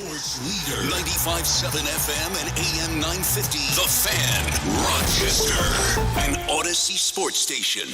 Sports leader. 95.7 FM and AM 950. The Fan. Rochester. An Odyssey sports station.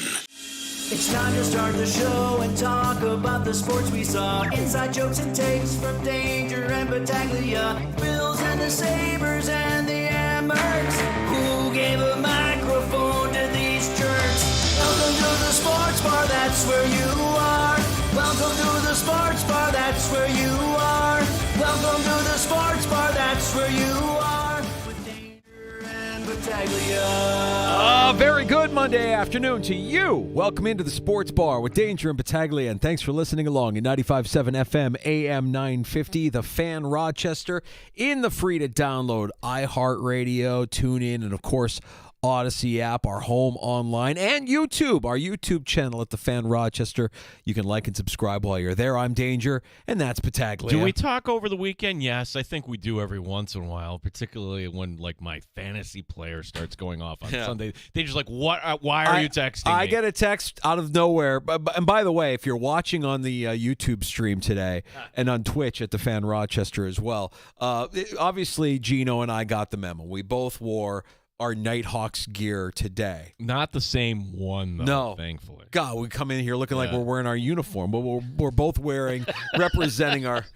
It's time to start the show and talk about the sports we saw. Inside jokes and takes from Danger and Battaglia. Bills and the Sabres and the Amherst. Who gave a microphone to these jerks? Welcome to the sports bar, that's where you are. Welcome to the sports bar, that's where you are. Welcome to the sports bar, that's where you are. With Danger and Battaglia. Very good Monday afternoon to you. Welcome into the Sports Bar with Danger and Battaglia, and thanks for listening along at 95.7 FM, AM 950, The Fan Rochester, in the free-to-download iHeartRadio, TuneIn, and, of course, Odyssey app, our home online, and YouTube, our YouTube channel at The Fan Rochester. You can like and subscribe while you're there. I'm Danger, and that's Battaglia. Do we talk over the weekend? Yes, I think we do every once in a while, particularly when, like, my fantasy player starts going off on Sunday. They just like, why are you texting me? I get a text out of nowhere. And by the way, if you're watching on the YouTube stream today and on Twitch at The Fan Rochester as well, obviously Gino and I got the memo. We both wore our Nighthawks gear today. Not the same one, though, no. Thankfully. God, we come in here looking like we're wearing our uniform, but we're both wearing, representing our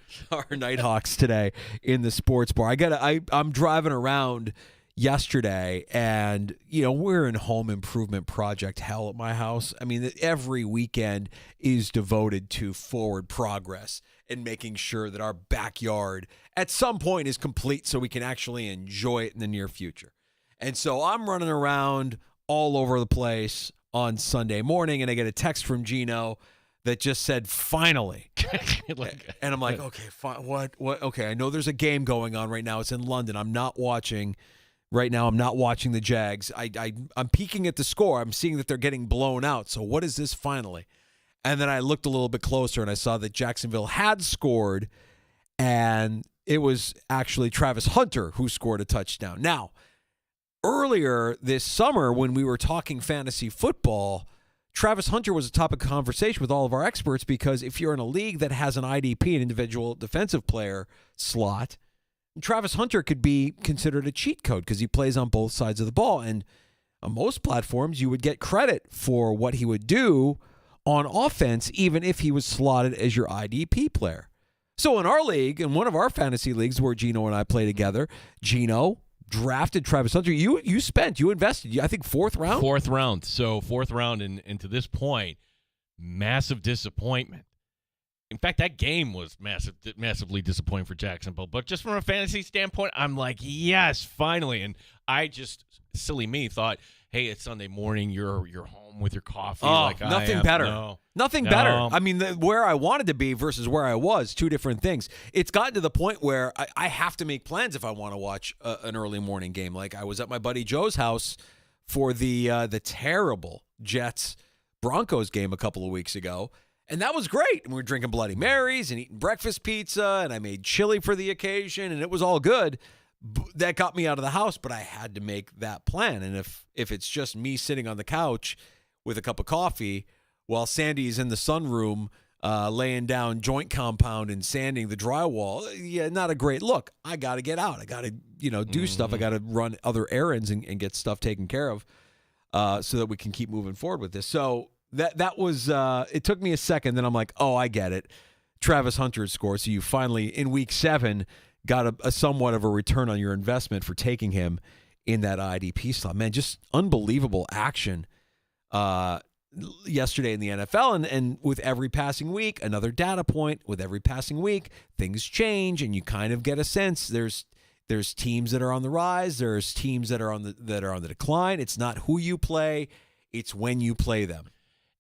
Nighthawks today in the sports bar. I'm driving around yesterday, and, you know, we're in home improvement project hell at my house. I mean, every weekend is devoted to forward progress and making sure that our backyard at some point is complete so we can actually enjoy it in the near future. And so I'm running around all over the place on Sunday morning, and I get a text from Gino that just said, finally. And I'm like, okay, fine, what? Okay, I know there's a game going on right now. It's in London. I'm not watching right now. I'm not watching the Jags. I'm peeking at the score. I'm seeing that they're getting blown out. So what is this finally? And then I looked a little bit closer, and I saw that Jacksonville had scored, and it was actually Travis Hunter who scored a touchdown. Now, earlier this summer, when we were talking fantasy football, Travis Hunter was a topic of conversation with all of our experts, because if you're in a league that has an IDP, an individual defensive player slot, Travis Hunter could be considered a cheat code because he plays on both sides of the ball. And on most platforms, you would get credit for what he would do on offense, even if he was slotted as your IDP player. So in our league, in one of our fantasy leagues where Gino and I play together, Gino drafted Travis Hunter. You invested, I think, fourth round? Fourth round. So fourth round, and to this point, massive disappointment. In fact, that game was massively disappointing for Jacksonville. But just from a fantasy standpoint, I'm like, yes, finally. And I just, silly me, thought, hey, it's Sunday morning. You're home with your coffee. Nothing better. Nothing better. I mean, where I wanted to be versus where I was, two different things. It's gotten to the point where I have to make plans if I want to watch an early morning game. Like, I was at my buddy Joe's house for the terrible Jets-Broncos game a couple of weeks ago, and that was great. And we were drinking Bloody Marys and eating breakfast pizza, and I made chili for the occasion, and it was all good. That got me out of the house, but I had to make that plan. And if it's just me sitting on the couch with a cup of coffee while Sandy's in the sunroom laying down joint compound and sanding the drywall, not a great look. I got to get out. I got to do stuff. I got to run other errands and get stuff taken care of so that we can keep moving forward with this. So that was it took me a second. Then I'm like, oh, I get it. Travis Hunter scored. So you finally, in week 7, got a somewhat of a return on your investment for taking him in that IDP slot. Man, just unbelievable action yesterday in the NFL. And with every passing week, another data point. With every passing week, things change, and you kind of get a sense there's teams that are on the rise. There's teams that are on the decline. It's not who you play, it's when you play them.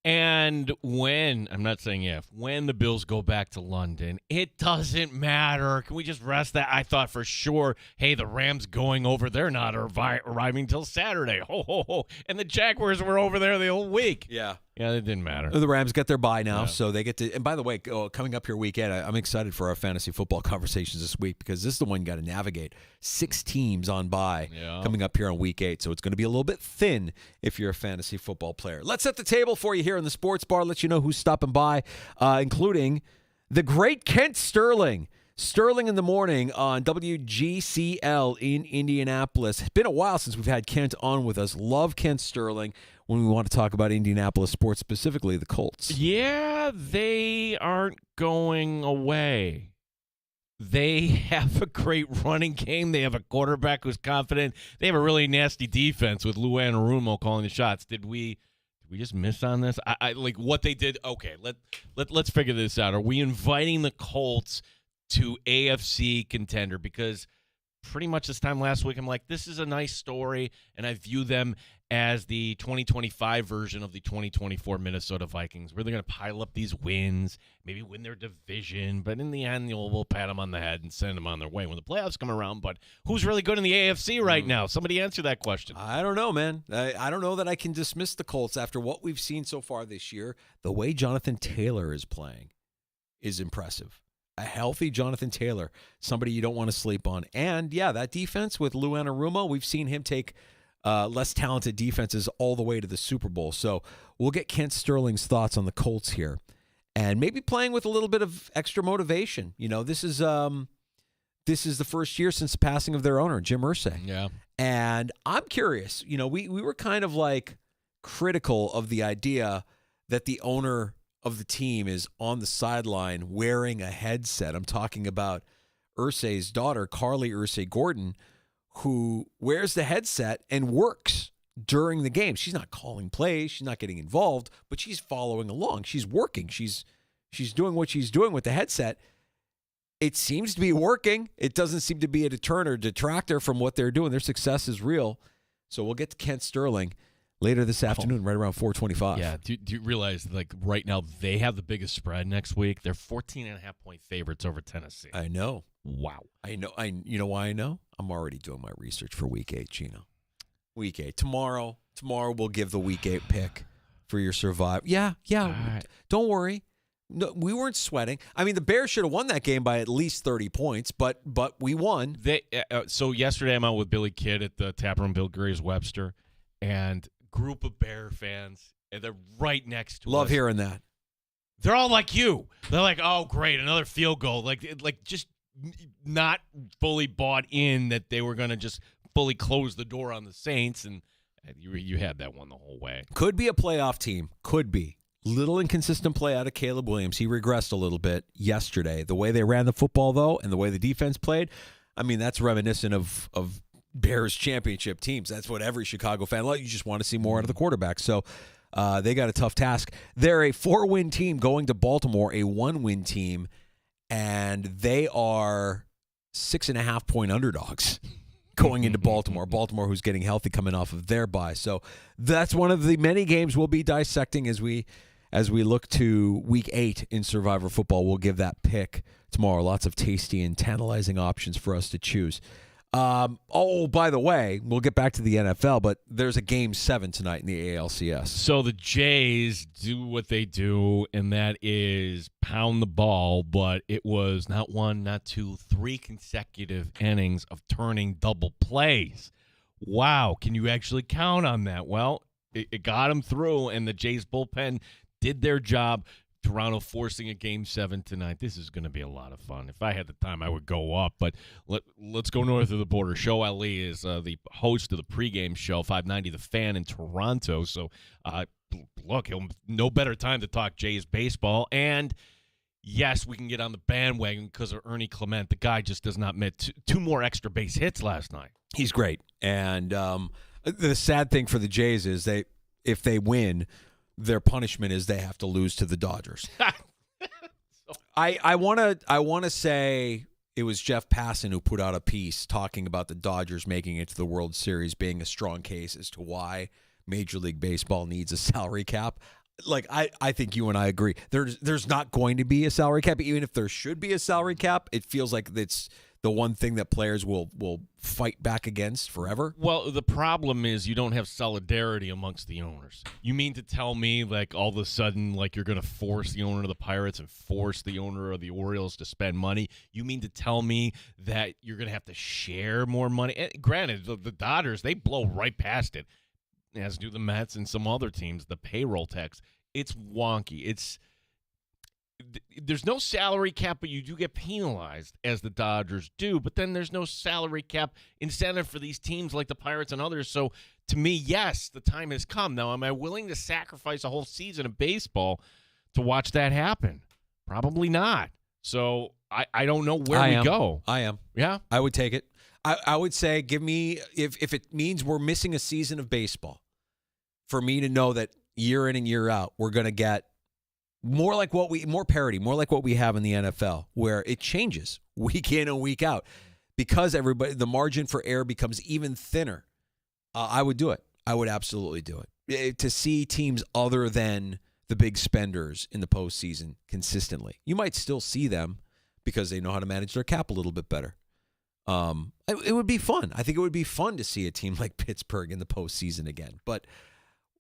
And when, I'm not saying if, when the Bills go back to London, it doesn't matter. Can we just rest that? I thought for sure, hey, the Rams going over, they're not arriving till Saturday. Ho, ho, ho. And the Jaguars were over there the whole week. Yeah. Yeah, it didn't matter. The Rams get their bye now, so they get to. And by the way, coming up here weekend, I'm excited for our fantasy football conversations this week because this is the one you got to navigate. 6 teams on bye coming up here on week 8, so it's going to be a little bit thin if you're a fantasy football player. Let's set the table for you here in the sports bar. Let you know who's stopping by, including the great Kent Sterling. Sterling in the morning on WGCL in Indianapolis. It's been a while since we've had Kent on with us. Love Kent Sterling when we want to talk about Indianapolis sports, specifically the Colts. Yeah, they aren't going away. They have a great running game. They have a quarterback who's confident. They have a really nasty defense with Lou Anarumo calling the shots. Did we just miss on this? I like what they did. Okay, let's figure this out. Are we inviting the Colts to AFC contender? Because pretty much this time last week, I'm like, this is a nice story, and I view them as the 2025 version of the 2024 Minnesota Vikings, where they're going to pile up these wins, maybe win their division, but in the end, we'll pat them on the head and send them on their way when the playoffs come around. But who's really good in the AFC right now? Somebody answer that question. I don't know, man. I don't know that I can dismiss the Colts after what we've seen so far this year. The way Jonathan Taylor is playing is impressive. A healthy Jonathan Taylor, somebody you don't want to sleep on. And, yeah, that defense with Lou Anarumo, we've seen him take less talented defenses all the way to the Super Bowl. So we'll get Kent Sterling's thoughts on the Colts here. And maybe playing with a little bit of extra motivation. You know, this is the first year since the passing of their owner, Jim Irsay. Yeah. And I'm curious. You know, we were kind of like critical of the idea that the owner of the team is on the sideline wearing a headset. I'm talking about Irsay's daughter, Carly Irsay Gordon, who wears the headset and works during the game. She's not calling plays. She's not getting involved, but she's following along. She's working. She's doing what she's doing with the headset. It seems to be working. It doesn't seem to be a deterrent or detractor from what they're doing. Their success is real. So we'll get to Kent Sterling later this afternoon, right around 4:25. Yeah. Do you realize, like, right now they have the biggest spread next week? They're 14.5-point favorites over Tennessee. I know. Wow. I know. You know why I know? I'm already doing my research for Week 8, Gino. Week 8. Tomorrow we'll give the Week 8 pick for your survive. Yeah. Right. Don't worry. No, we weren't sweating. I mean, the Bears should have won that game by at least 30 points, but we won. So yesterday I'm out with Billy Kidd at the Tap Room, Bill Gray's Webster, and group of Bear fans, and they're right next to us. Love hearing that. They're all like you. They're like, oh, great, another field goal. Like just not fully bought in that they were going to just fully close the door on the Saints, and you had that one the whole way. Could be a playoff team. Could be. Little inconsistent play out of Caleb Williams. He regressed a little bit yesterday. The way they ran the football, though, and the way the defense played, I mean, that's reminiscent of Bears championship teams. That's what every Chicago fan loves. You just want to see more out of the quarterback. So they got a tough task. They're a 4-win team going to Baltimore, a 1-win team, and they are 6.5-point underdogs going into Baltimore. Baltimore, who's getting healthy coming off of their bye. So that's one of the many games we'll be dissecting as we look to Week 8 in Survivor Football. We'll give that pick tomorrow. Lots of tasty and tantalizing options for us to choose. By the way, we'll get back to the NFL, but there's a Game 7 tonight in the ALCS. So the Jays do what they do, and that is pound the ball, but it was not one, not two, 3 consecutive innings of turning double plays. Wow, can you actually count on that? Well, it got them through, and the Jays bullpen did their job. Toronto forcing a Game 7 tonight. This is going to be a lot of fun. If I had the time, I would go up. But let's go north of the border. Show Ali is the host of the pregame show, 590 The Fan in Toronto. So, look, no better time to talk Jays baseball. And, yes, we can get on the bandwagon because of Ernie Clement. The guy just does not miss 2 more extra base hits last night. He's great. And the sad thing for the Jays is if they win, their punishment is they have to lose to the Dodgers. I want to say it was Jeff Passan who put out a piece talking about the Dodgers making it to the World Series being a strong case as to why Major League Baseball needs a salary cap. Like, I think you and I agree. There's not going to be a salary cap. Even if there should be a salary cap, it feels like it's the one thing that players will fight back against forever. Well, the problem is you don't have solidarity amongst the owners. You mean to tell me, like, all of a sudden, like, you're going to force the owner of the Pirates and force the owner of the Orioles to spend money? You mean to tell me that you're going to have to share more money? And granted, the Dodgers, they blow right past it, as do the Mets and some other teams, the payroll tax. It's wonky. there's no salary cap, but you do get penalized, as the Dodgers do. But then there's no salary cap incentive for these teams like the Pirates and others. So to me, yes, the time has come. Now, am I willing to sacrifice a whole season of baseball to watch that happen? Probably not. So I don't know where we go. I am. Yeah? I would take it. I would say give me, if it means we're missing a season of baseball, for me to know that year in and year out, we're going to get more parity, more like what we have in the NFL, where it changes week in and week out because the margin for error becomes even thinner. I would do it. I would absolutely do it. To see teams other than the big spenders in the postseason consistently. You might still see them because they know how to manage their cap a little bit better. It would be fun. I think it would be fun to see a team like Pittsburgh in the postseason again, but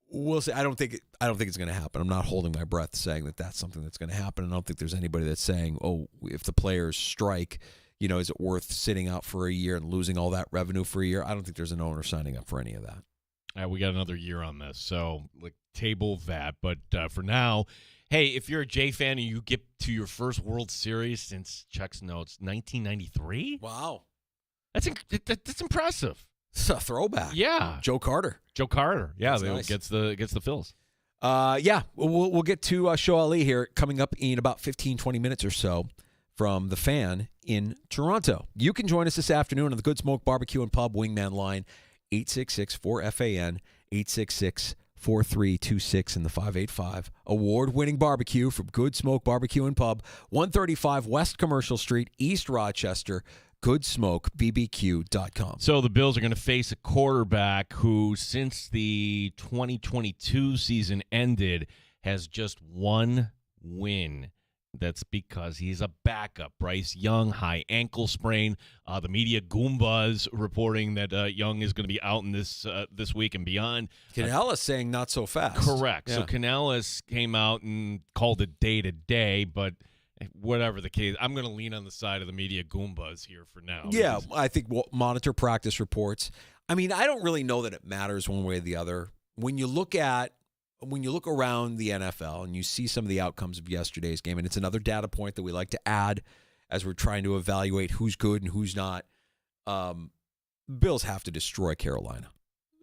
we'll see. I don't think it's going to happen. I'm not holding my breath saying that that's something that's going to happen. And I don't think there's anybody that's saying, oh, if the players strike, is it worth sitting out for a year and losing all that revenue for a year? I don't think there's an owner signing up for any of that. We got another year on this, so table that. But for now, hey, if you're a Jay fan and you get to your first World Series since Chuck's notes, 1993. Wow, that's impressive. It's a throwback. Yeah, Joe Carter. Yeah, nice. gets the Phils. Yeah, we'll get to Show Ali here coming up in about 15, 20 minutes or so from The Fan in Toronto. You can join us this afternoon on the Good Smoke Barbecue and Pub Wingman line, 866-4FAN, 866-4326 in the 585. Award-winning barbecue from Good Smoke Barbecue and Pub, 135 West Commercial Street, East Rochester, goodsmokebbq.com. So the Bills are going to face a quarterback who, since the 2022 season ended, has just one win. That's because he's a backup. Bryce Young, high ankle sprain. The media Goombas reporting that Young is going to be out in this week and beyond. Canales saying not so fast. Correct. Yeah. So Canales came out and called it day-to-day, but whatever the case, I'm going to lean on the side of the media Goombas here for now. Yeah, I think we'll monitor practice reports. I mean, I don't really know that it matters one way or the other. When you look around the NFL and you see some of the outcomes of yesterday's game, and it's another data point that we like to add as we're trying to evaluate who's good and who's not, Bills have to destroy Carolina.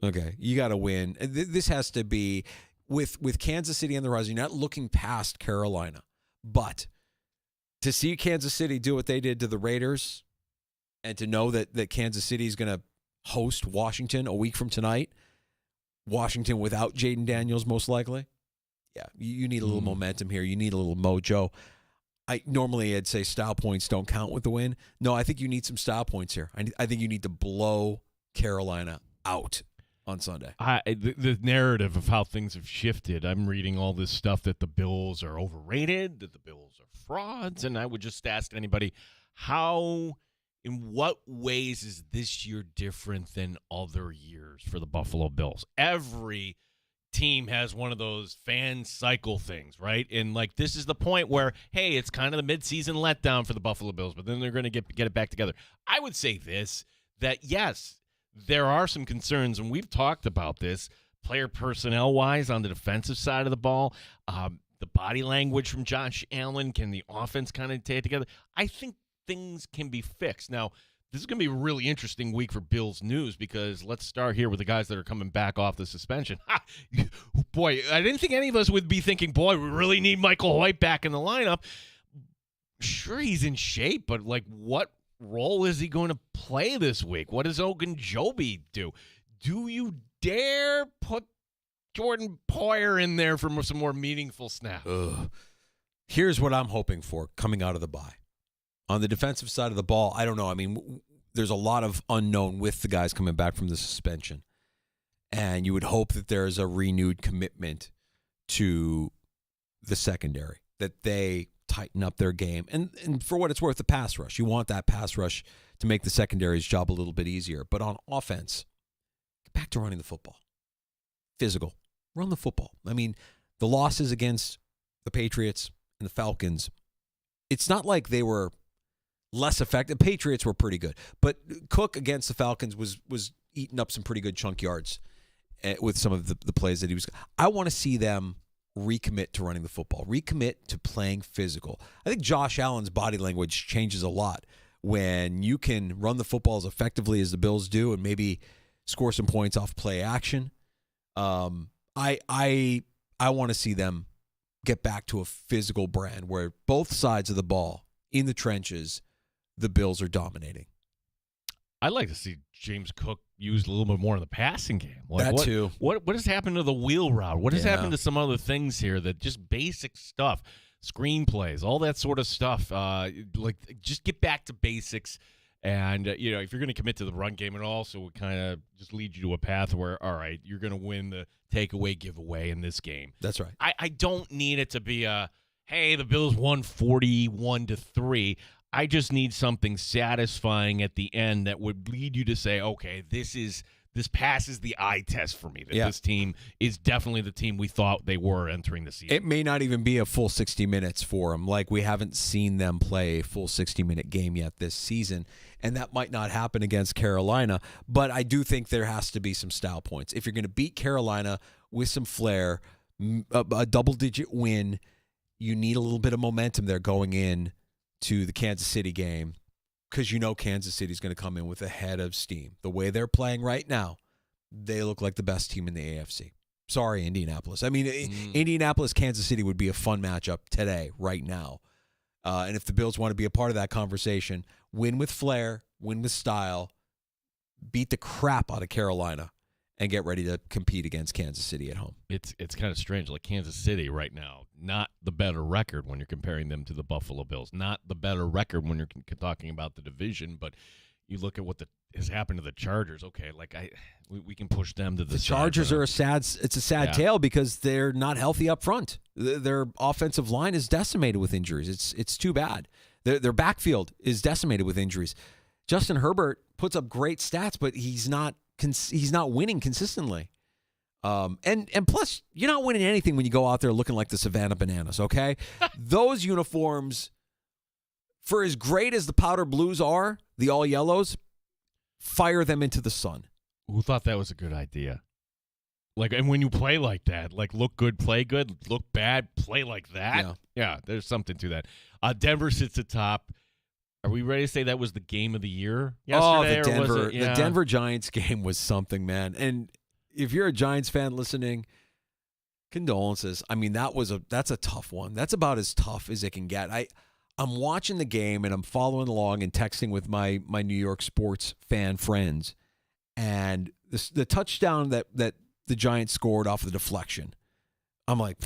Okay, you got to win. This has to be with Kansas City on the rise. You're not looking past Carolina, but to see Kansas City do what they did to the Raiders and to know that Kansas City is going to host Washington a week from tonight, Washington without Jaden Daniels most likely, yeah, you need a little momentum here. You need a little mojo. I'd say style points don't count with the win. No, I think you need some style points here. I think you need to blow Carolina out on Sunday. The narrative of how things have shifted, I'm reading all this stuff that the Bills are overrated, that the Bills are frauds, and I would just ask anybody, in what ways is this year different than other years for the Buffalo Bills? Every team has one of those fan cycle things, right? And this is the point where, hey, it's kind of the midseason letdown for the Buffalo Bills, but then they're going to get it back together. I would say that yes, there are some concerns, and we've talked about this, player personnel-wise on the defensive side of the ball. The body language from Josh Allen, can the offense kind of take it together? I think things can be fixed. Now, this is going to be a really interesting week for Bills news because let's start here with the guys that are coming back off the suspension. Boy, I didn't think any of us would be thinking, boy, we really need Michael Hoyt back in the lineup. Sure, he's in shape, but what role is he going to play this week? What does Ogunjobi do? Do you dare put Jordan Poyer in there for some more meaningful snaps? Here's what I'm hoping for coming out of the bye. On the defensive side of the ball, I don't know. I mean, there's a lot of unknown with the guys coming back from the suspension. And you would hope that there's a renewed commitment to the secondary, that they tighten up their game. And for what it's worth, the pass rush. You want that pass rush to make the secondary's job a little bit easier. But on offense, get back to running the football. Physical. Run the football. I mean, the losses against the Patriots and the Falcons, it's not like they were less effective. Patriots were pretty good. But Cook against the Falcons was eating up some pretty good chunk yards with some of the plays that he was. I want to see them recommit to running the football, recommit to playing physical. I think Josh Allen's body language changes a lot when you can run the football as effectively as the Bills do and maybe score some points off play action. I want to see them get back to a physical brand where both sides of the ball in the trenches, the Bills are dominating. I'd like to see James Cook used a little bit more in the passing game. Too. What has happened to the wheel route? What has happened to some other things here that just basic stuff, screenplays, all that sort of stuff? Just get back to basics. And, if you're going to commit to the run game, it also would kind of just lead you to a path where, all right, you're going to win the takeaway giveaway in this game. That's right. I don't need it to be hey, the Bills won 41-3. I just need something satisfying at the end that would lead you to say, okay, this passes the eye test for me. This team is definitely the team we thought they were entering the season. It may not even be a full 60 minutes for them. Like, we haven't seen them play a full 60-minute game yet this season, and that might not happen against Carolina. But I do think there has to be some style points. If you're going to beat Carolina with some flair, a double-digit win, you need a little bit of momentum there going in to the Kansas City game, because Kansas City's going to come in with a head of steam. The way they're playing right now, they look like the best team in the AFC. Sorry, Indianapolis. I mean, Indianapolis, Kansas City would be a fun matchup today, right now. And if the Bills want to be a part of that conversation, win with flair, win with style, beat the crap out of Carolina, and get ready to compete against Kansas City at home. It's kind of strange. Like Kansas City right now, not the better record when you're comparing them to the Buffalo Bills. Not the better record when you're talking about the division, but you look at what has happened to the Chargers. Okay, we can push them to the Chargers are a sad tale because they're not healthy up front. Their offensive line is decimated with injuries. It's too bad. Their backfield is decimated with injuries. Justin Herbert puts up great stats, but he's not winning consistently. And plus, you're not winning anything when you go out there looking like the Savannah Bananas, okay? Those uniforms, for as great as the powder blues are, the all yellows, fire them into the sun. Who thought that was a good idea? And when you play like that, look good, play good, look bad, play like that. Yeah, there's something to that. Denver sits atop. Are we ready to say that was the game of the year yesterday? The Denver Giants game was something, man. And if you're a Giants fan listening, condolences. I mean, that's a tough one. That's about as tough as it can get. I'm watching the game and I'm following along and texting with my New York sports fan friends, and the touchdown that the Giants scored off the deflection, I'm like,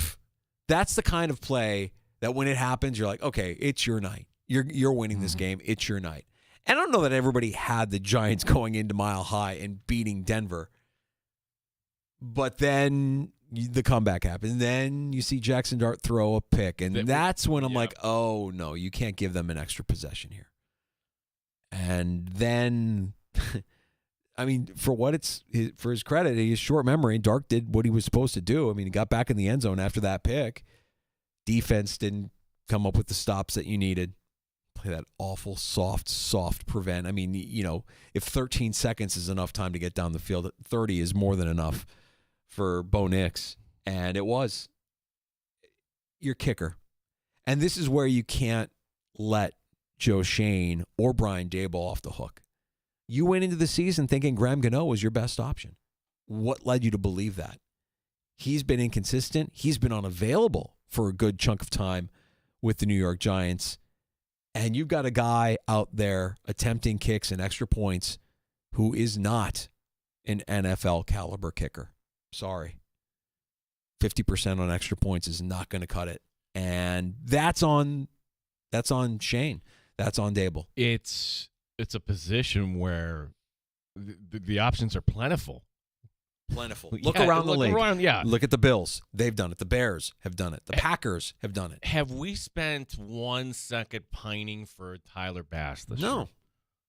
that's the kind of play that when it happens, you're like, okay, it's your night. You're winning this game. It's your night. And I don't know that everybody had the Giants going into Mile High and beating Denver. But then the comeback happened. Then you see Jackson Dart throw a pick. And that's when I'm like, oh, no, you can't give them an extra possession here. And then, I mean, for his credit, his short memory, Dart did what he was supposed to do. I mean, he got back in the end zone after that pick. Defense didn't come up with the stops that you needed. Play that awful soft prevent. I mean, if 13 seconds is enough time to get down the field, 30 is more than enough for Bo Nix. And it was your kicker. And this is where you can't let Joe Shane or Brian Daboll off the hook. You went into the season thinking Graham Gano was your best option. What led you to believe that? He's been inconsistent. He's been unavailable for a good chunk of time with the New York Giants. And you've got a guy out there attempting kicks and extra points who is not an NFL caliber kicker. Sorry. 50% on extra points is not going to cut it. And that's on Shane. That's on Daboll. It's a position where the options are plentiful. Look around the league. Look at the Bills. They've done it. The Bears have done it. The Packers have done it. Have we spent 1 second pining for Tyler Bass this year?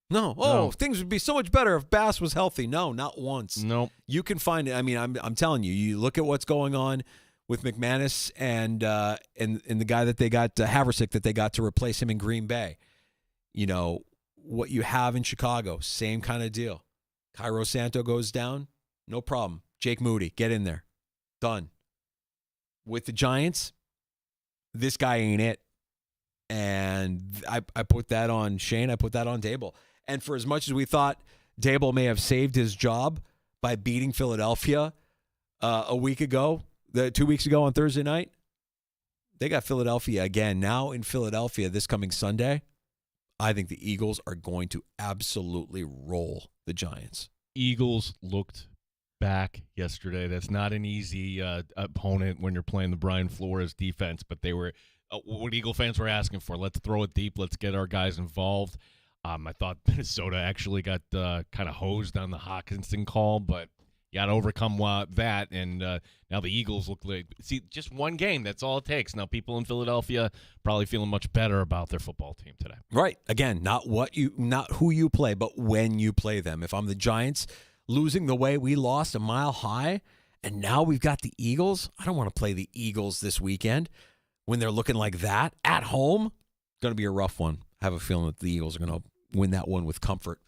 No. Oh, things would be so much better if Bass was healthy. No, not once. Nope. You can find it. I mean, I'm telling you. You look at what's going on with McManus and the guy that they got, Haversick, that they got to replace him in Green Bay. What you have in Chicago, same kind of deal. Cairo Santo goes down. No problem. Jake Moody, get in there. Done. with the Giants, this guy ain't it. And I put that on Shane. I put that on Dable. And for as much as we thought Dable may have saved his job by beating Philadelphia a week ago, 2 weeks ago on Thursday night, they got Philadelphia again. Now in Philadelphia this coming Sunday, I think the Eagles are going to absolutely roll the Giants. Eagles looked back yesterday. That's not an easy opponent when you're playing the Brian Flores defense, but they were what Eagle fans were asking for. Let's throw it deep. Let's get our guys involved. I thought Minnesota actually got kind of hosed on the Hawkinson call, but you got to overcome that, and now the Eagles look like just one game. That's all it takes. Now people in Philadelphia probably feeling much better about their football team today. Right. Again, not who you play, but when you play them. If I'm the Giants losing the way we lost a Mile High, and now we've got the Eagles, I don't want to play the Eagles this weekend when they're looking like that at home. Going to be a rough one. I have a feeling that the Eagles are going to win that one with comfort.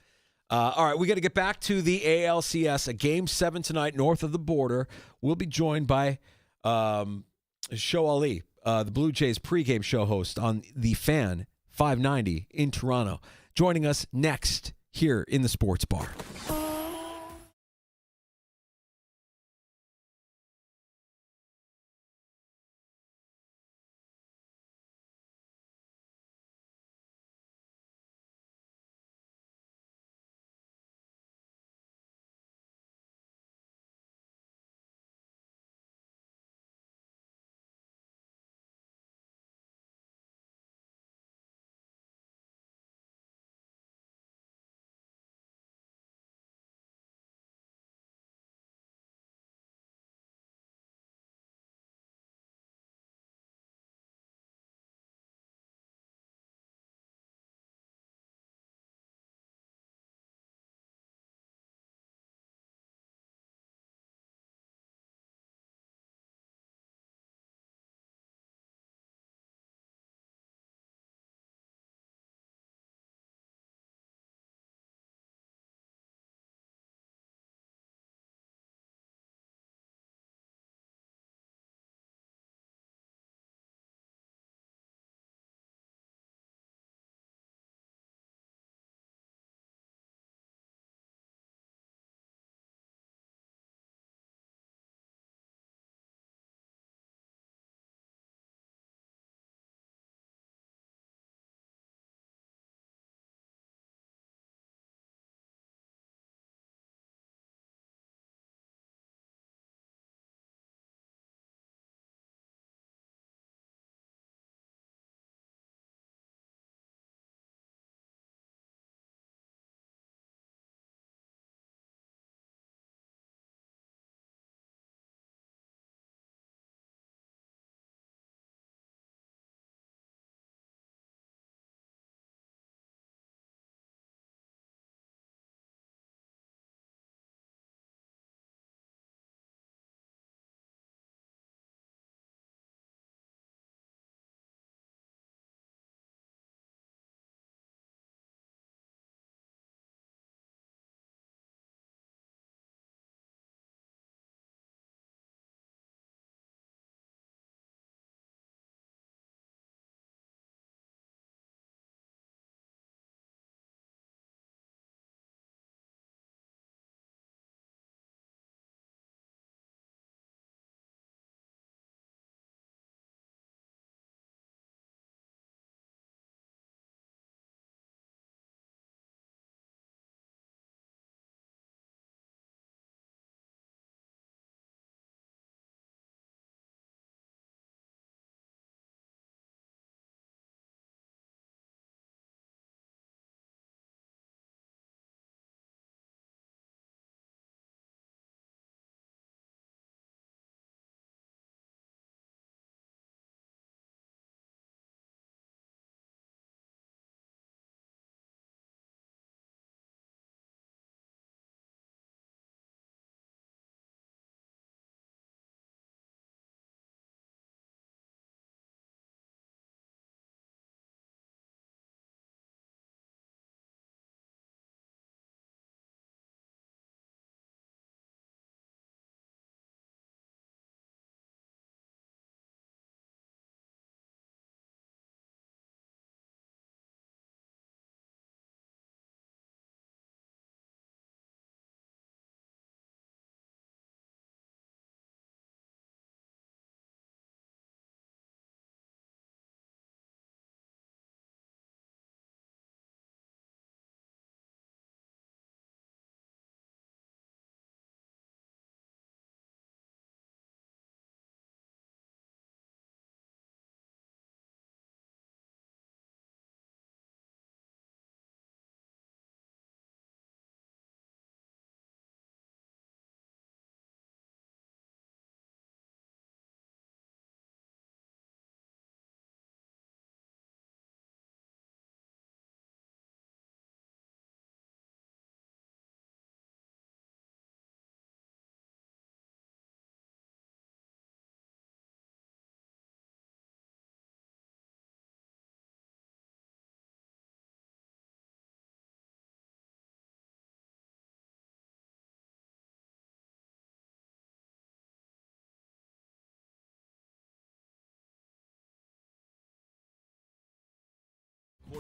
All right, we got to get back to the ALCS. A Game 7 tonight north of the border. We'll be joined by Show Ali, the Blue Jays pregame show host on the Fan 590 in Toronto. Joining us next here in the Sports Bar.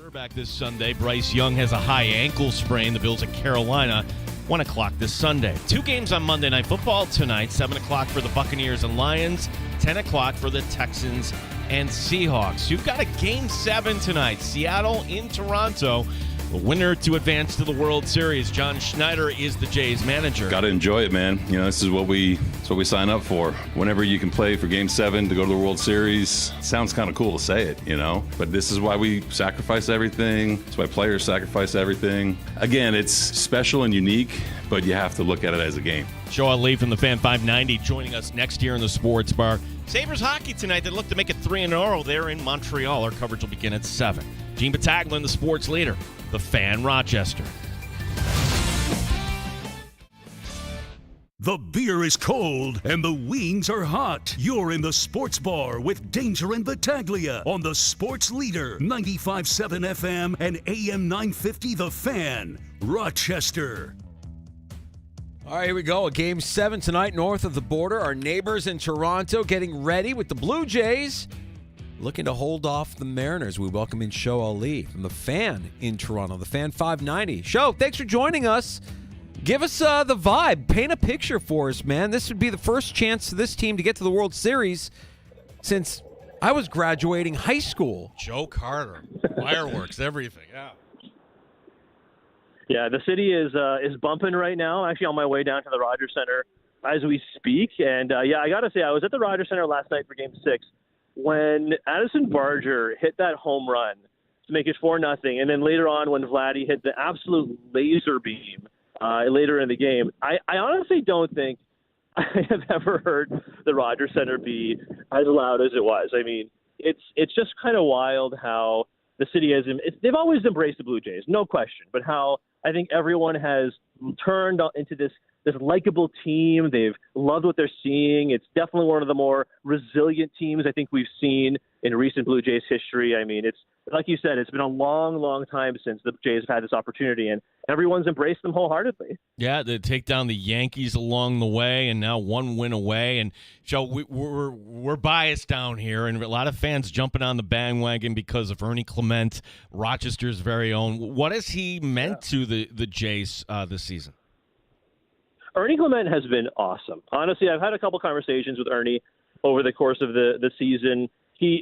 Quarterback this Sunday, Bryce Young has a high ankle sprain. The Bills at Carolina, 1 o'clock this Sunday. 2 games on Monday Night Football tonight, 7 o'clock for the Buccaneers and Lions, 10 o'clock for the Texans and Seahawks. You've got a Game 7 tonight, Seattle in Toronto. The winner to advance to the World Series. John Schneider is the Jays manager. Got to enjoy it, man. You know, this is what we sign up for. Whenever you can play for Game 7 to go to the World Series, sounds kind of cool to say it, you know. But this is why we sacrifice everything. It's why players sacrifice everything. Again, it's special and unique, but you have to look at it as a game. Joe Ali from the Fan 590 joining us next year in the Sports Bar. Sabres hockey tonight. They look to make it 3-0 there in Montreal. Our coverage will begin at 7. Gene Battaglin, the sports leader. The Fan, Rochester. The beer is cold and the wings are hot. You're in the Sports Bar with Danger and Battaglia on the Sports Leader, 95.7 FM and AM 950 The Fan, Rochester. All right, here we go. A Game 7 tonight north of the border. Our neighbors in Toronto getting ready with the Blue Jays, looking to hold off the Mariners. We welcome in Show Ali from the Fan in Toronto, the Fan 590. Show, thanks for joining us. Give us the vibe. Paint a picture for us, man. This would be the first chance for this team to get to the World Series since I was graduating high school. Joe Carter, fireworks, everything. Yeah. Yeah, the city is bumping right now. I'm actually on my way down to the Rogers Center as we speak. And, I got to say, I was at the Rogers Center last night for Game 6 when Addison Barger hit that home run to make it 4-0. And then later on when Vladdy hit the absolute laser beam later in the game, I honestly don't think I have ever heard the Rogers Center be as loud as it was. I mean, it's just kind of wild how the city has – they've always embraced the Blue Jays, no question, but how I think everyone has turned into this likable team. They've loved what they're seeing. It's definitely one of the more resilient teams I think we've seen in recent Blue Jays history. I mean, it's like you said, it's been a long, long time since the Jays have had this opportunity, and everyone's embraced them wholeheartedly. Yeah, they take down the Yankees along the way, and now 1 win away. And Joe, we're biased down here, and a lot of fans jumping on the bandwagon because of Ernie Clement, Rochester's very own. What has he meant to the Jays this season? Ernie Clement has been awesome. Honestly, I've had a couple conversations with Ernie over the course of the season.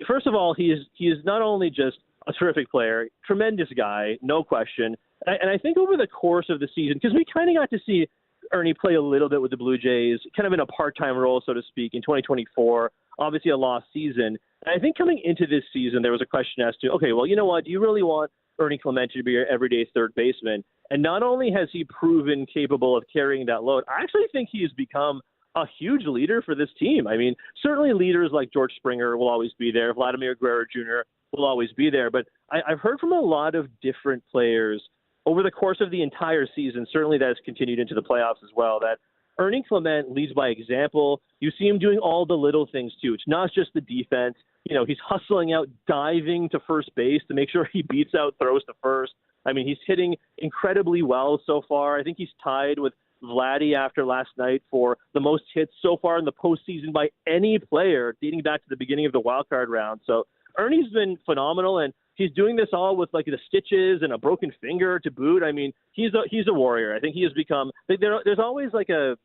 First of all, he is not only just a terrific player, tremendous guy, no question. And I think over the course of the season, because we kind of got to see Ernie play a little bit with the Blue Jays, kind of in a part-time role, so to speak, in 2024, obviously a lost season. And I think coming into this season, there was a question as to, okay, well, you know what, do you really want Ernie Clement to be your everyday third baseman? And not only has he proven capable of carrying that load, I actually think he has become a huge leader for this team. I mean, certainly leaders like George Springer will always be there. Vladimir Guerrero Jr. will always be there. But I've heard from a lot of different players over the course of the entire season, certainly that has continued into the playoffs as well, that Ernie Clement leads by example. You see him doing all the little things, too. It's not just the defense. You know, he's hustling out, diving to first base to make sure he beats out throws to first. I mean, he's hitting incredibly well so far. I think he's tied with Vladdy after last night for the most hits so far in the postseason by any player dating back to the beginning of the wild card round. So Ernie's been phenomenal, and he's doing this all with like the stitches and a broken finger to boot. I mean, he's a warrior. I think he has become. There's always like a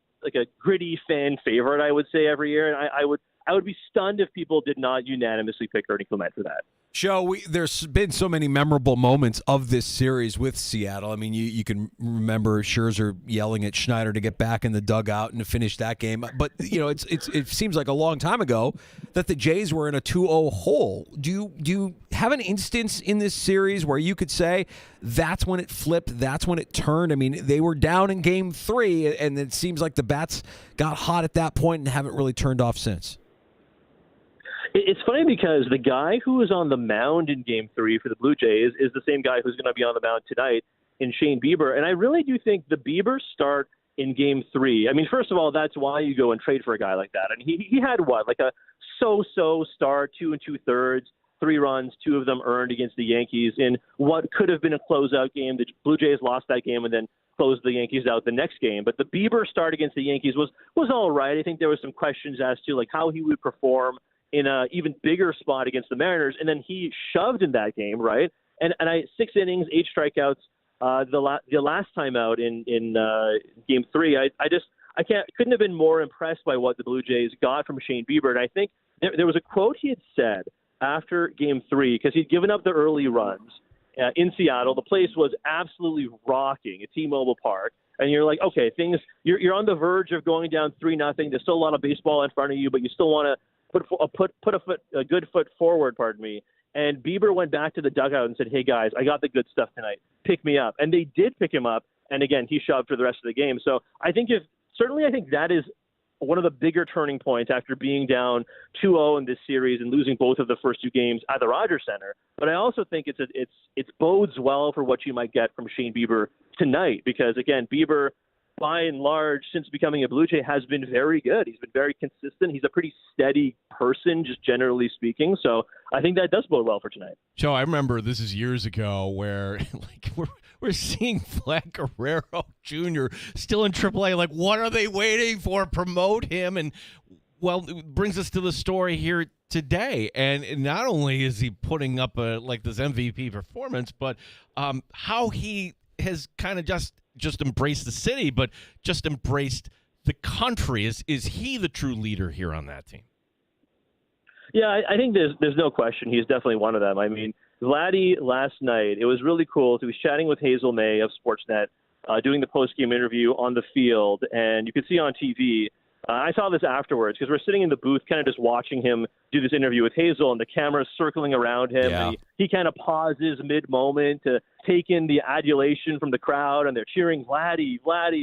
gritty fan favorite, I would say, every year, and I would be stunned if people did not unanimously pick Ernie Clement for that. Joe, there's been so many memorable moments of this series with Seattle. I mean, you can remember Scherzer yelling at Schneider to get back in the dugout and to finish that game. But, you know, it seems like a long time ago that the Jays were in a 2-0 hole. Do you have an instance in this series where you could say that's when it flipped, that's when it turned? I mean, they were down in Game 3, and it seems like the bats got hot at that point and haven't really turned off since. It's funny because the guy who was on the mound in Game 3 for the Blue Jays is the same guy who's going to be on the mound tonight in Shane Bieber. And I really do think the Bieber start in Game 3. I mean, first of all, that's why you go and trade for a guy like that. And he had what, like a so-so start, 2 2/3, 3 runs, 2 of them earned against the Yankees in what could have been a closeout game. The Blue Jays lost that game and then closed the Yankees out the next game. But the Bieber start against the Yankees was all right. I think there was some questions as to like how he would perform in an even bigger spot against the Mariners, and then he shoved in that game, right? And 6 innings, 8 strikeouts. The last time out in Game 3, I couldn't have been more impressed by what the Blue Jays got from Shane Bieber. And I think there was a quote he had said after Game 3, because he'd given up the early runs in Seattle. The place was absolutely rocking at T-Mobile Park. And you're like, okay, you're on the verge of going down 3-0. There's still a lot of baseball in front of you, but you still want to put a good foot forward, pardon me. And Bieber went back to the dugout and said, hey, guys, I got the good stuff tonight. Pick me up. And they did pick him up. And, again, he shoved for the rest of the game. So I think that is one of the bigger turning points after being down 2-0 in this series and losing both of the first 2 games at the Rogers Center. But I also think it bodes well for what you might get from Shane Bieber tonight because, again, Bieber, by and large, since becoming a Blue Jay, has been very good. He's been very consistent. He's a pretty steady person, just generally speaking. So I think that does bode well for tonight. Joe, I remember this is years ago where we're seeing Vlad Guerrero Jr. still in AAA. Like, what are they waiting for? Promote him. And, well, it brings us to the story here today. And not only is he putting up this MVP performance, but how he has kind of just embraced the city, but just embraced the country. Is he the true leader here on that team? Yeah, I think there's no question. He's definitely one of them. I mean, Vladdy last night, it was really cool. He was chatting with Hazel May of Sportsnet, doing the post-game interview on the field, and you could see on TV. I saw this afterwards because we're sitting in the booth kind of just watching him do this interview with Hazel, and the camera's circling around him. Yeah. And he kind of pauses mid-moment to take in the adulation from the crowd, and they're cheering Vladdy,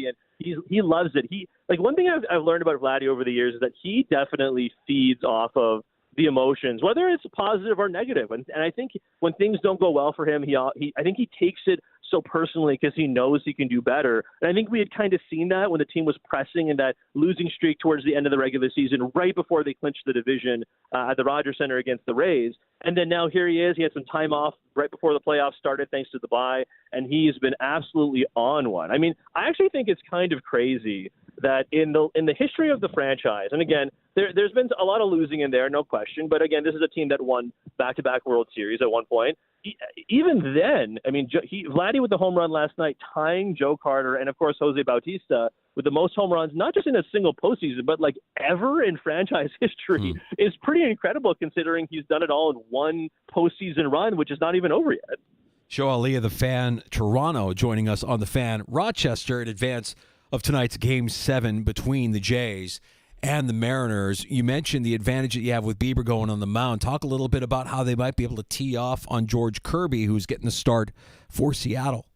and he loves it. One thing I've learned about Vladdy over the years is that he definitely feeds off of the emotions, whether it's positive or negative. And I think when things don't go well for him, I think he takes it so personally because he knows he can do better. And I think we had kind of seen that when the team was pressing in that losing streak towards the end of the regular season, right before they clinched the division at the Rogers Center against the Rays. And then now here he is. He had some time off right before the playoffs started thanks to the bye, and he's been absolutely on one. I mean, I actually think it's kind of crazy that in the history of the franchise, and again, there's been a lot of losing in there, no question. But again, this is a team that won back-to-back World Series at one point. Even then, I mean, Vladdy with the home run last night, tying Joe Carter and, of course, Jose Bautista with the most home runs, not just in a single postseason, but like ever in franchise history, is pretty incredible considering he's done it all in one postseason run, which is not even over yet. Joe Ali of the Fan Toronto joining us on the Fan Rochester in advance of tonight's Game 7 between the Jays and the Mariners. You mentioned the advantage that you have with Bieber going on the mound. Talk a little bit about how they might be able to tee off on George Kirby, who's getting the start for Seattle.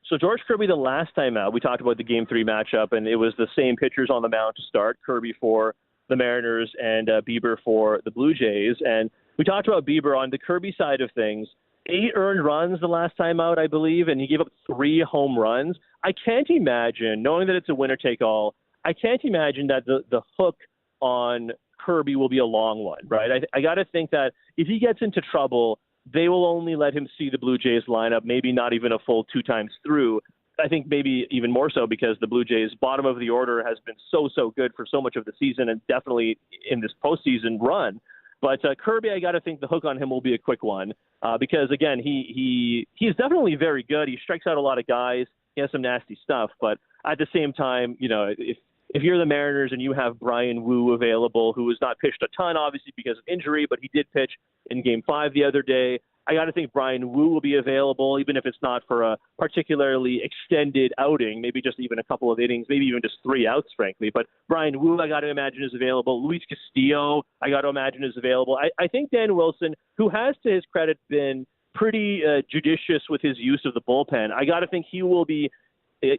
So George Kirby, the last time out, we talked about the Game 3 matchup, and it was the same pitchers on the mound to start, Kirby for the Mariners and Bieber for the Blue Jays. And we talked about Bieber on the Kirby side of things. 8 earned runs the last time out, I believe, and he gave up 3 home runs. I can't imagine, knowing that it's a winner-take-all, I can't imagine that the hook on Kirby will be a long one, right? I got to think that if he gets into trouble, they will only let him see the Blue Jays lineup, maybe not even a full 2 times through. I think maybe even more so because the Blue Jays' bottom of the order has been so good for so much of the season and definitely in this postseason run. But Kirby, I got to think the hook on him will be a quick one because, again, he's definitely very good. He strikes out a lot of guys. He has some nasty stuff. But at the same time, you know, if you're the Mariners and you have Brian Wu available, who has not pitched a ton, obviously, because of injury, but he did pitch in Game 5 the other day, I got to think Brian Wu will be available, even if it's not for a particularly extended outing, maybe just even a couple of innings, maybe even just 3 outs, frankly. But Brian Wu, I got to imagine, is available. Luis Castillo, I got to imagine, is available. I think Dan Wilson, who has, to his credit, been pretty judicious with his use of the bullpen, I got to think he will be,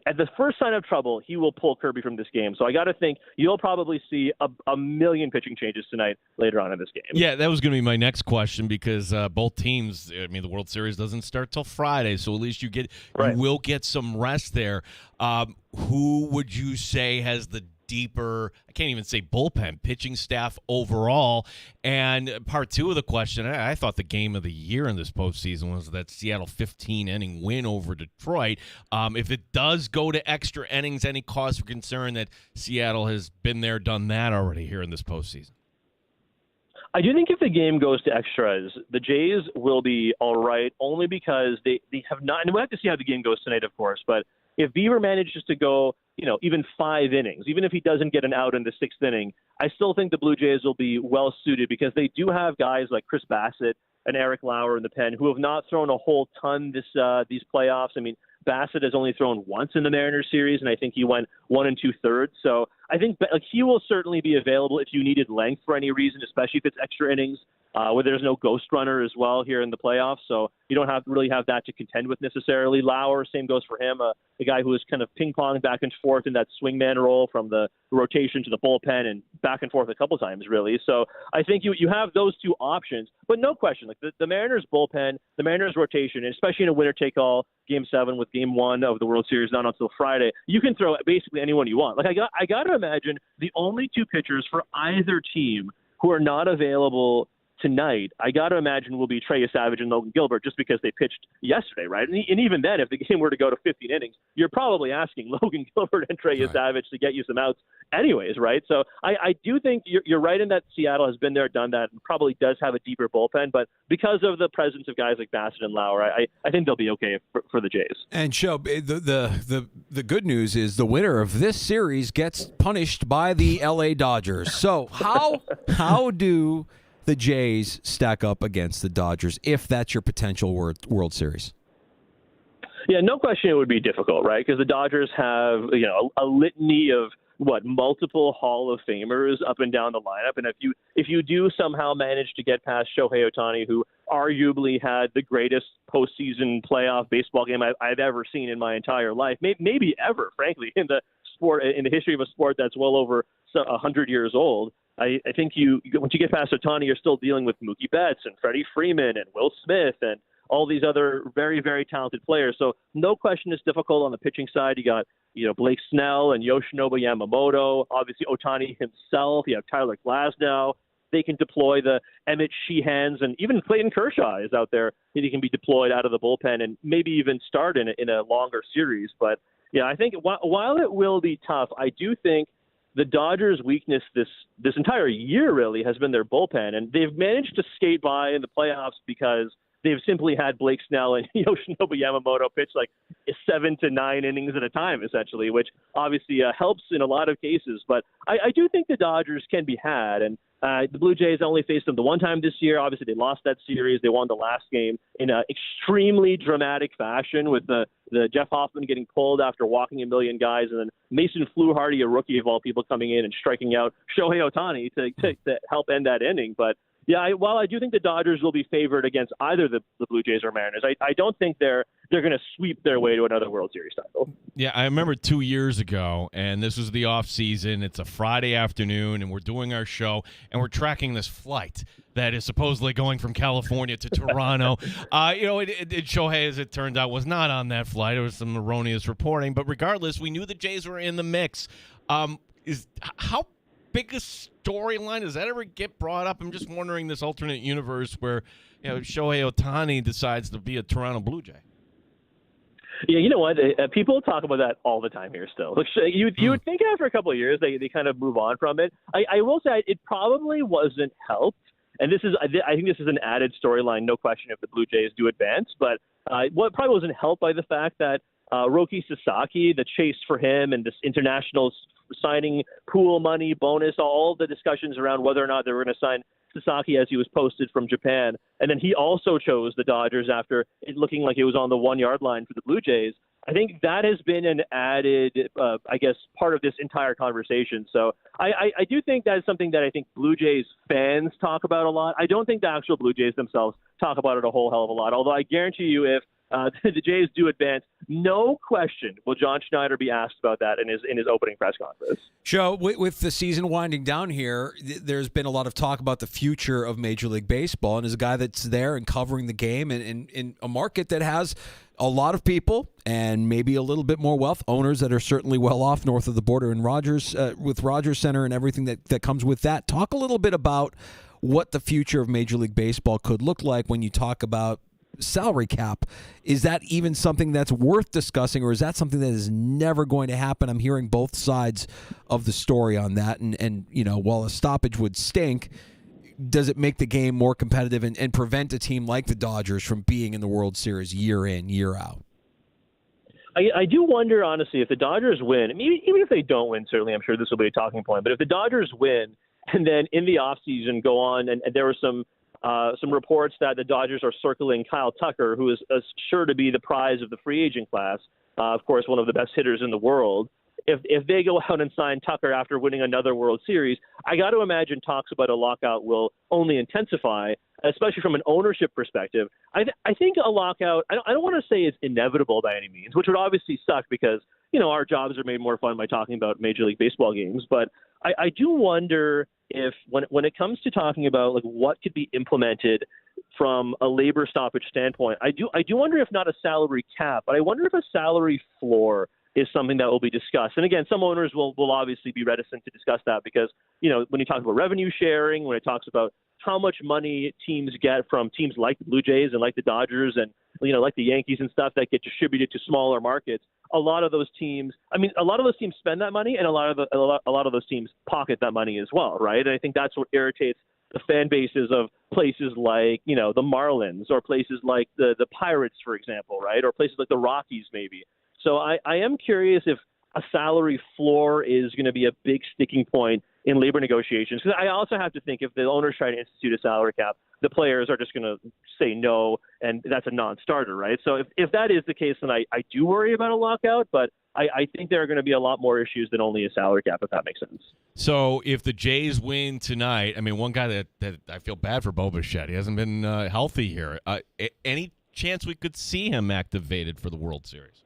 at the first sign of trouble, he will pull Kirby from this game. So I got to think you'll probably see a million pitching changes tonight later on in this game. Yeah, that was going to be my next question because both teams, I mean, the World Series doesn't start till Friday, so at least you will get some rest there. Who would you say has the deeper, I can't even say bullpen, pitching staff overall? And part 2 of the question, I thought the game of the year in this postseason was that Seattle 15-inning win over Detroit. If it does go to extra innings, any cause for concern that Seattle has been there, done that already here in this postseason? I do think if the game goes to extras, the Jays will be all right, only because they have not, and we'll have to see how the game goes tonight, of course, but if Beaver manages to go, even 5 innings, even if he doesn't get an out in the 6th inning, I still think the Blue Jays will be well suited because they do have guys like Chris Bassett and Eric Lauer in the pen who have not thrown a whole ton these playoffs. I mean, Bassett has only thrown once in the Mariners series, and I think he went 1 2/3. So I think he will certainly be available if you needed length for any reason, especially if it's extra innings, where there's no ghost runner as well here in the playoffs. So you don't really have that to contend with necessarily. Lauer, same goes for him, a guy who is kind of ping-pong back and forth in that swingman role from the rotation to the bullpen and back and forth a couple times, really. So I think you have those 2 options, but no question, like the Mariners bullpen, the Mariners rotation, and especially in a winner-take-all Game 7 with Game 1 of the World Series not until Friday, you can throw basically anyone you want. Like I got to imagine the only 2 pitchers for either team who are not available tonight, I got to imagine, will be Trey Savage and Logan Gilbert, just because they pitched yesterday, right? And even then, if the game were to go to 15 innings, you're probably asking Logan Gilbert and Trey Savage to get you some outs anyways, right? So I do think you're right in that Seattle has been there, done that, and probably does have a deeper bullpen, but because of the presence of guys like Bassett and Lauer, I think they'll be okay for the Jays. And Show, the good news is the winner of this series gets punished by the LA Dodgers. So how do the Jays stack up against the Dodgers if that's your potential World Series? Yeah, no question it would be difficult, right? Because the Dodgers have, a litany of multiple Hall of Famers up and down the lineup. And if you do somehow manage to get past Shohei Ohtani, who arguably had the greatest postseason playoff baseball game I've ever seen in my entire life, maybe ever, frankly, in the history of a sport that's well over 100 years old. I think once you get past Ohtani, you're still dealing with Mookie Betts and Freddie Freeman and Will Smith and all these other very, very talented players. So no question it's difficult on the pitching side. You got, Blake Snell and Yoshinobu Yamamoto, obviously Ohtani himself. You have Tyler Glasnow. They can deploy the Emmett Sheehans, and even Clayton Kershaw is out there. He can be deployed out of the bullpen and maybe even start in a longer series. But yeah, I think while it will be tough, I do think the Dodgers' weakness this entire year really has been their bullpen, and they've managed to skate by in the playoffs because they've simply had Blake Snell and Yoshinobu Yamamoto pitch like 7 to 9 innings at a time, essentially, which obviously helps in a lot of cases. But I do think the Dodgers can be had, and the Blue Jays only faced them the one time this year. Obviously, they lost that series. They won the last game in an extremely dramatic fashion with the Jeff Hoffman getting pulled after walking a million guys, and then Mason Fluharty, a rookie of all people, coming in and striking out Shohei Ohtani to help end that inning. But yeah, while I do think the Dodgers will be favored against either the Blue Jays or Mariners, I don't think they're going to sweep their way to another World Series title. Yeah, I remember 2 years ago, and this was the off season. It's a Friday afternoon, and we're doing our show, and we're tracking this flight that is supposedly going from California to Toronto. Shohei, as it turned out, was not on that flight. There was some erroneous reporting, but regardless, we knew the Jays were in the mix. How big a storyline does that ever get brought up? I'm just wondering this alternate universe where Shohei Ohtani decides to be a Toronto Blue Jay. Yeah, you know what? People talk about that all the time here still. You would think after a couple of years they kind of move on from it. I will say it probably wasn't helped. And I think this is an added storyline, no question, if the Blue Jays do advance. But what probably wasn't helped by the fact that Roki Sasaki, the chase for him and this international signing pool money bonus, all the discussions around whether or not they were going to sign Sasaki as he was posted from Japan. And then he also chose the Dodgers after it looking like it was on the 1 yard line for the Blue Jays. I think that has been an added, part of this entire conversation. So I do think that is something that I think Blue Jays fans talk about a lot. I don't think the actual Blue Jays themselves talk about it a whole hell of a lot, although I guarantee you if the Jays do advance, no question will John Schneider be asked about that in his opening press conference. Joe, with the season winding down here, there's been a lot of talk about the future of Major League Baseball, and as a guy that's there and covering the game in a market that has a lot of people and maybe a little bit more wealth, owners that are certainly well off north of the border in Rogers, with Rogers Center and everything that comes with that. Talk a little bit about what the future of Major League Baseball could look like when you talk about salary cap. Is that even something that's worth discussing, or is that something that is never going to happen? I'm hearing both sides of the story on that, and while a stoppage would stink, does it make the game more competitive and prevent a team like the Dodgers from being in the World Series year in, year out? I do wonder, honestly, if the Dodgers win, even if they don't win, certainly I'm sure this will be a talking point, but if the Dodgers win and then in the offseason go on, and there were some reports that the Dodgers are circling Kyle Tucker, who is sure to be the prize of the free agent class, of course, one of the best hitters in the world. If they go out and sign Tucker after winning another World Series, I got to imagine talks about a lockout will only intensify, especially from an ownership perspective. I think a lockout, I don't want to say it's inevitable by any means, which would obviously suck because, our jobs are made more fun by talking about Major League Baseball games. But I do wonder if when it comes to talking about like what could be implemented from a labor stoppage standpoint, I do wonder if not a salary cap, but I wonder if a salary floor is something that will be discussed. And again, some owners will obviously be reticent to discuss that because, when you talk about revenue sharing, when it talks about how much money teams get from teams like the Blue Jays and like the Dodgers and, like the Yankees and stuff that get distributed to smaller markets, a lot of those teams spend that money and a lot of those teams pocket that money as well, right? And I think that's what irritates the fan bases of places like, the Marlins or places like the Pirates, for example, right? Or places like the Rockies maybe. So I am curious if a salary floor is going to be a big sticking point in labor negotiations. Because I also have to think if the owners try to institute a salary cap, the players are just going to say no, and that's a non-starter, right? So if that is the case, then I do worry about a lockout, but I think there are going to be a lot more issues than only a salary cap, if that makes sense. So if the Jays win tonight, one guy that I feel bad for, Bo Bichette, he hasn't been healthy here. Any chance we could see him activated for the World Series?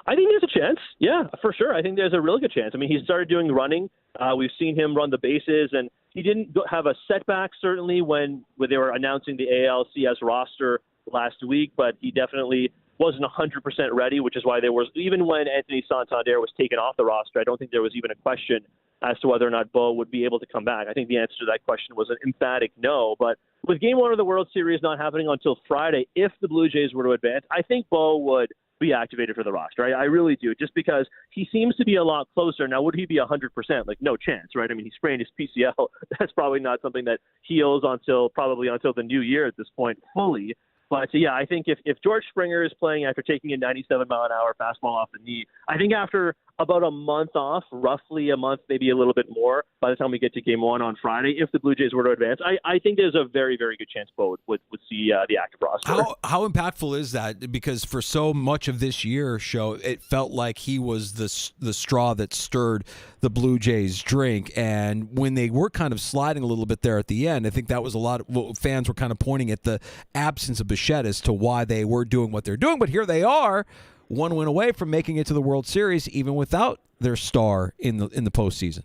I think there's a chance. Yeah, for sure. I think there's a really good chance. He started doing running. We've seen him run the bases, and he didn't have a setback, certainly, when they were announcing the ALCS roster last week, but he definitely wasn't 100% ready, which is why even when Anthony Santander was taken off the roster, I don't think there was even a question as to whether or not Bo would be able to come back. I think the answer to that question was an emphatic no. But with Game 1 of the World Series not happening until Friday, if the Blue Jays were to advance, I think Bo would be activated for the roster. I really do, just because he seems to be a lot closer. Now, would he be 100%? Like, no chance, right? He sprained his PCL. That's probably not something that heals until the new year at this point fully. But, yeah, I think if George Springer is playing after taking a 97-mile-an-hour fastball off the knee, I think after about a month off, roughly a month, maybe a little bit more, by the time we get to Game 1 on Friday, if the Blue Jays were to advance, I think there's a very, very good chance Bo would see the active roster. How impactful is that? Because for so much of this year show, it felt like he was the straw that stirred the Blue Jays drink. And when they were kind of sliding a little bit there at the end, I think that was a lot of fans were kind of pointing at the absence of Bichette as to why they were doing what they're doing. But here they are, one win away from making it to the World Series, even without their star in the postseason.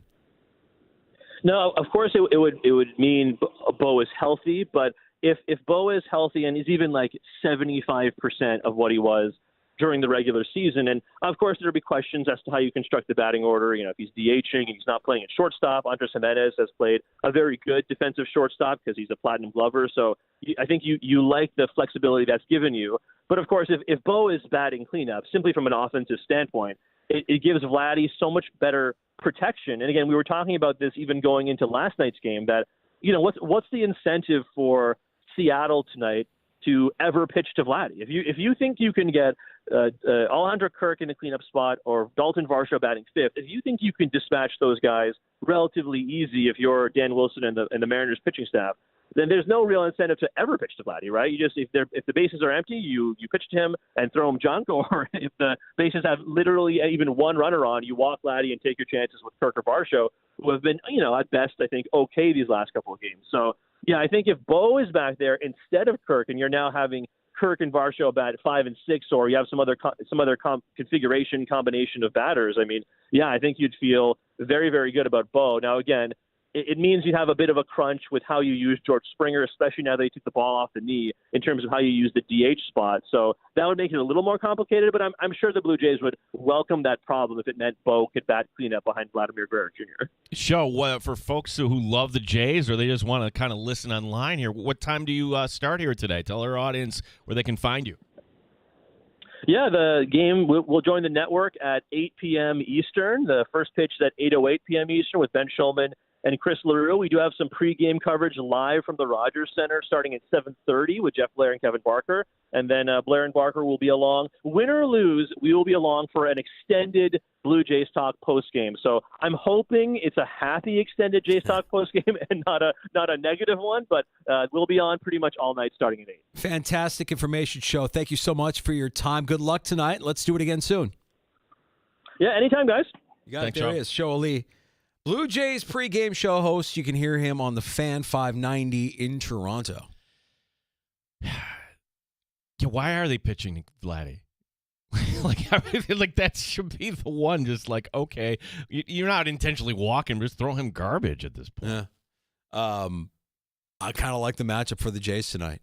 No, of course it would mean Bo is healthy, but if Bo is healthy and he's even like 75% of what he was during the regular season, and of course there'll be questions as to how you construct the batting order. If he's DHing and he's not playing at shortstop, Andres Jimenez has played a very good defensive shortstop because he's a platinum glover. So I think you like the flexibility that's given you. But of course, if Bo is batting cleanup, simply from an offensive standpoint, it gives Vladdy so much better protection. And again, we were talking about this even going into last night's game that, what's the incentive for Seattle tonight to ever pitch to Vladdy? If you think you can get Alejandro Kirk in the cleanup spot or Dalton Varsho batting fifth, if you think you can dispatch those guys relatively easy if you're Dan Wilson and the Mariners pitching staff, then there's no real incentive to ever pitch to Vladdy, right? You just if the bases are empty, you pitch to him and throw him junk, or if the bases have literally even one runner on, you walk Vladdy and take your chances with Kirk or Varsho, who have been, at best, I think, okay these last couple of games. So, yeah, I think if Bo is back there instead of Kirk, and you're now having Kirk and Varsho bat 5 and 6, or you have some other configuration combination of batters, I think you'd feel very, very good about Bo. Now, again, it means you have a bit of a crunch with how you use George Springer, especially now that he took the ball off the knee, in terms of how you use the DH spot. So that would make it a little more complicated, but I'm sure the Blue Jays would welcome that problem if it meant Bo could bat cleanup behind Vladimir Guerrero Jr. Show for folks who love the Jays or they just want to kind of listen online here, what time do you start here today? Tell our audience where they can find you. Yeah, the game will join the network at 8 p.m. Eastern. The first pitch is at 8:08 p.m. Eastern with Ben Schulman and Chris LaRue. We do have some pregame coverage live from the Rogers Center starting at 7:30 with Jeff Blair and Kevin Barker. And then Blair and Barker will be along. Win or lose, we will be along for an extended Blue Jays Talk postgame. So I'm hoping it's a happy extended Jays Talk postgame and not a negative one, but we'll be on pretty much all night starting at 8. Fantastic information show. Thank you so much for your time. Good luck tonight. Let's do it again soon. Yeah, anytime, guys. You got Thanks, it. There Sean. he is, Show Ali. Blue Jays pregame show host. You can hear him on the Fan 590 in Toronto. Yeah, why are they pitching Vladdy? like that should be the one. Just like, okay, you're not intentionally walking, just throw him garbage at this point. Yeah. I kind of like the matchup for the Jays tonight.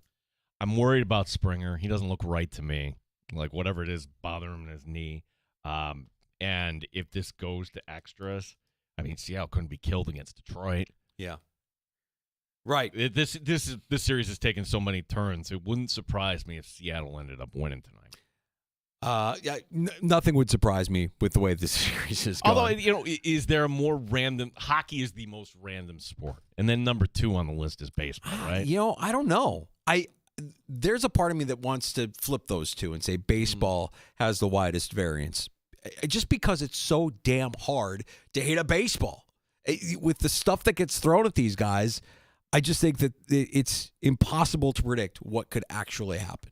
I'm worried about Springer. He doesn't look right to me. Like whatever it is bothering him in his knee. And if this goes to extras, I mean, Seattle couldn't be killed against Detroit. Yeah. Right. This series has taken so many turns. It wouldn't surprise me if Seattle ended up winning tonight. Nothing would surprise me with the way this series is going. Although, is there a more random? Hockey is the most random sport, and then number 2 on the list is baseball, right? I don't know. There's a part of me that wants to flip those two and say baseball has the widest variance, just because it's so damn hard to hit a baseball with the stuff that gets thrown at these guys. I just think that it's impossible to predict what could actually happen.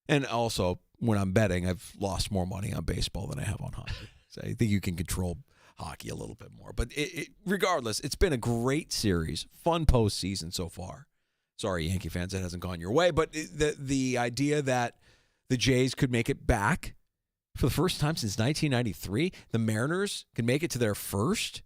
And also, when I'm betting, I've lost more money on baseball than I have on hockey. So I think you can control hockey a little bit more. But regardless, it's been a great series, fun postseason so far. Sorry, Yankee fans, that hasn't gone your way. But the idea that the Jays could make it back for the first time since 1993, the Mariners can make it to their first,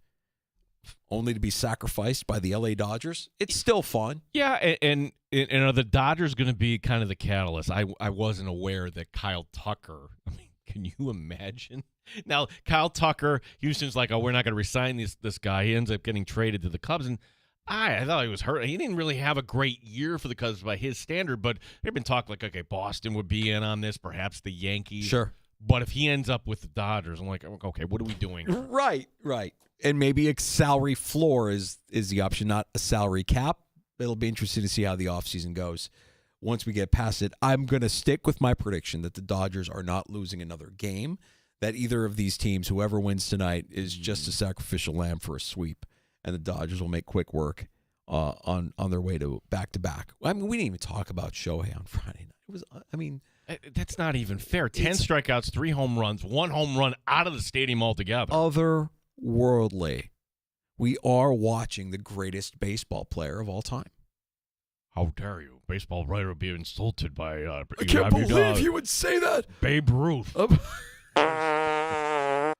only to be sacrificed by the LA Dodgers. It's still fun. Yeah, and are the Dodgers going to be kind of the catalyst? I wasn't aware that Kyle Tucker. I mean, can you imagine? Now, Kyle Tucker, Houston's like, oh, we're not going to resign this guy. He ends up getting traded to the Cubs, and I thought he was hurt. He didn't really have a great year for the Cubs by his standard, but there'd been talk like, okay, Boston would be in on this, perhaps the Yankees. Sure. But if he ends up with the Dodgers, I'm like, okay, what are we doing? Right. And maybe a salary floor is the option, not a salary cap. It'll be interesting to see how the offseason goes once we get past it. I'm going to stick with my prediction that the Dodgers are not losing another game, that either of these teams, whoever wins tonight, is just a sacrificial lamb for a sweep, and the Dodgers will make quick work on their way to back-to-back. I mean, we didn't even talk about Shohei on Friday night. That's not even fair. 10 strikeouts, 3 home runs, 1 home run out of the stadium altogether. Otherworldly. We are watching the greatest baseball player of all time. How dare you? Baseball writer would be insulted by I can't believe you would say that. Babe Ruth. I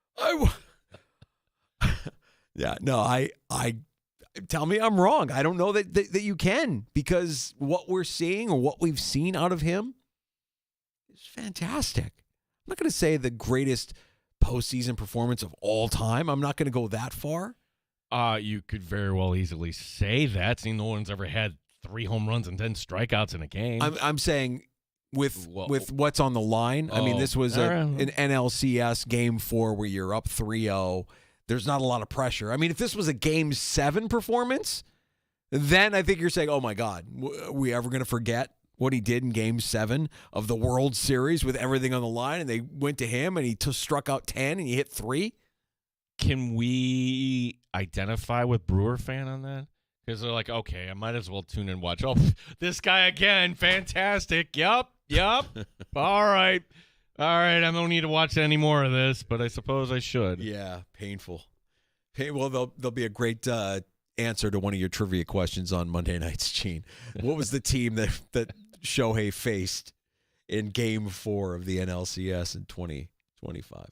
tell me I'm wrong. I don't know that you can, because what we're seeing or what we've seen out of him is fantastic. I'm not going to say the greatest postseason performance of all time. I'm not going to go that far. You could very well easily say that. See, no one's ever had 3 home runs and 10 strikeouts in a game. I'm saying with what's on the line. I mean, this was an NLCS Game 4 where you're up 3-0. There's not a lot of pressure. I mean, if this was a Game 7 performance, then I think you're saying, oh, my God, are we ever going to forget what he did in Game 7 of the World Series with everything on the line, and they went to him, and he struck out 10, and he hit 3? Can we identify with Brewer fan on that? Because they're like, okay, I might as well tune in and watch. Oh, this guy again, fantastic. Yup. All right. I don't need to watch any more of this, but I suppose I should. Yeah, painful. Well, there'll be a great answer to one of your trivia questions on Monday nights, Gene. What was the team that Shohei faced in Game 4 of the NLCS in 2025?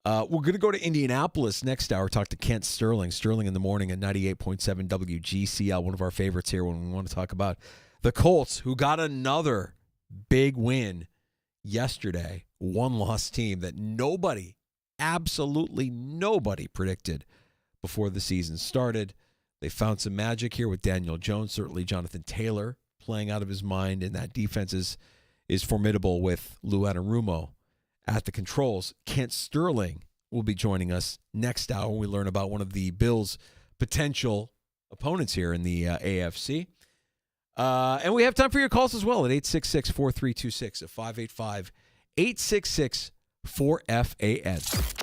We're going to go to Indianapolis next hour, talk to Kent Sterling. Sterling in the morning at 98.7 WGCL, one of our favorites here when we want to talk about the Colts, who got another big win yesterday. One-loss team that absolutely nobody predicted before the season started. They found some magic here with Daniel Jones, certainly Jonathan Taylor playing out of his mind, and that defense is formidable with Lou Anarumo at the controls. Kent Sterling will be joining us next hour when we learn about one of the Bills' potential opponents here in the AFC. And we have time for your calls as well at 866-4326 at 585-866-4FAN.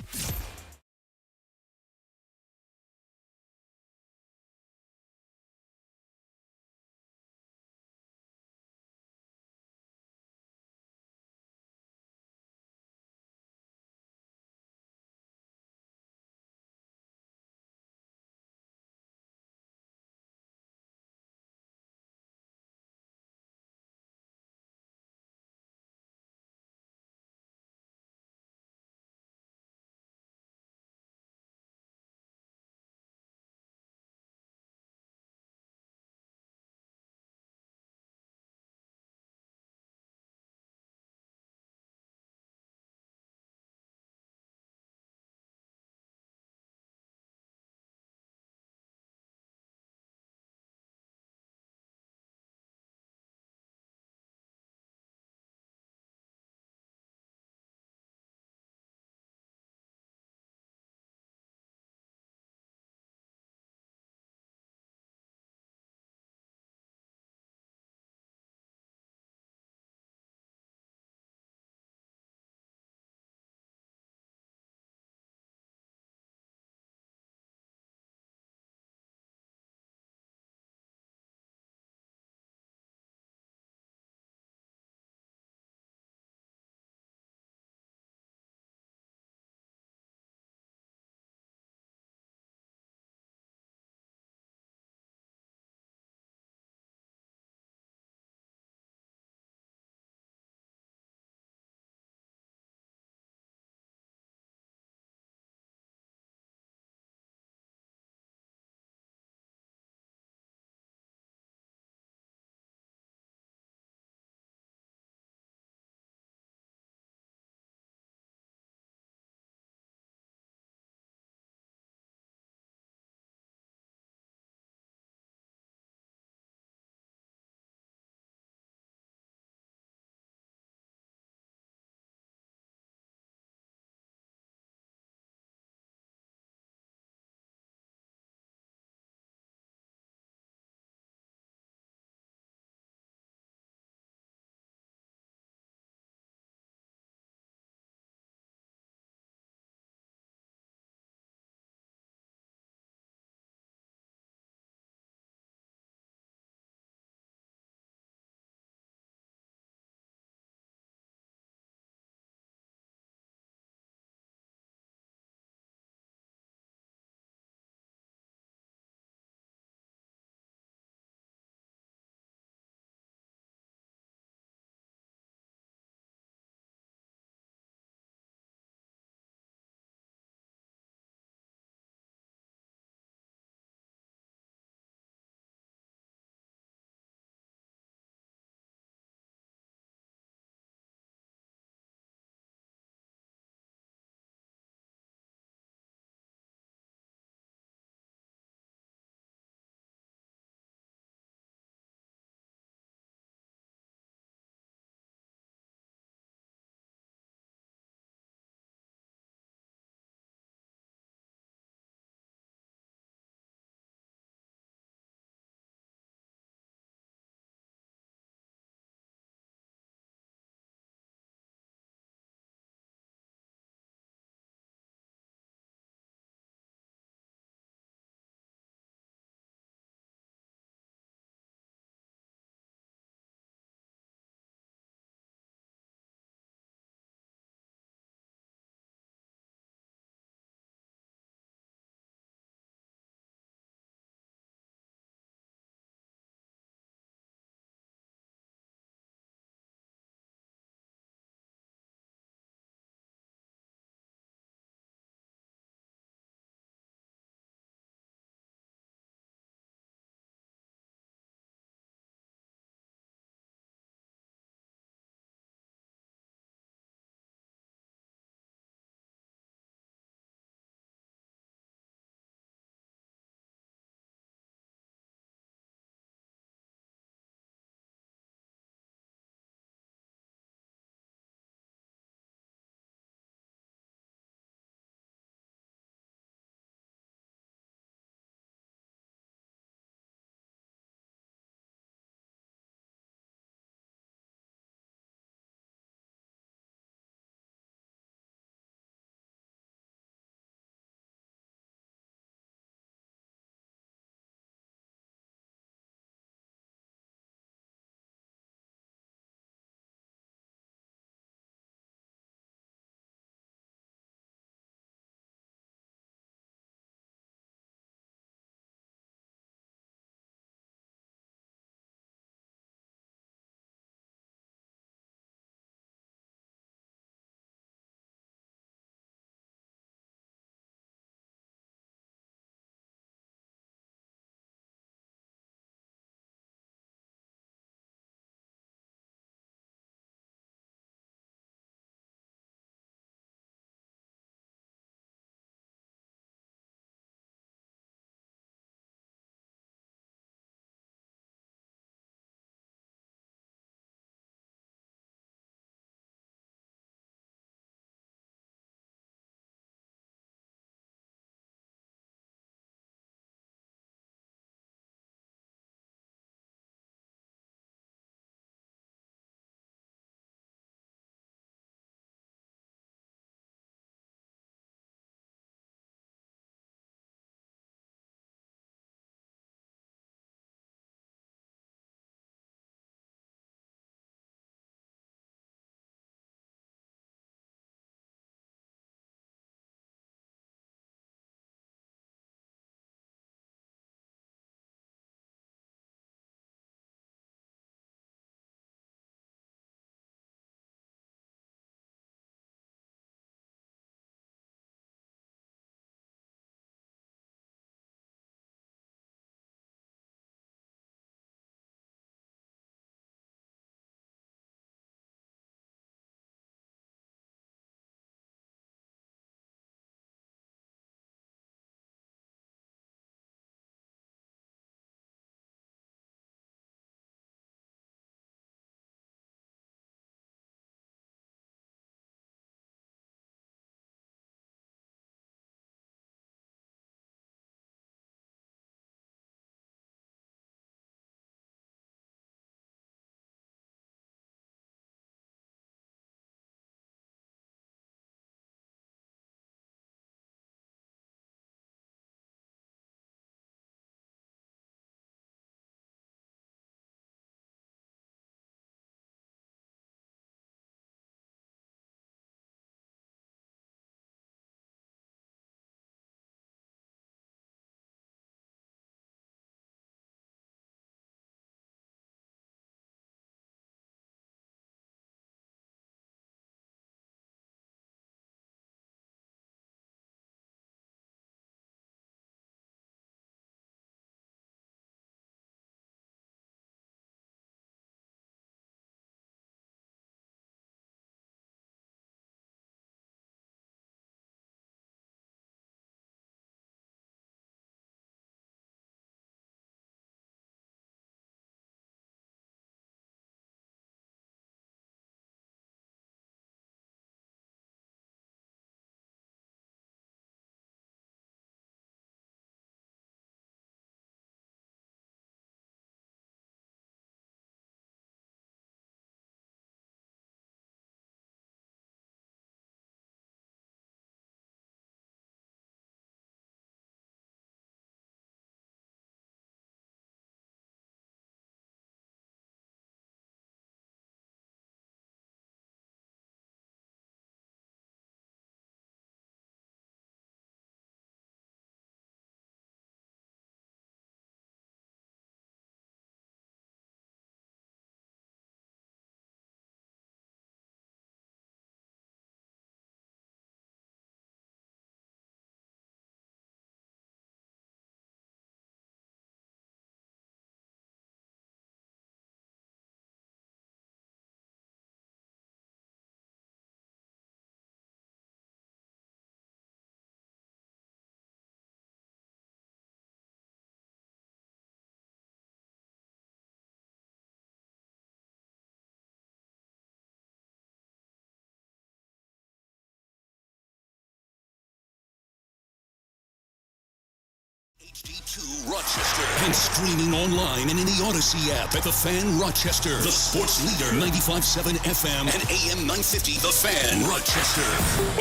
HD2 Rochester. And streaming online and in the Odyssey app at The Fan Rochester. The sports leader, 95.7 FM and AM 950. The Fan Rochester.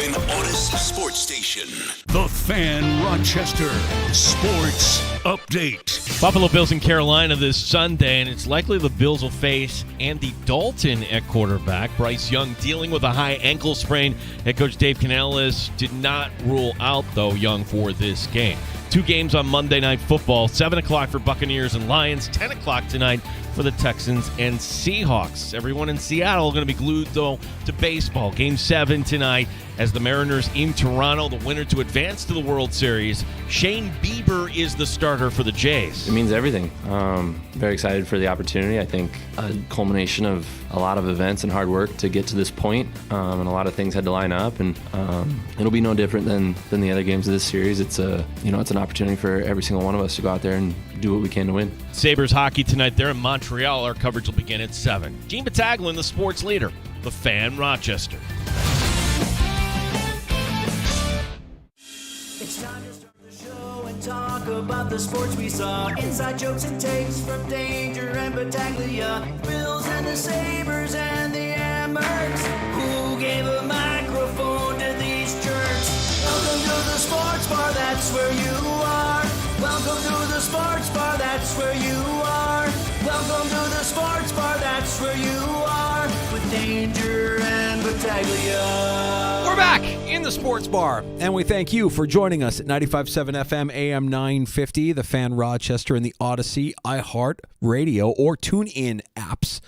An Odyssey sports station. The Fan Rochester Sports Update. Buffalo Bills in Carolina this Sunday, and it's likely the Bills will face Andy Dalton at quarterback. Bryce Young dealing with a high ankle sprain. Head coach Dave Canales did not rule out, though, Young for this game. 2 games on Monday Night Football, 7 o'clock for Buccaneers and Lions, 10 o'clock tonight for the Texans and Seahawks. Everyone in Seattle going to be glued, though, to baseball. Game 7 tonight as the Mariners in Toronto, the winner to advance to the World Series. Shane Bieber is the starter for the Jays. It means everything. Very excited for the opportunity. I think a culmination of a lot of events and hard work to get to this point, and a lot of things had to line up, and it'll be no different than the other games of this series. It's an opportunity for every single one of us to go out there and do what we can to win. Sabres hockey tonight. They're in Montreal. Our coverage will begin at 7. Gene Battaglin, the sports leader, the Fan Rochester. It's time to start the show and talk about the sports we saw. Inside jokes and takes from Danger and Battaglia. Bills and the Sabres and the Amherst. Who gave a microphone to these jerks? Welcome to the sports bar, that's where you are. Welcome to the sports bar, that's where you are. Welcome to the sports bar, that's where you are. With Danger and Battaglia. We're back in the sports bar, and we thank you for joining us at 95.7 FM, AM 950, the Fan Rochester, and the Odyssey, iHeart Radio, or TuneIn apps,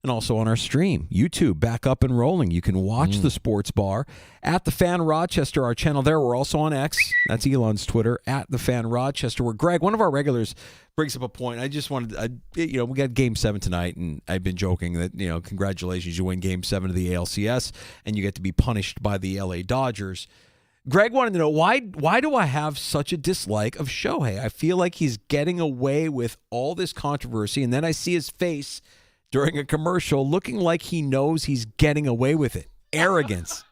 and also on our stream, YouTube, back up and rolling. You can watch the sports bar at the Fan Rochester, our channel there. We're also on X. That's Elon's Twitter, at the Fan Rochester, where Greg, one of our regulars, brings up a point. I just wanted, we got Game 7 tonight, and I've been joking that, congratulations, you win Game 7 of the ALCS, and you get to be punished by the LA Dodgers. Greg wanted to know, why do I have such a dislike of Shohei? I feel like he's getting away with all this controversy, and then I see his face during a commercial looking like he knows he's getting away with it. Arrogance.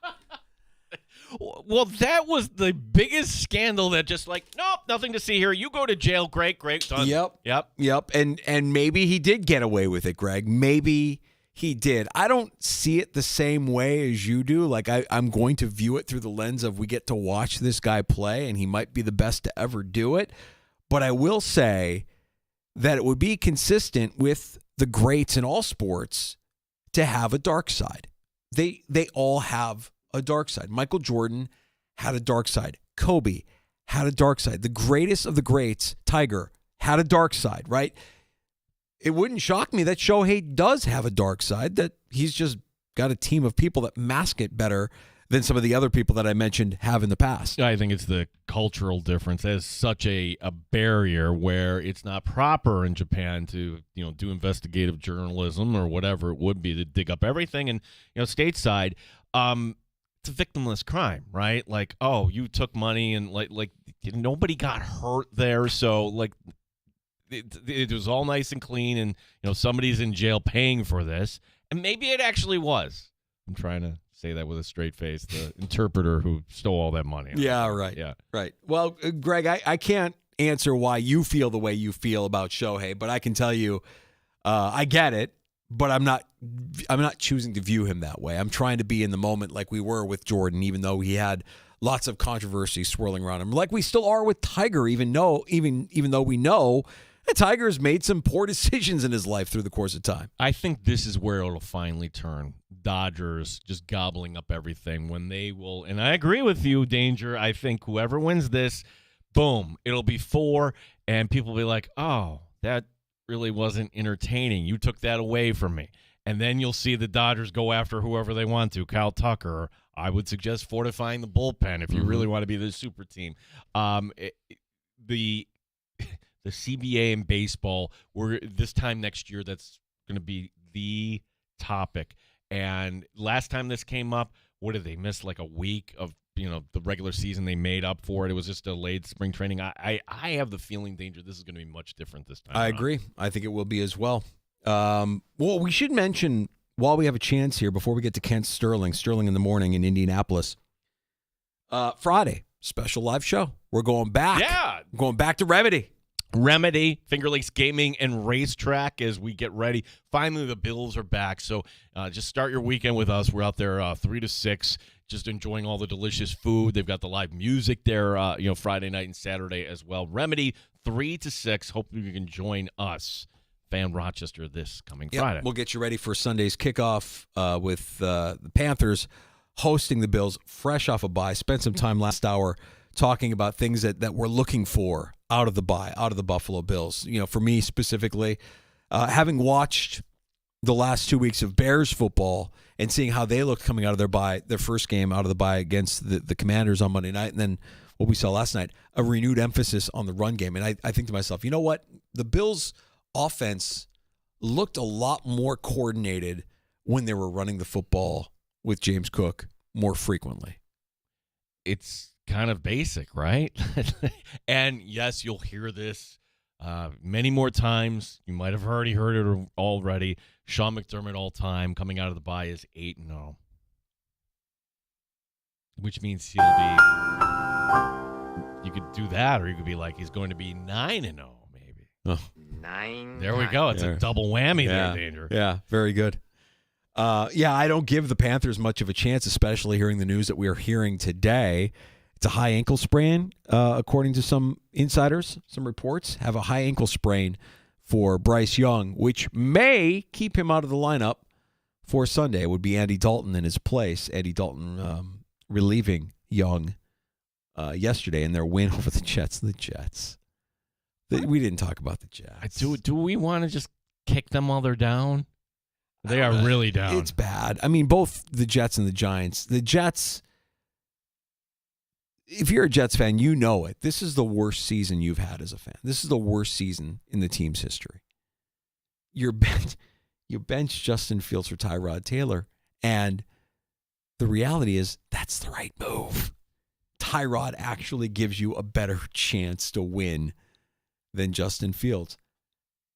Well, that was the biggest scandal that just nope, nothing to see here. You go to jail. Great, done. Yep. And maybe he did get away with it, Greg. Maybe he did. I don't see it the same way as you do. I'm going to view it through the lens of we get to watch this guy play, and he might be the best to ever do it. But I will say that it would be consistent with the greats in all sports to have a dark side. They all have a dark side. Michael Jordan had a dark side. Kobe had a dark side. The greatest of the greats, Tiger, had a dark side, right? It wouldn't shock me that Shohei does have a dark side, that he's just got a team of people that mask it better than some of the other people that I mentioned have in the past. I think it's the cultural difference. There's such a barrier where it's not proper in Japan to do investigative journalism or whatever it would be to dig up everything. And stateside, it's a victimless crime, right? You took money and like nobody got hurt there, so it was all nice and clean, and somebody's in jail paying for this, and maybe it actually was. I'm trying to say that with a straight face. The interpreter who stole all that money. Yeah, right. Yeah, right. Well, Greg, I can't answer why you feel the way you feel about Shohei, but I can tell you, I get it. But I'm not choosing to view him that way. I'm trying to be in the moment like we were with Jordan, even though he had lots of controversy swirling around him, like we still are with Tiger, even though we know that Tiger's made some poor decisions in his life through the course of time. I think this is where it'll finally turn. Dodgers just gobbling up everything when they will. And I agree with you, Danger. I think whoever wins this, boom, it'll be 4, and people will be like, oh, that really wasn't entertaining. You took that away from me. And then you'll see the Dodgers go after whoever they want to. Kyle Tucker. I would suggest fortifying the bullpen if you really want to be the super team. The CBA in baseball, this time next year, that's going to be the topic. And last time this came up, what did they miss? A week of the regular season. They made up for it. It was just delayed spring training. I have the feeling, Danger, this is going to be much different this time. I agree. I think it will be as well. Well, we should mention, while we have a chance here, before we get to Sterling in the morning in Indianapolis, Friday, special live show we're going back. Yeah. Going back to Remedy. Remedy, Finger Lakes Gaming and Racetrack as we get ready. Finally, the Bills are back. So just start your weekend with us. We're out there 3 to 6, just enjoying all the delicious food. They've got the live music there, Friday night and Saturday as well. Remedy, 3 to 6. Hopefully you can join us, Fan Rochester, this coming Friday. We'll get you ready for Sunday's kickoff with the Panthers hosting the Bills fresh off a bye. Spent some time last hour talking about things that we're looking for out of the bye, out of the Buffalo Bills. For me specifically, having watched the last 2 weeks of Bears football and seeing how they looked coming out of their first game out of the bye against the Commanders on Monday night, and then what we saw last night, a renewed emphasis on the run game. And I think to myself, you know what? The Bills' offense looked a lot more coordinated when they were running the football with James Cook more frequently. It's kind of basic, right? And yes, you'll hear this many more times. You might have already heard it already. Sean McDermott all time coming out of the bye is 8-0, which means he'll be. You could do that, or you could be like he's going to be 9-0, maybe. Oh. 9. There we go. It's a double whammy there, Danger. Yeah, very good. I don't give the Panthers much of a chance, especially hearing the news that we are hearing today. It's a high ankle sprain, according to some insiders. Some reports have a high ankle sprain for Bryce Young, which may keep him out of the lineup for Sunday. It would be Andy Dalton in his place. Andy Dalton relieving Young yesterday in their win over the Jets. The Jets. We didn't talk about the Jets. Do we want to just kick them while they're down? They are really down. It's bad. I mean, both the Jets and the Giants. The Jets, if you're a Jets fan, you know it. This is the worst season you've had as a fan. This is the worst season in the team's history. You bench Justin Fields for Tyrod Taylor, and the reality is that's the right move. Tyrod actually gives you a better chance to win than Justin Fields.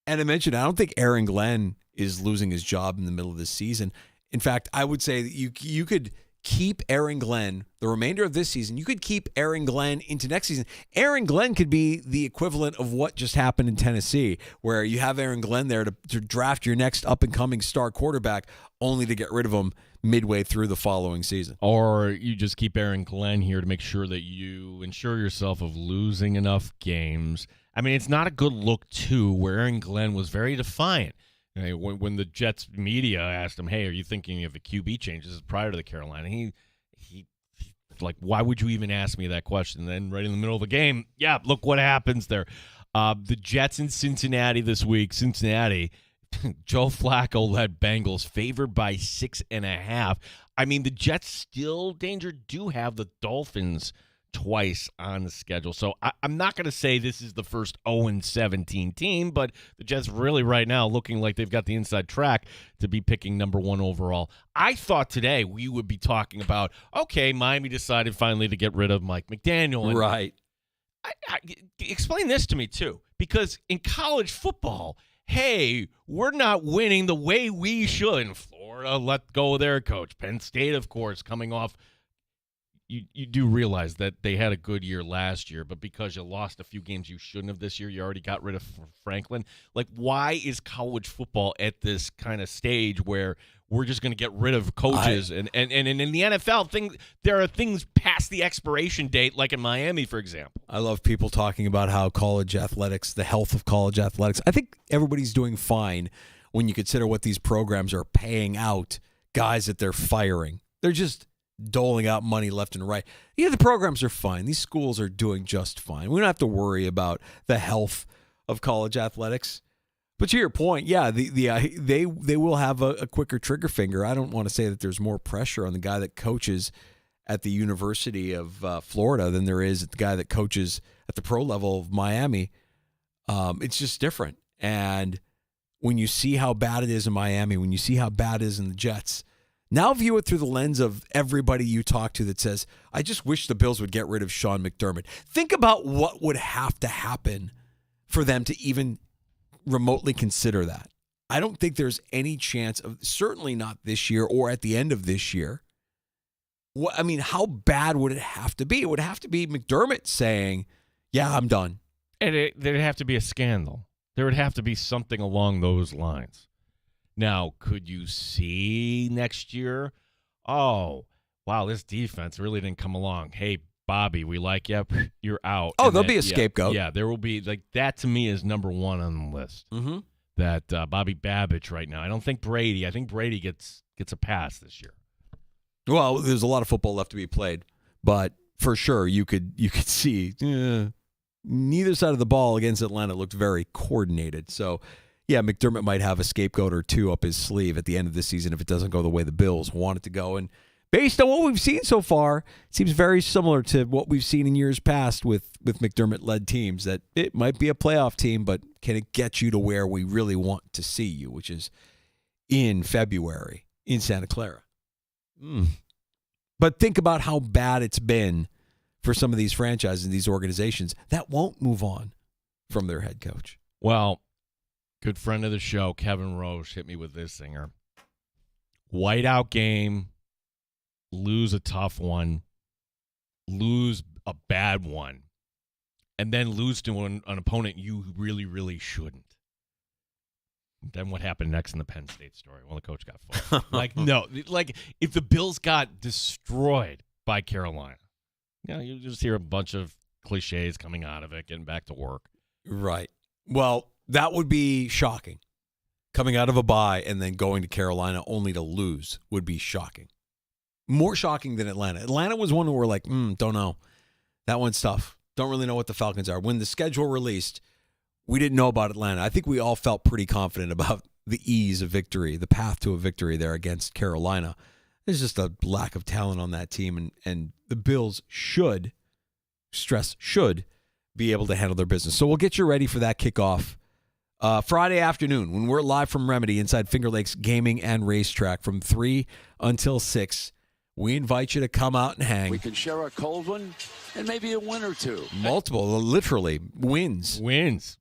And I mentioned, I don't think Aaron Glenn is losing his job in the middle of this season. In fact, I would say that you could keep Aaron Glenn the remainder of this season. You could keep Aaron Glenn into next season. Aaron Glenn could be the equivalent of what just happened in Tennessee, where you have Aaron Glenn there to draft your next up-and-coming star quarterback, only to get rid of him midway through the following season. Or you just keep Aaron Glenn here to make sure that you ensure yourself of losing enough games. I mean, it's not a good look, too, where Aaron Glenn was very defiant. When the Jets media asked him, hey, are you thinking of a QB change? This is prior to the Carolina. He like, why would you even ask me that question? And then right in the middle of the game, yeah, look what happens there. The Jets in Cincinnati this week. Cincinnati, Joe Flacco led Bengals, favored by 6.5. I mean, the Jets still, Danger, do have the Dolphins twice on the schedule. So I'm not going to say this is the first 0-17 team, but the Jets really right now looking like they've got the inside track to be picking number 1 overall. I thought today we would be talking about, okay, Miami decided finally to get rid of Mike McDaniel. And right. Explain this to me, too, because in college football, hey, we're not winning the way we should. In Florida let go of their coach. Penn State, of course, coming off. You do realize that they had a good year last year, but because you lost a few games you shouldn't have this year, you already got rid of Franklin. Like, why is college football at this kind of stage where we're just going to get rid of coaches? And in the NFL, there are things past the expiration date, like in Miami, for example. I love people talking about how college athletics, the health of college athletics. I think everybody's doing fine when you consider what these programs are paying out guys that they're firing. They're just doling out money left and right. Yeah, the programs are fine. These schools are doing just fine. We don't have to worry about the health of college athletics. But to your point, yeah, they will have a quicker trigger finger. I don't want to say that there's more pressure on the guy that coaches at the University of Florida than there is at the guy that coaches at the pro level of Miami. It's just different. And when you see how bad it is in Miami, when you see how bad it is in the Jets, now view it through the lens of everybody you talk to that says, I just wish the Bills would get rid of Sean McDermott. Think about what would have to happen for them to even remotely consider that. I don't think there's any chance of, certainly not this year or at the end of this year, I mean, how bad would it have to be? It would have to be McDermott saying, yeah, I'm done. And there'd have to be a scandal. There would have to be something along those lines. Now, could you see next year, oh, wow, this defense really didn't come along. Hey, Bobby, we like you. You're out. Oh, And there'll be a scapegoat. Yeah, there will be. Like, that to me is number one on the list. Mm-hmm. That Bobby Babbage right now. I don't think Brady. I think Brady gets a pass this year. Well, there's a lot of football left to be played, but for sure you could see neither side of the ball against Atlanta looked very coordinated. So, yeah, McDermott might have a scapegoat or two up his sleeve at the end of the season if it doesn't go the way the Bills want it to go. And based on what we've seen so far, it seems very similar to what we've seen in years past with McDermott-led teams, that it might be a playoff team, but can it get you to where we really want to see you, which is in February in Santa Clara. But think about how bad it's been for some of these franchises and these organizations that won't move on from their head coach. Well, good friend of the show, Kevin Roche, hit me with this singer. Whiteout game, lose a tough one, lose a bad one, and then lose to an opponent you really, really shouldn't. Then what happened next in the Penn State story? Well, the coach got fired. If the Bills got destroyed by Carolina, you just hear a bunch of cliches coming out of it, getting back to work. Right. Well, that would be shocking. Coming out of a bye and then going to Carolina only to lose would be shocking. More shocking than Atlanta. Atlanta was one where we're like, don't know. That one's tough. Don't really know what the Falcons are. When the schedule released, we didn't know about Atlanta. I think we all felt pretty confident about the ease of victory, the path to a victory there against Carolina. There's just a lack of talent on that team, and the Bills should be able to handle their business. So we'll get you ready for that kickoff Friday afternoon when we're live from Remedy inside Finger Lakes Gaming and Racetrack from 3 until 6. We invite you to come out and hang. We can share a cold one and maybe a win or two. Multiple, literally, wins. Next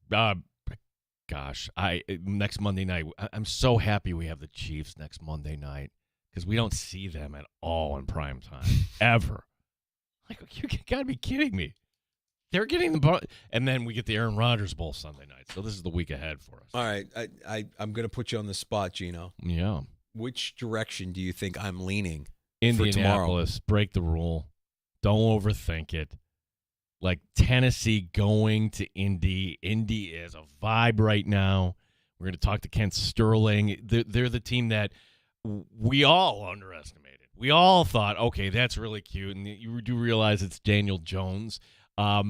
Monday night, I'm so happy we have the Chiefs next Monday night because we don't see them at all in prime time, ever. Like, you got to be kidding me. They're getting the ball, and then we get the Aaron Rodgers Bowl Sunday night. So this is the week ahead for us. All right, I'm going to put you on the spot, Gino. Yeah. Which direction do you think I'm leaning? Indianapolis, break the rule. Don't overthink it. Like Tennessee going to Indy. Indy is a vibe right now. We're going to talk to Kent Sterling. They're the team that we all underestimated. We all thought, okay, that's really cute. And you do realize it's Daniel Jones. How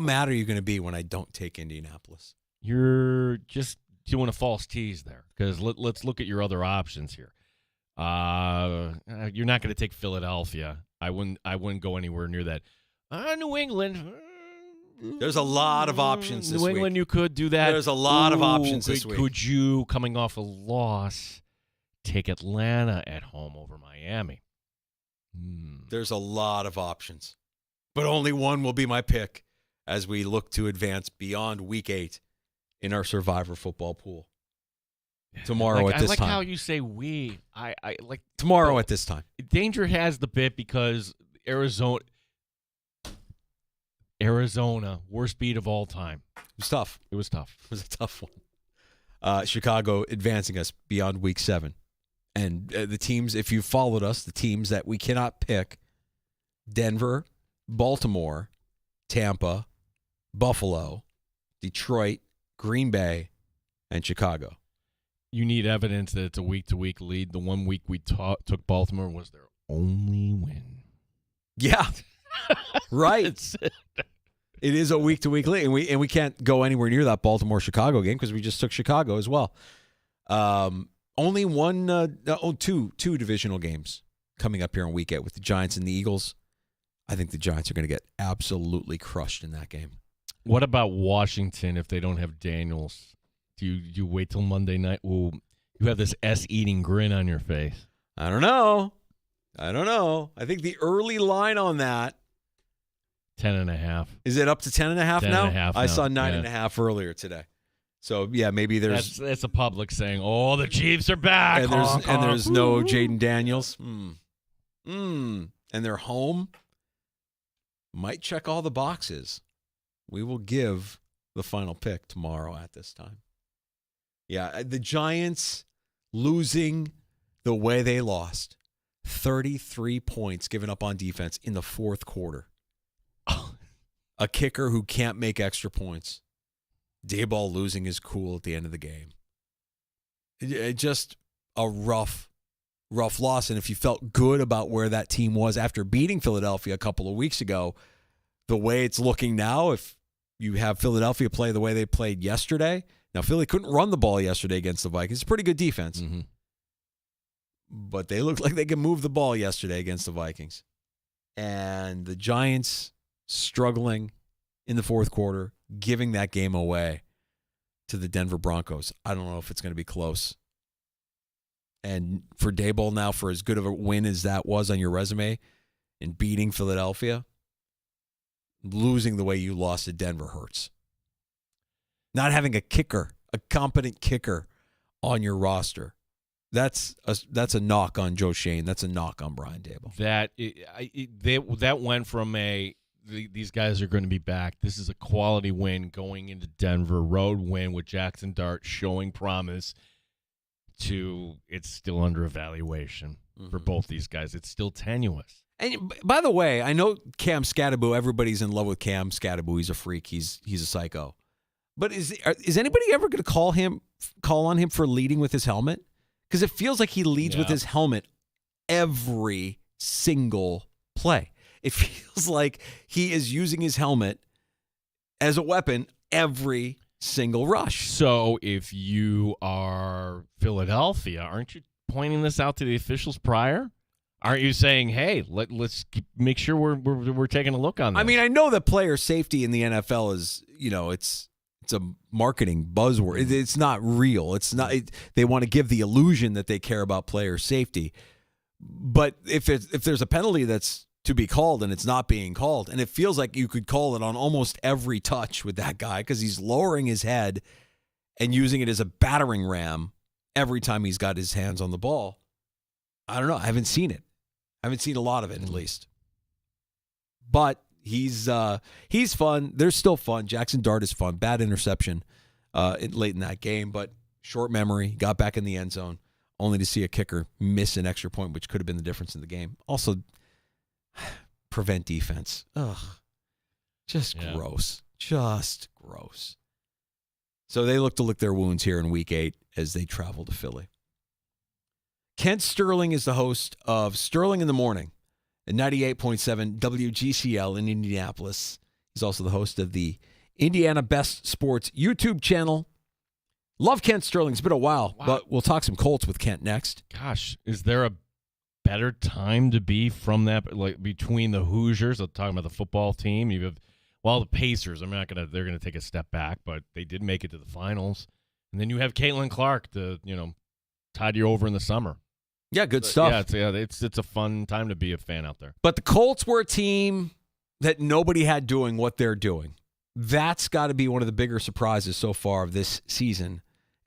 mad are you going to be when I don't take Indianapolis? You're just doing a false tease there because let's look at your other options here. You're not going to take Philadelphia. I wouldn't go anywhere near that. New England. There's a lot of options this week. New England, you could do that. There's a lot of options this week. Could you, coming off a loss, take Atlanta at home over Miami? There's a lot of options, but only one will be my pick as we look to advance beyond Week 8 in our Survivor football pool. Tomorrow at this time. I like how you say we. I like tomorrow at this time. Danger has the bit because Arizona, worst beat of all time. It was tough. It was a tough one. Chicago advancing us beyond Week 7. And the teams, if you followed us, the teams that we cannot pick, Denver, Baltimore, Tampa, Buffalo, Detroit, Green Bay, and Chicago. You need evidence that it's a week-to-week lead. The 1 week we took Baltimore was their only win. Yeah, right. It is a week-to-week lead, and we can't go anywhere near that Baltimore-Chicago game because we just took Chicago as well. Only two divisional games coming up here in Week 8 with the Giants and the Eagles. I think the Giants are going to get absolutely crushed in that game. What about Washington if they don't have Daniels? Do you wait till Monday night? Ooh, you have this S-eating grin on your face. I don't know. I think the early line on that 10.5. Is it up to 10.5 now? 10.5 I saw 9.5 earlier today. So yeah, maybe there's that's a public saying, "Oh, the Chiefs are back," and there's no Jaden Daniels. and they're home, might check all the boxes. We will give the final pick tomorrow at this time. Yeah, the Giants losing the way they lost. 33 points given up on defense in the fourth quarter. A kicker who can't make extra points. Dayball losing his cool at the end of the game. Just a rough loss. And if you felt good about where that team was after beating Philadelphia a couple of weeks ago, the way it's looking now, if you have Philadelphia play the way they played yesterday. Now, Philly couldn't run the ball yesterday against the Vikings. It's a pretty good defense. Mm-hmm. But they looked like they could move the ball yesterday against the Vikings. And the Giants struggling in the fourth quarter, giving that game away to the Denver Broncos. I don't know if it's going to be close. And for Daboll now, for as good of a win as that was on your resume in beating Philadelphia, losing the way you lost to Denver hurts. Not having a kicker, a competent kicker on your roster. That's a knock on Joe Shane. That's a knock on Brian Daboll. That went from these guys are going to be back. This is a quality win going into Denver, road win with Jackson Dart showing promise, to it's still under evaluation for both these guys. It's still tenuous. And by the way, I know Cam Scatterbo. Everybody's in love with Cam Scatterbo. He's a freak. He's a psycho. But is anybody ever going to call on him for leading with his helmet? Because it feels like he leads with his helmet every single play. It feels like he is using his helmet as a weapon every single rush. So if you are Philadelphia, aren't you pointing this out to the officials prior? Aren't you saying, hey, let's make sure we're taking a look on this? I mean, I know that player safety in the NFL is, it's a marketing buzzword. It's not real. It's not. They want to give the illusion that they care about player safety. But if there's a penalty that's to be called and it's not being called, and it feels like you could call it on almost every touch with that guy because he's lowering his head and using it as a battering ram every time he's got his hands on the ball. I don't know. I haven't seen it. I haven't seen a lot of it, at least. But he's fun. They're still fun. Jackson Dart is fun. Bad interception late in that game, but short memory. Got back in the end zone, only to see a kicker miss an extra point, which could have been the difference in the game. Also, prevent defense. Ugh. Just gross. Just gross. So they look to lick their wounds here in Week 8 as they travel to Philly. Kent Sterling is the host of Sterling in the Morning at 98.7 WGCL in Indianapolis. He's also the host of the Indiana Best Sports YouTube channel. Love Kent Sterling. It's been a while, but we'll talk some Colts with Kent next. Gosh, is there a better time to be from that, like between the Hoosiers? I'm talking about the football team. You have, the Pacers. They're going to take a step back, but they did make it to the finals. And then you have Caitlin Clark to, tide you over in the summer. Yeah, good stuff. It's a fun time to be a fan out there. But the Colts were a team that nobody had doing what they're doing. That's got to be one of the bigger surprises so far of this season.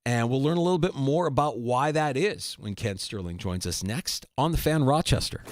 And we'll learn a little bit more about why that is when Kent Sterling joins us next on The Fan Rochester.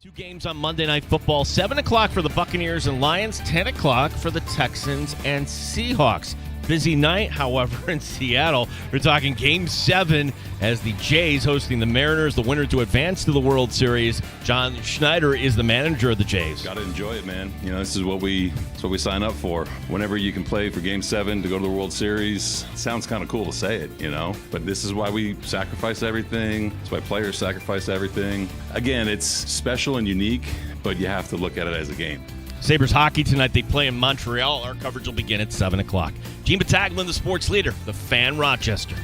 Two games on Monday Night Football, 7 o'clock for the Buccaneers and Lions, 10 o'clock for the Texans and Seahawks. Busy night, however, in Seattle. We're talking Game 7 as the Jays hosting the Mariners, the winner to advance to the World Series. John Schneider is the manager of the Jays. Got to enjoy it, man. You know, this is what we sign up for. Whenever you can play for Game 7 to go to the World Series, it sounds kind of cool to say it, you know, but this is why we sacrifice everything. It's why players sacrifice everything. Again, it's special and unique, but you have to look at it as a game. Sabres hockey tonight. They play in Montreal. Our coverage will begin at 7 o'clock. Gene Battaglin, the sports leader, the Fan Rochester.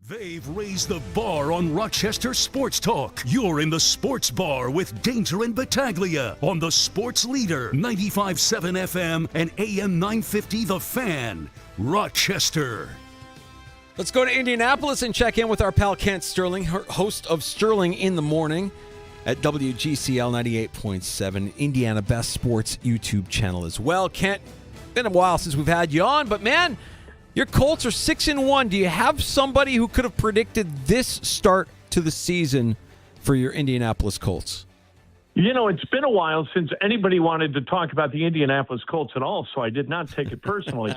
They've raised the bar on Rochester Sports Talk. You're in the Sports Bar with Danger and Battaglia on the Sports Leader, 95.7 FM and AM 950 The Fan, Rochester. Let's go to Indianapolis and check in with our pal Kent Sterling, host of Sterling in the Morning at WGCL 98.7, Indiana Best Sports YouTube channel as well. Kent, been a while since we've had you on, but man, your Colts are 6-1. Do you have somebody who could have predicted this start to the season for your Indianapolis Colts? You know, it's been a while since anybody wanted to talk about the Indianapolis Colts at all, so I did not take it personally.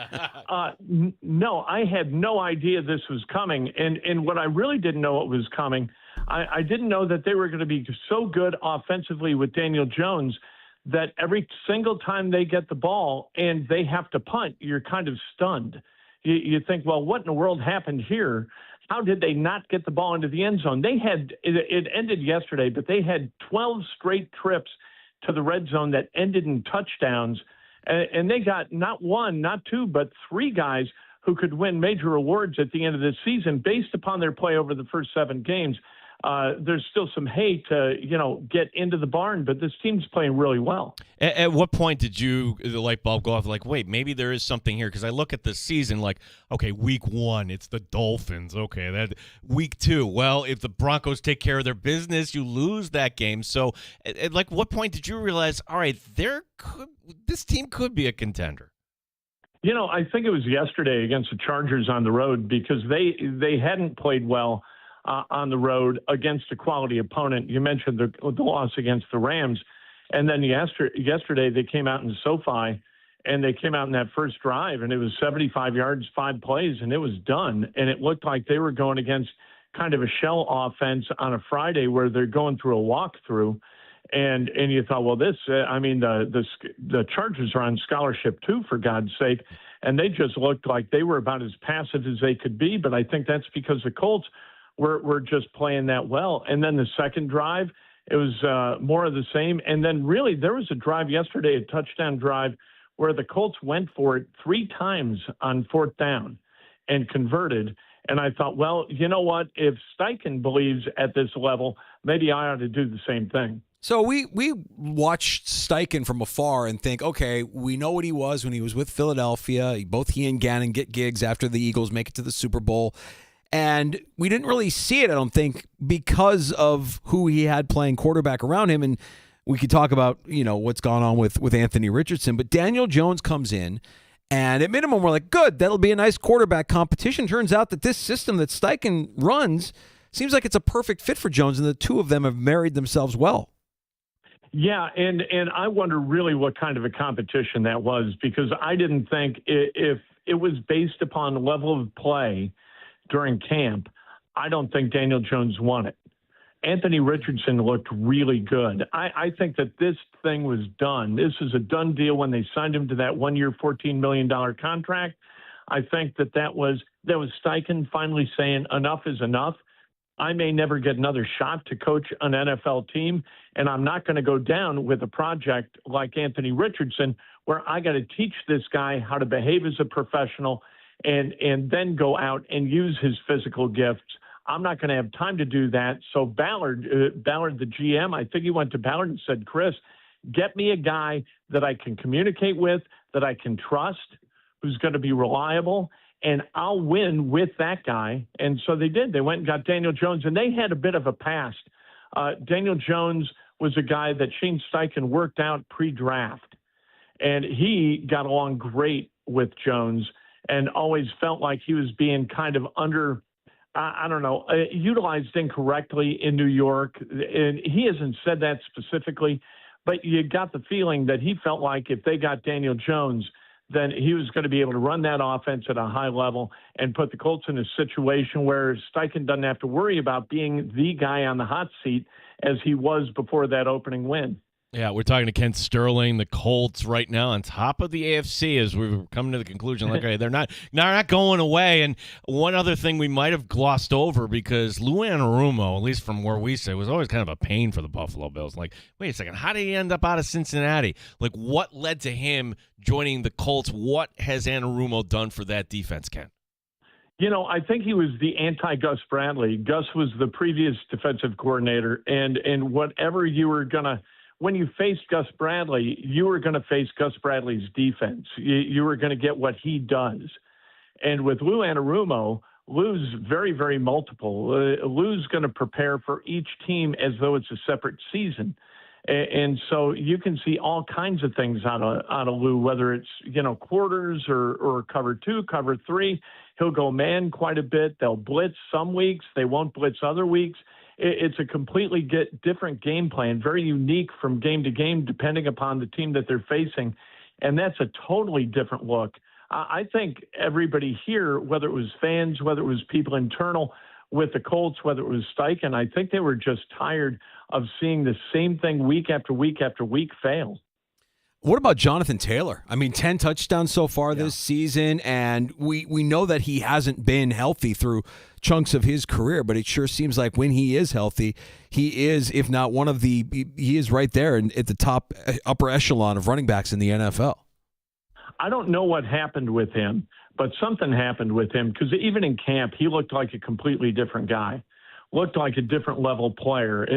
No, I had no idea this was coming, and what I really didn't know what was coming, I didn't know that they were going to be so good offensively with Daniel Jones that every single time they get the ball and they have to punt, you're kind of stunned. You think, well, what in the world happened here? How did they not get the ball into the end zone? They had it ended yesterday, but they had 12 straight trips to the red zone that ended in touchdowns, and they got not one, not two, but three guys who could win major awards at the end of this season based upon their play over the first 7 games. There's still some hate to, get into the barn, but this team's playing really well. At what point did the light bulb go off? Like, wait, maybe there is something here? Because I look at the season like, okay, week 1, it's the Dolphins. Okay, that week 2, well, if the Broncos take care of their business, you lose that game. So, at what point did you realize, all right, this team could be a contender? I think it was yesterday against the Chargers on the road because they hadn't played well on the road against a quality opponent. You mentioned the loss against the Rams. And then yesterday they came out in SoFi and they came out in that first drive and it was 75 yards, 5 plays, and it was done. And it looked like they were going against kind of a shell offense on a Friday where they're going through a walkthrough. And you thought, well, the Chargers are on scholarship too, for God's sake. And they just looked like they were about as passive as they could be. But I think that's because the Colts were just playing that well. And then the second drive, it was more of the same. And then really there was a drive yesterday, a touchdown drive, where the Colts went for it 3 times on 4th down and converted. And I thought, well, you know what? If Steichen believes at this level, maybe I ought to do the same thing. So we watched Steichen from afar and think, okay, we know what he was when he was with Philadelphia. Both he and Gannon get gigs after the Eagles make it to the Super Bowl. And we didn't really see it, I don't think, because of who he had playing quarterback around him. And we could talk about, what's gone on with Anthony Richardson. But Daniel Jones comes in, and at minimum, we're like, good, that'll be a nice quarterback competition. Turns out that this system that Steichen runs seems like it's a perfect fit for Jones, and the two of them have married themselves well. Yeah, and I wonder really what kind of a competition that was, because I didn't think if it was based upon the level of play during camp, I don't think Daniel Jones won it. Anthony Richardson looked really good. I think that this thing was done. This is a done deal when they signed him to that 1-year, $14 million contract. I think that was Steichen finally saying enough is enough. I may never get another shot to coach an NFL team, and I'm not going to go down with a project like Anthony Richardson where I got to teach this guy how to behave as a professional and then go out and use his physical gifts. I'm not going to have time to do that. So Ballard, the GM, I think he went to Ballard and said, Chris, get me a guy that I can communicate with, that I can trust, who's going to be reliable, and I'll win with that guy. And so they did. They went and got Daniel Jones, and they had a bit of a past. Daniel Jones was a guy that Shane Steichen worked out pre-draft, and he got along great with Jones and always felt like he was being kind of I don't know, utilized incorrectly in New York. And he hasn't said that specifically, but you got the feeling that he felt like if they got Daniel Jones, then he was going to be able to run that offense at a high level and put the Colts in a situation where Steichen doesn't have to worry about being the guy on the hot seat as he was before that opening win. Yeah, we're talking to Ken Sterling. The Colts right now on top of the AFC as we're coming to the conclusion, like, okay, they're not going away. And one other thing we might have glossed over, because Lou Anarumo, at least from where we sit, was always kind of a pain for the Buffalo Bills. Like, wait a second, how did he end up out of Cincinnati? Like, what led to him joining the Colts? What has Anarumo done for that defense, Ken? You know, I think he was the anti-Gus Bradley. Gus was the previous defensive coordinator, and whatever you were going to – when you faced Gus Bradley, you were going to face Gus Bradley's defense. You were going to get what he does. And with Lou Anarumo, Lou's very, very multiple. Lou's going to prepare for each team as though it's a separate season. And so you can see all kinds of things out of Lou, whether it's, quarters or cover 2, cover 3. He'll go man quite a bit. They'll blitz some weeks. They won't blitz other weeks. It's a completely different game plan, very unique from game to game, depending upon the team that they're facing. And that's a totally different look. I think everybody here, whether it was fans, whether it was people internal with the Colts, whether it was Steichen, I think they were just tired of seeing the same thing week after week after week fail. What about Jonathan Taylor? I mean, 10 touchdowns so far this season, and we know that he hasn't been healthy through chunks of his career, but it sure seems like when he is healthy, he is, if not one of the, he is right there at the top upper echelon of running backs in the NFL. I don't know what happened with him, but something happened with him, because even in camp, he looked like a completely different guy. Looked like a different level player.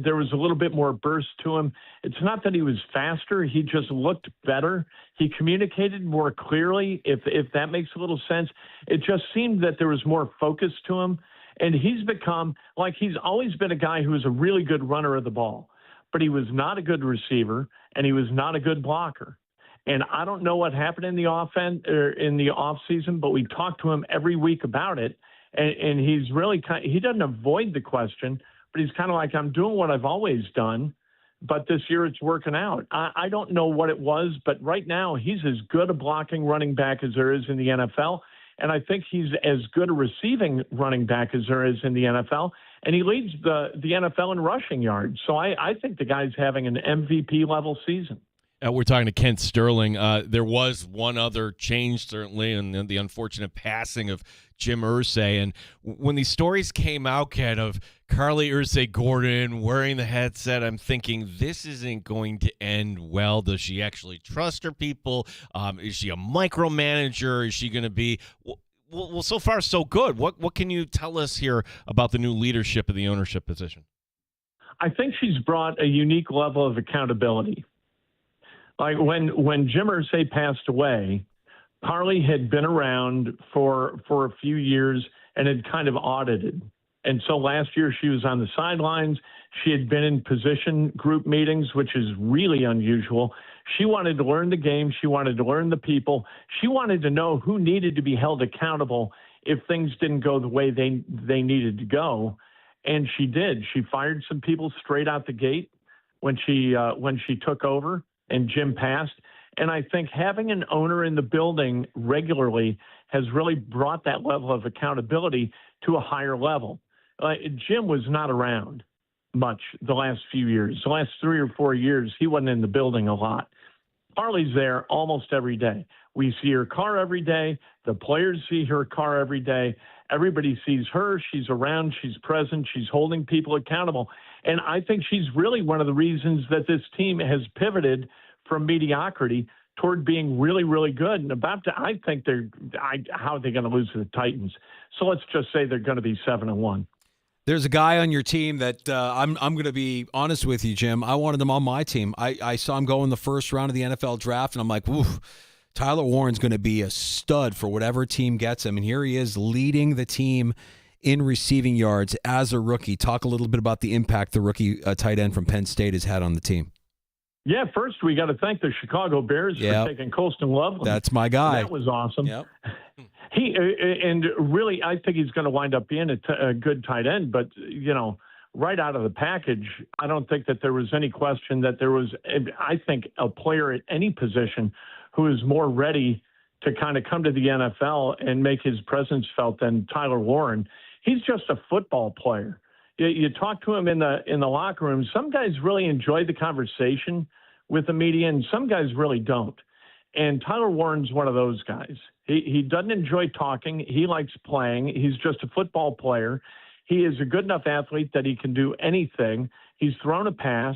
There was a little bit more burst to him. It's not that he was faster. He just looked better. He communicated more clearly, if that makes a little sense. It just seemed that there was more focus to him. And he's become, like, he's always been a guy who was a really good runner of the ball, but he was not a good receiver, and he was not a good blocker. And I don't know what happened in the offense or in the offseason, but we talk to him every week about it. And he's really he doesn't avoid the question, but he's kind of like, I'm doing what I've always done, but this year it's working out. I don't know what it was, but right now he's as good a blocking running back as there is in the NFL. And I think he's as good a receiving running back as there is in the NFL. And he leads the NFL in rushing yards. So I think the guy's having an MVP level season. We're talking to Kent Sterling. There was one other change, certainly, and the unfortunate passing of Jim Irsay. And when these stories came out, Ken, of Carly Irsay-Gordon wearing the headset, I'm thinking, this isn't going to end well. Does she actually trust her people? Is she a micromanager? Is she going to be... Well, so far, so good. What can you tell us here about the new leadership of the ownership position? I think she's brought a unique level of accountability. Like when Jim Irsay passed away, Carly had been around for a few years and had kind of audited. And so last year she was on the sidelines. She had been in position group meetings, which is really unusual. She wanted to learn the game. She wanted to learn the people. She wanted to know who needed to be held accountable if things didn't go the way they needed to go. And she did. She fired some people straight out the gate when she took over and Jim passed. And I think having an owner in the building regularly has really brought that level of accountability to a higher level. Jim was not around much the last few years. The last 3 or 4 years, he wasn't in the building a lot. Carly's there almost every day. We see her car every day. The players see her car every day. Everybody sees her. She's around. She's present. She's holding people accountable. And I think she's really one of the reasons that this team has pivoted from mediocrity toward being really, really good. And I think how are they going to lose to the Titans? So let's just say they're going to be 7-1. There's a guy on your team that I'm going to be honest with you, Jim. I wanted him on my team. I saw him go in the first round of the NFL draft, and I'm like, oof, Tyler Warren's going to be a stud for whatever team gets him. And here he is leading the team in receiving yards as a rookie. Talk a little bit about the impact the rookie tight end from Penn State has had on the team. Yeah, first we got to thank the Chicago Bears for taking Colston Loveland. That's my guy. That was awesome. Yep. He and really, I think he's going to wind up being a good tight end. But right out of the package, I don't think that there was any question that there was. I think a player at any position who is more ready to kind of come to the NFL and make his presence felt than Tyler Warren. He's just a football player. You talk to him in the locker room. Some guys really enjoy the conversation with the media, and some guys really don't. And Tyler Warren's one of those guys. He doesn't enjoy talking. He likes playing. He's just a football player. He is a good enough athlete that he can do anything. He's thrown a pass.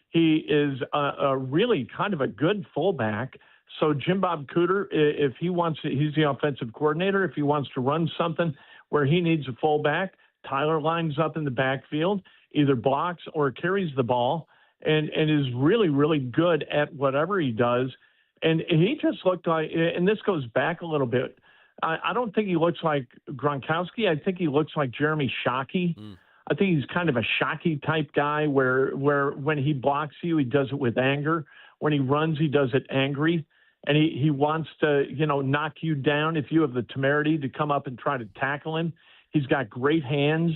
He is a really kind of a good fullback. So Jim Bob Cooter, if he wants, he's the offensive coordinator. If he wants to run something where he needs a fullback, Tyler lines up in the backfield, either blocks or carries the ball, and is really, really good at whatever he does. And he just looked like, and this goes back a little bit, I don't think he looks like Gronkowski. I think he looks like Jeremy Shockey. I think he's kind of a Shockey type guy where when he blocks you, he does it with anger. When he runs, he does it angry. And he wants to, knock you down if you have the temerity to come up and try to tackle him. He's got great hands.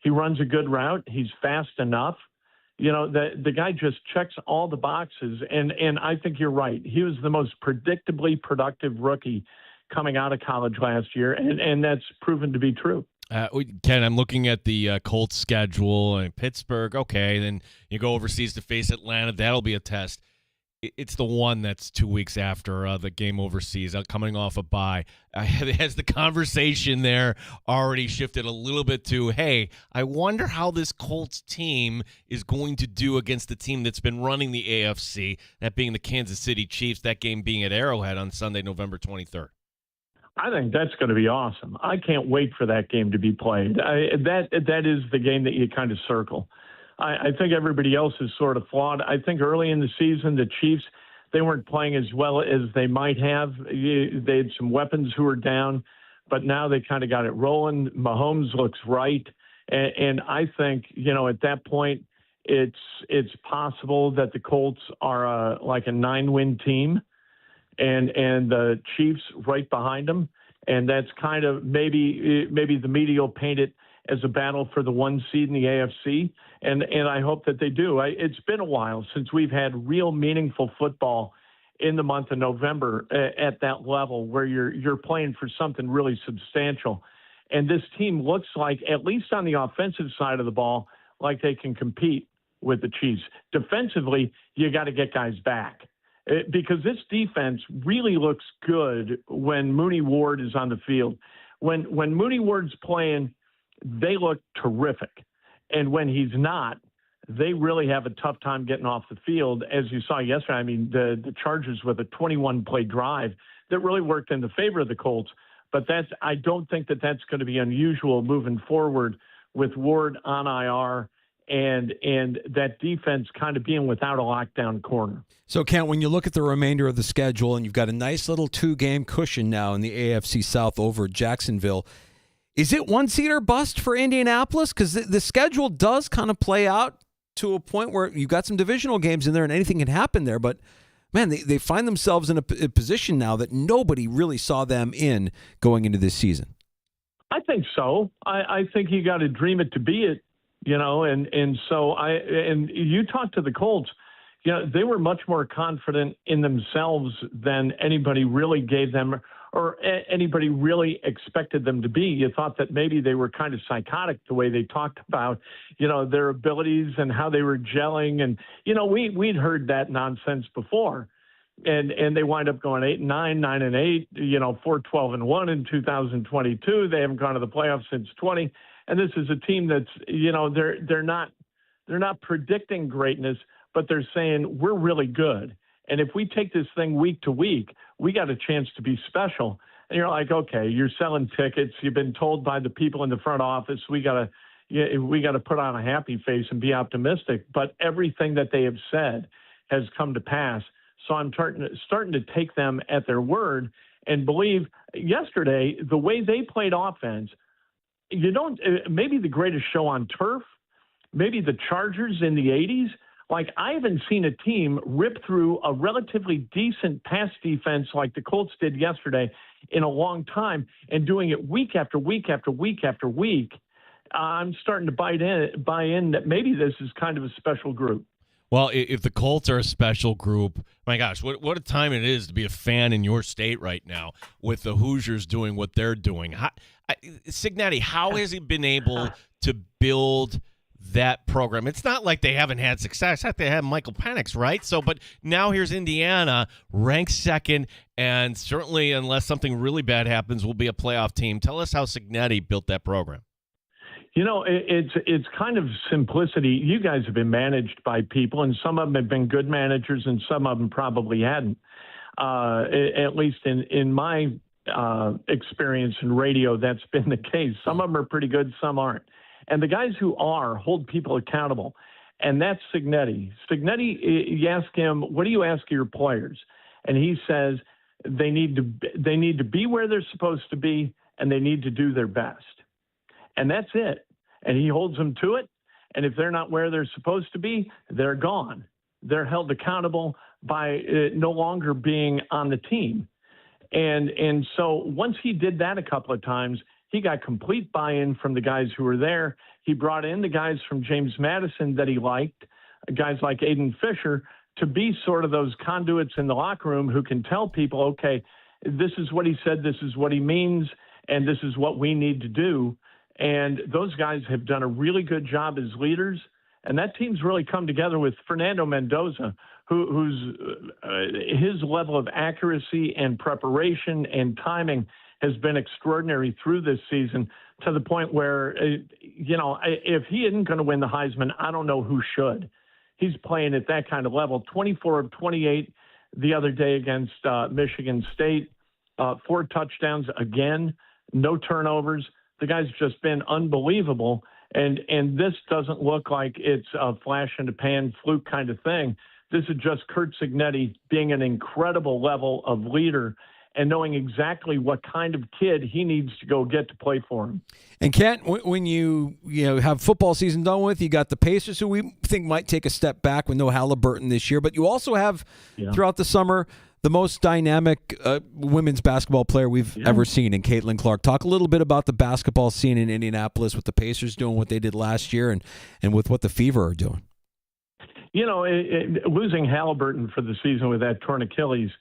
He runs a good route. He's fast enough. The guy just checks all the boxes. And I think you're right. He was the most predictably productive rookie coming out of college last year. And that's proven to be true. Ken, I'm looking at the Colts schedule and Pittsburgh. Okay, then you go overseas to face Atlanta. That'll be a test. It's the one that's 2 weeks after the game overseas, coming off a bye. Has the conversation there already shifted a little bit to, hey, I wonder how this Colts team is going to do against the team that's been running the AFC, that being the Kansas City Chiefs, that game being at Arrowhead on Sunday, November 23rd? I think that's going to be awesome. I can't wait for that game to be played. That is the game that you kind of circle. I think everybody else is sort of flawed. I think early in the season, the Chiefs, they weren't playing as well as they might have. They had some weapons who were down, but now they kind of got it rolling. Mahomes looks right. And I think, at that point, it's possible that the Colts are like a 9-win team and the Chiefs right behind them. And that's kind of maybe the media will paint it as a battle for the 1 seed in the AFC. And I hope that they do. It's been a while since we've had real meaningful football in the month of November at that level where you're playing for something really substantial. And this team looks like, at least on the offensive side of the ball, like they can compete with the Chiefs. Defensively, you got to get guys back because this defense really looks good when Mooney Ward is on the field. When Mooney Ward's playing, they look terrific. And when he's not, they really have a tough time getting off the field. As you saw yesterday, I mean, the Chargers with a 21-play drive that really worked in the favor of the Colts. But I don't think that that's going to be unusual moving forward with Ward on IR and that defense kind of being without a lockdown corner. So, Kent, when you look at the remainder of the schedule and you've got a nice little 2-game cushion now in the AFC South over Jacksonville, is it 1 seed or bust for Indianapolis? Because the schedule does kind of play out to a point where you've got some divisional games in there and anything can happen there. But, man, they find themselves in a position now that nobody really saw them in going into this season. I think so. I think you got to dream it to be it, and so you talk to the Colts, they were much more confident in themselves than anybody really gave them or anybody really expected them to be. You thought that maybe they were kind of psychotic the way they talked about, their abilities and how they were gelling. And, we'd heard that nonsense before. And they wind up going 8-9, 9-8, 4-12-1 in 2022. They haven't gone to the playoffs since 20. And this is a team that's, they're not predicting greatness, but they're saying we're really good. And if we take this thing week to week, we got a chance to be special. And you're like, okay, you're selling tickets. You've been told by the people in the front office, we got to put on a happy face and be optimistic. But everything that they have said has come to pass. So I'm starting to take them at their word and believe. Yesterday, the way they played offense, maybe the greatest show on turf, maybe the Chargers in the 80s. Like, I haven't seen a team rip through a relatively decent pass defense like the Colts did yesterday in a long time, and doing it week after week after week after week. I'm starting to buy in that maybe this is kind of a special group. Well, if the Colts are a special group, my gosh, what a time it is to be a fan in your state right now with the Hoosiers doing what they're doing. Cignetti, how has he been able to build that program? It's not like they haven't had success. Heck, they had Michael Penix, right? So, but now here's Indiana, ranked second, and certainly, unless something really bad happens, will be a playoff team. Tell us how Cignetti built that program. You know, it's kind of simplicity. You guys have been managed by people, and some of them have been good managers, and some of them probably hadn't. At least in my experience in radio, that's been the case. Some of them are pretty good, some aren't. And the guys who are hold people accountable, and that's Cignetti. Cignetti, you ask him, what do you ask of your players? And he says they need to be where they're supposed to be, and they need to do their best. And that's it. And he holds them to it. And if they're not where they're supposed to be, they're gone. They're held accountable by no longer being on the team. And so once he did that a couple of times, he got complete buy-in from the guys who were there. He brought in the guys from James Madison that he liked, guys like Aiden Fisher, to be sort of those conduits in the locker room who can tell people, okay, this is what he said, this is what he means, and this is what we need to do. And those guys have done a really good job as leaders. And that team's really come together with Fernando Mendoza, who's his level of accuracy and preparation and timing has been extraordinary through this season, to the point where, if he isn't going to win the Heisman, I don't know who should. He's playing at that kind of level. 24 of 28 the other day against Michigan State, 4 touchdowns again, no turnovers. The guy's just been unbelievable, and this doesn't look like it's a flash in the pan fluke kind of thing. This is just Curt Cignetti being an incredible level of leader and knowing exactly what kind of kid he needs to go get to play for him. And Kent, when you have football season done with, you got the Pacers, who we think might take a step back with no Halliburton this year, but you also have throughout the summer the most dynamic women's basketball player we've ever seen in Caitlin Clark. Talk a little bit about the basketball scene in Indianapolis with the Pacers doing what they did last year and with what the Fever are doing. Losing Halliburton for the season with that torn Achilles,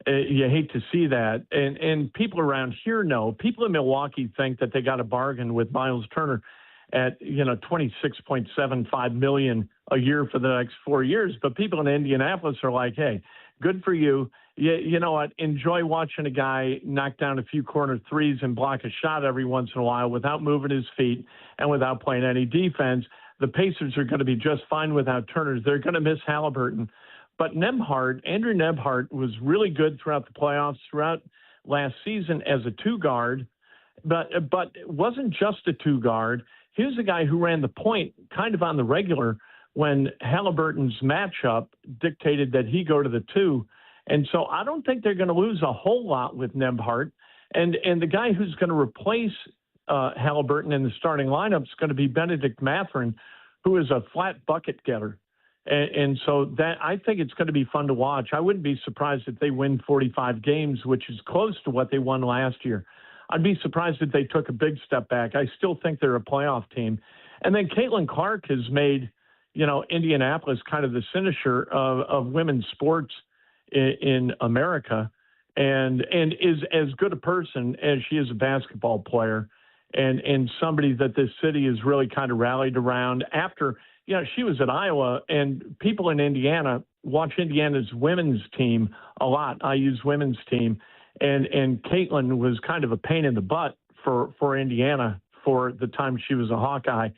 you hate to see that. And people around here know. People in Milwaukee think that they got a bargain with Miles Turner at $26.75 million a year for the next 4 years. But people in Indianapolis are like, hey, good for you. You know what? Enjoy watching a guy knock down a few corner threes and block a shot every once in a while without moving his feet and without playing any defense. The Pacers are going to be just fine without Turner. They're going to miss Halliburton. But Andrew Nebhart was really good throughout the playoffs, throughout last season as a two-guard, but it wasn't just a two-guard. He was a guy who ran the point kind of on the regular when Halliburton's matchup dictated that he go to the two. And so I don't think they're going to lose a whole lot with Nebhart. And the guy who's going to replace Halliburton in the starting lineup is going to be Benedict Mathurin, who is a flat bucket getter. And so that I think it's going to be fun to watch. I wouldn't be surprised if they win 45 games, which is close to what they won last year. I'd be surprised if they took a big step back. I still think they're a playoff team. And then Caitlin Clark has made, Indianapolis kind of the cynosure of women's sports in America, and is as good a person as she is a basketball player, and somebody that this city has really kind of rallied around after. She was at Iowa, and people in Indiana watch Indiana's women's team a lot. I use women's team, and Caitlin was kind of a pain in the butt for Indiana for the time she was a Hawkeye.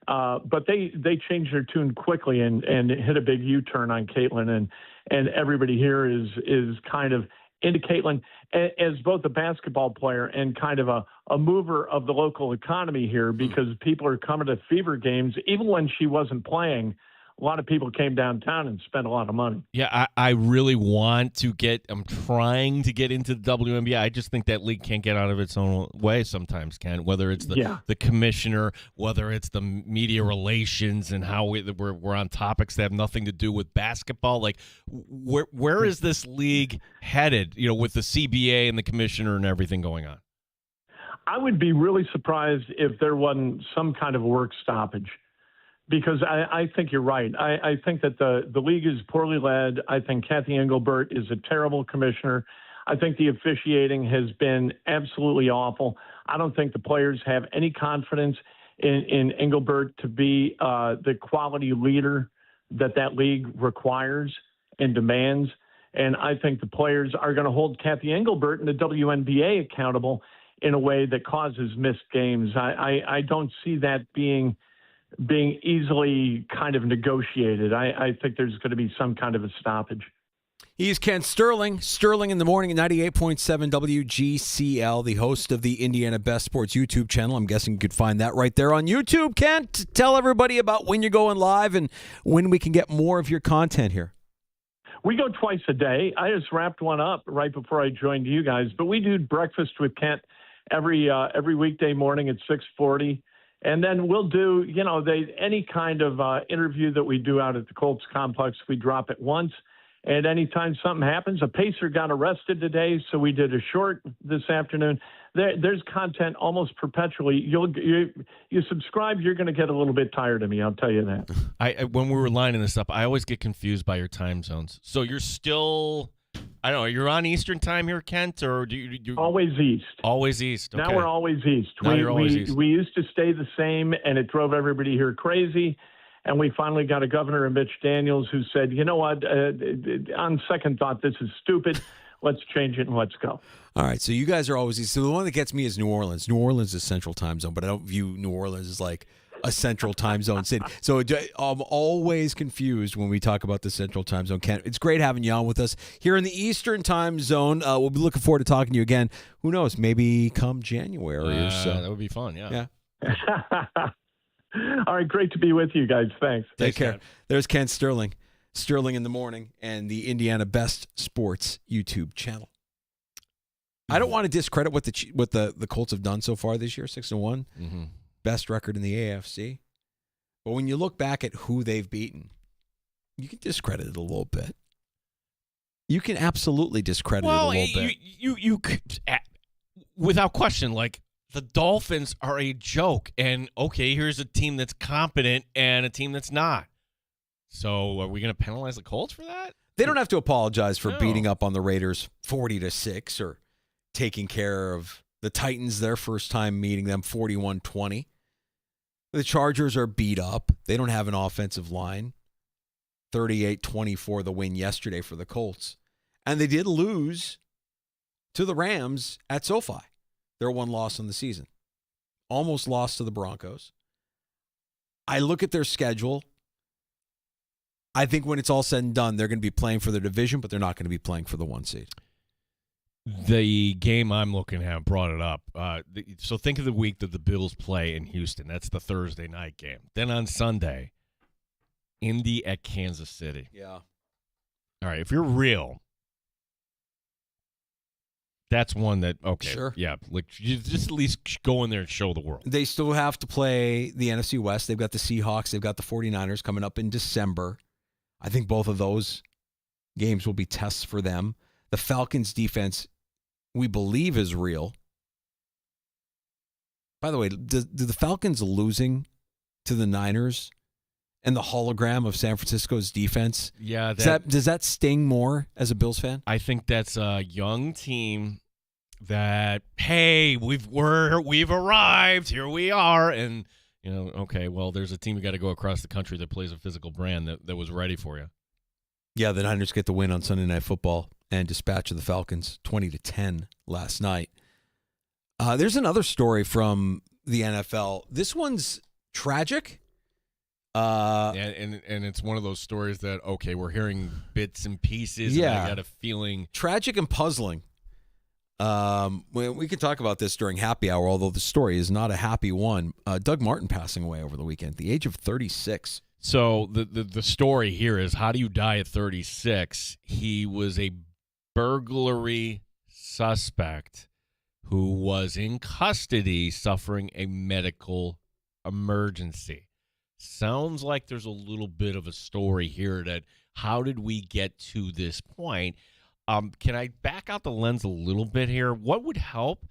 But they changed their tune quickly and hit a big U-turn on Caitlin, and everybody here is kind of into Caitlin as both a basketball player and kind of a mover of the local economy here, because people are coming to Fever games, even when she wasn't playing a lot of people came downtown and spent a lot of money. Yeah, I really want to I'm trying to get into the WNBA. I just think that league can't get out of its own way sometimes, Ken, whether it's the commissioner, whether it's the media relations and how we're on topics that have nothing to do with basketball. Like, where is this league headed, with the CBA and the commissioner and everything going on? I would be really surprised if there wasn't some kind of work stoppage. Because I think you're right. I think that the league is poorly led. I think Kathy Engelbert is a terrible commissioner. I think the officiating has been absolutely awful. I don't think the players have any confidence in Engelbert to be the quality leader that league requires and demands. And I think the players are going to hold Kathy Engelbert and the WNBA accountable in a way that causes missed games. I don't see that being easily kind of negotiated. I think there's going to be some kind of a stoppage. He's Ken Sterling. Sterling in the morning at 98.7 WGCL, the host of the Indiana Best Sports YouTube channel. I'm guessing you could find that right there on YouTube. Kent, tell everybody about when you're going live and when we can get more of your content here. We go twice a day. I just wrapped one up right before I joined you guys, but we do Breakfast with Kent every weekday morning at 6:40. And then we'll do, any kind of interview that we do out at the Colts complex, we drop it once. And anytime something happens, a Pacer got arrested today, so we did a short this afternoon. There's content almost perpetually. You subscribe, you're going to get a little bit tired of me, I'll tell you that. When we were lining this up, I always get confused by your time zones. So you're still... I don't know. You're on Eastern time here, Kent, or do you always East? Always East. Okay. Now we're always East. We used to stay the same, and it drove everybody here crazy. And we finally got a governor in Mitch Daniels who said, you know what, on second thought, this is stupid. Let's change it and let's go. All right, so you guys are always East. So the one that gets me is New Orleans. New Orleans is Central time zone, but I don't view New Orleans as like a Central time zone city. So I'm always confused when we talk about the Central time zone. Ken, it's great having you on with us here in the Eastern time zone. We'll be looking forward to talking to you again. Who knows? Maybe come January or so. That would be fun. Yeah. All right, great to be with you guys. Thanks. Take care. Ken. There's Ken Sterling. Sterling in the morning and the Indiana Best Sports YouTube channel. I don't want to discredit what the Colts have done so far this year, 6-1. Mm-hmm. Best record in the AFC. But when you look back at who they've beaten, you can discredit it a little bit. You can absolutely discredit it a little bit. You could, without question, like the Dolphins are a joke. And, okay, here's a team that's competent and a team that's not. So are we going to penalize the Colts for that? They don't have to apologize for beating up on the Raiders 40-6 or taking care of the Titans their first time meeting them 41-20. The Chargers are beat up. They don't have an offensive line. 38-24 the win yesterday for the Colts. And they did lose to the Rams at SoFi. Their one loss in the season. Almost lost to the Broncos. I look at their schedule. I think when it's all said and done, they're going to be playing for their division, but they're not going to be playing for the 1 seed. The game I'm looking at brought it up. So think of the week that the Bills play in Houston. That's the Thursday night game. Then on Sunday, Indy at Kansas City. Yeah. All right, if you're real, that's one that, okay. Sure. Yeah, like you just at least go in there and show the world. They still have to play the NFC West. They've got the Seahawks. They've got the 49ers coming up in December. I think both of those games will be tests for them. The Falcons' defense, we believe, is real. By the way, do the Falcons losing to the Niners and the hologram of San Francisco's defense, does that sting more as a Bills fan? I think that's a young team that, hey, we've arrived, here we are, and okay, well, there's a team you got to go across the country that plays a physical brand that was ready for you. Yeah, the Niners get the win on Sunday Night Football and dispatch of the Falcons 20-10 last night. There's another story from the NFL. This one's tragic. And it's one of those stories that, okay, we're hearing bits and pieces. Yeah. And I got a feeling. Tragic and puzzling. We can talk about this during happy hour, although the story is not a happy one. Doug Martin passing away over the weekend at the age of 36. So the story here is, how do you die at 36? He was a burglary suspect who was in custody suffering a medical emergency. Sounds like there's a little bit of a story here that, how did we get to this point? Can I back out the lens a little bit here? What would help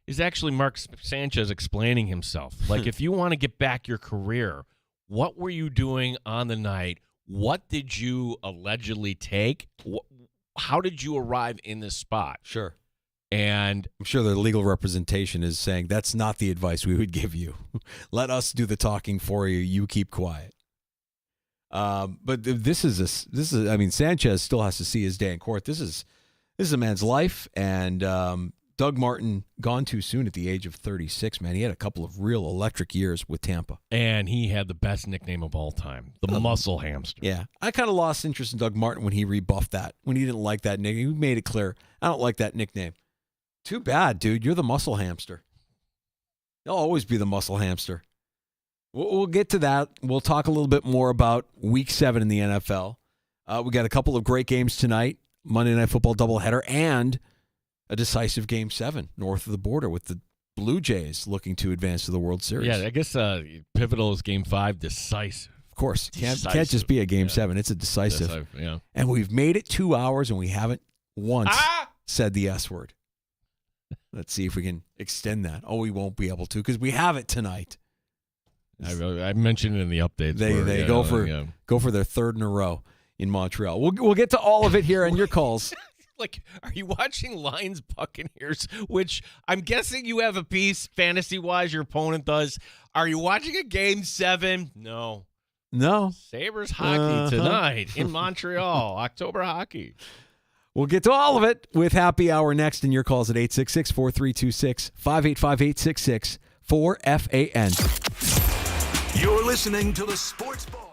is actually Mark Sanchez explaining himself. Like, if you want to get back your career, what were you doing on the night? What did you allegedly take? How did you arrive in this spot? Sure. And I'm sure the legal representation is saying that's not the advice we would give you. Let us do the talking for you. You keep quiet. But this is I mean, Sanchez still has to see his day in court. This is a man's life, and Doug Martin gone too soon at the age of 36. Man, he had a couple of real electric years with Tampa, and he had the best nickname of all time, the Muscle Hamster. Yeah, I kind of lost interest in Doug Martin when he rebuffed that. When he didn't like that nickname, he made it clear, I don't like that nickname. Too bad, dude. You're the Muscle Hamster. You'll always be the Muscle Hamster. We'll get to that. We'll talk a little bit more about Week 7 in the NFL. We got a couple of great games tonight, Monday Night Football doubleheader, and a decisive Game 7 north of the border with the Blue Jays looking to advance to the World Series. Yeah, I guess pivotal is Game 5, decisive. Of course. Can't just be a Game 7. It's a decisive. Yeah. And we've made it 2 hours, and we haven't once said the S word. Let's see if we can extend that. Oh, we won't be able to because we have it tonight. I mentioned it in the updates. They go for their third in a row in Montreal. We'll get to all of it here on your calls. Like, are you watching Lions Buccaneers? Which I'm guessing you have a piece fantasy wise. Your opponent does. Are you watching a Game 7? No. Sabres hockey tonight in Montreal. October hockey. We'll get to all of it with Happy Hour next, and your calls at 866-4326, 585-866-4FAN. You're listening to the Sports Bar.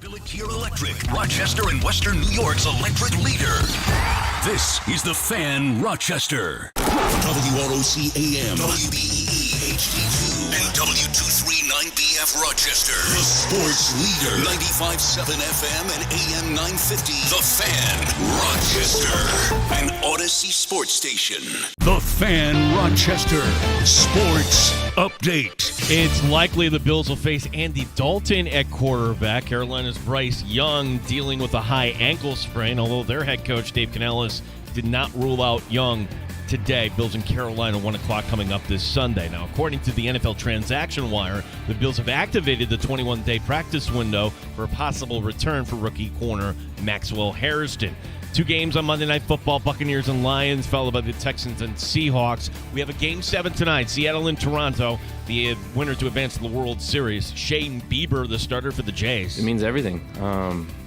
Billikier Electric, Rochester and Western New York's electric leader. This is The Fan Rochester. WROC AM, WBEE HD2, and W239BF Rochester. The sports leader. 95.7 FM and AM 950. The Fan Rochester. An Odyssey sports station. The Fan Rochester Sports Update. It's likely the Bills will face Andy Dalton at quarterback. Carolina's Bryce Young dealing with a high ankle sprain, although their head coach, Dave Canellis, did not rule out Young today. Bills in Carolina, 1 o'clock coming up this Sunday. Now, according to the NFL Transaction Wire, the Bills have activated the 21-day practice window for a possible return for rookie corner Maxwell Hairston. 2 games on Monday Night Football, Buccaneers and Lions, followed by the Texans and Seahawks. We have a Game 7 tonight, Seattle and Toronto, the winner to advance to the World Series. Shane Bieber, the starter for the Jays. It means everything.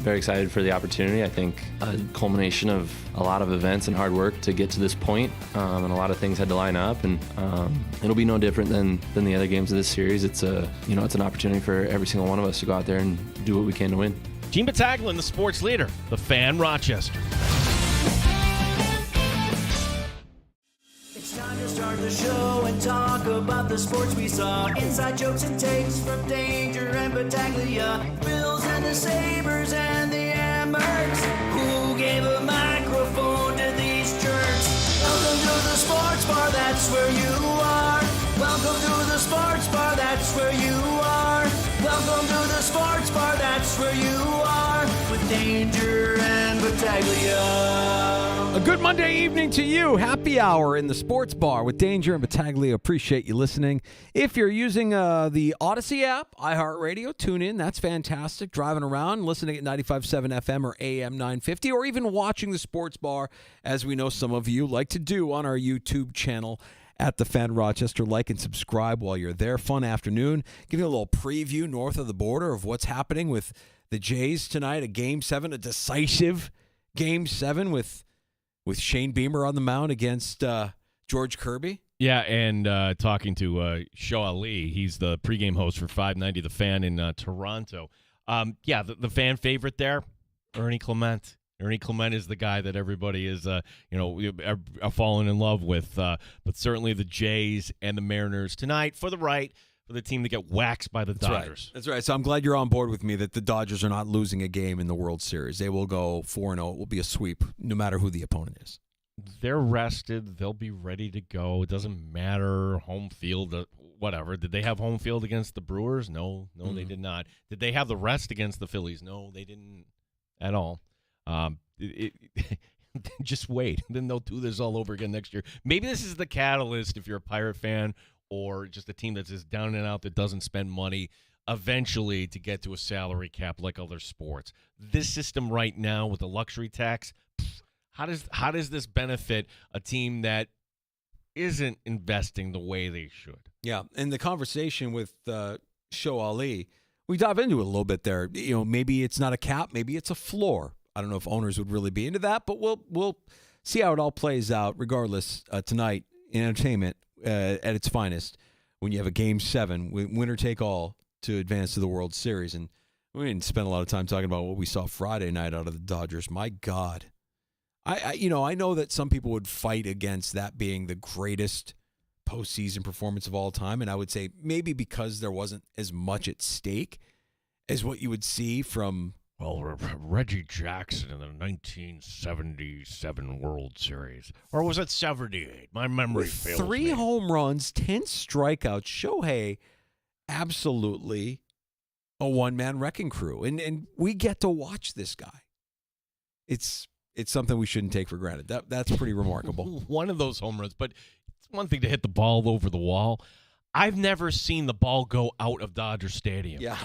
Very excited for the opportunity. I think a culmination of a lot of events and hard work to get to this point, and a lot of things had to line up, and it'll be no different than the other games of this series. It's it's an opportunity for every single one of us to go out there and do what we can to win. Gene Battaglin, the sports leader, the Fan Rochester. It's time to start the show and talk about the sports we saw. Inside jokes and takes from Danger and Battaglia. Bills and the Sabres and the Amherst. Who gave a microphone to these jerks? Welcome to the sports bar, that's where you are. Welcome to the sports bar, that's where you are. Welcome to the sports bar, that's where you are. With Danger and Battaglia. A good Monday evening to you. Happy hour in the sports bar with Danger and Battaglia. Appreciate you listening. If you're using the Odyssey app, iHeartRadio, tune in. That's fantastic. Driving around, listening at 95.7 FM or AM 950, or even watching the sports bar, as we know some of you like to do on our YouTube channel at the Fan Rochester. Like and subscribe while you're there. Fun afternoon. Giving a little preview north of the border of what's happening with the Jays tonight. A Game 7, a decisive Game 7 with Shane Beamer on the mound against George Kirby. Yeah, and talking to Show Ali, he's the pregame host for 590 The Fan in Toronto. The fan favorite there, Ernie Clement. Ernie Clement is the guy that everybody is, are falling in love with. But certainly the Jays and the Mariners tonight for the team that get waxed by the Dodgers. That's right. So I'm glad you're on board with me that the Dodgers are not losing a game in the World Series. They will go 4-0. It will be a sweep no matter who the opponent is. They're rested. They'll be ready to go. It doesn't matter. Home field, whatever. Did they have home field against the Brewers? No, they did not. Did they have the rest against the Phillies? No, they didn't at all. Just wait. Then they'll do this all over again next year. Maybe this is the catalyst if you're a Pirate fan or just a team that's just down and out that doesn't spend money eventually to get to a salary cap like other sports. This system right now with the luxury tax, how does this benefit a team that isn't investing the way they should? Yeah, and the conversation with Show Ali, we dive into it a little bit there. Maybe it's not a cap, maybe it's a floor. I don't know if owners would really be into that, but we'll see how it all plays out. Regardless, tonight in entertainment at its finest, when you have a Game 7, winner take all to advance to the World Series, and we didn't spend a lot of time talking about what we saw Friday night out of the Dodgers. My God, I know that some people would fight against that being the greatest postseason performance of all time, and I would say maybe because there wasn't as much at stake as what you would see from. Well, Reggie Jackson in the 1977 World Series. Or was it 78? My memory fails 3 me. home runs, 10 strikeouts. Shohei, absolutely a one-man wrecking crew. And we get to watch this guy. It's something we shouldn't take for granted. That's pretty remarkable. One of those home runs, but it's one thing to hit the ball over the wall. I've never seen the ball go out of Dodger Stadium. Yeah.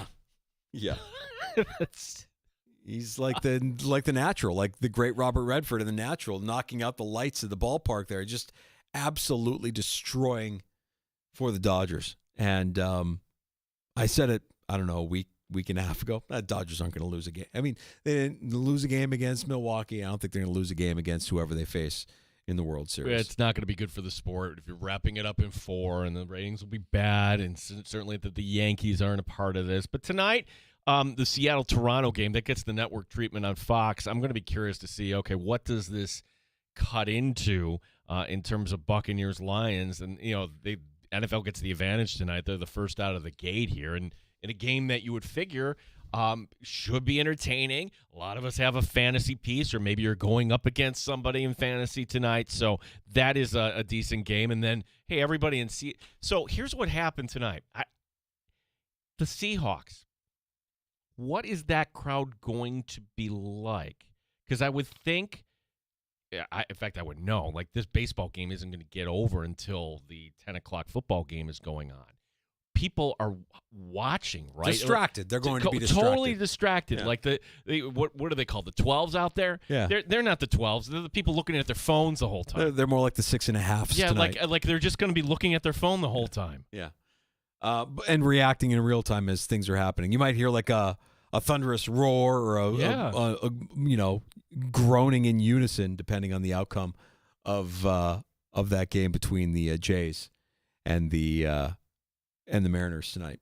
He's like the natural, like the great Robert Redford in The Natural, knocking out the lights of the ballpark there, just absolutely destroying for the Dodgers. And I said it, I don't know, a week and a half ago. Dodgers aren't going to lose a game. I mean, they didn't lose a game against Milwaukee. I don't think they're going to lose a game against whoever they face in the World Series. It's not going to be good for the sport if you're wrapping it up in 4, and the ratings will be bad, and certainly that the Yankees aren't a part of this. But tonight, the Seattle-Toronto game, that gets the network treatment on Fox. I'm going to be curious to see, okay, what does this cut into in terms of Buccaneers-Lions? And, NFL gets the advantage tonight. They're the first out of the gate here. And in a game that you would figure should be entertaining. A lot of us have a fantasy piece, or maybe you're going up against somebody in fantasy tonight. So that is a decent game. And then, hey, everybody in So here's what happened tonight. The Seahawks. What is that crowd going to be like? Because I would think, in fact, I would know, like this baseball game isn't going to get over until the 10 o'clock football game is going on. People are watching, right? Distracted. They're going to be distracted. Totally distracted. Yeah. Like what are they called? The 12s out there? Yeah. They're not the 12s. They're the people looking at their phones the whole time. They're more like the 6.5s. Yeah, tonight. like they're just going to be looking at their phone the whole time. Yeah. And reacting in real time as things are happening. You might hear like a thunderous roar or a groaning in unison, depending on the outcome of that game between the Jays and the Mariners tonight.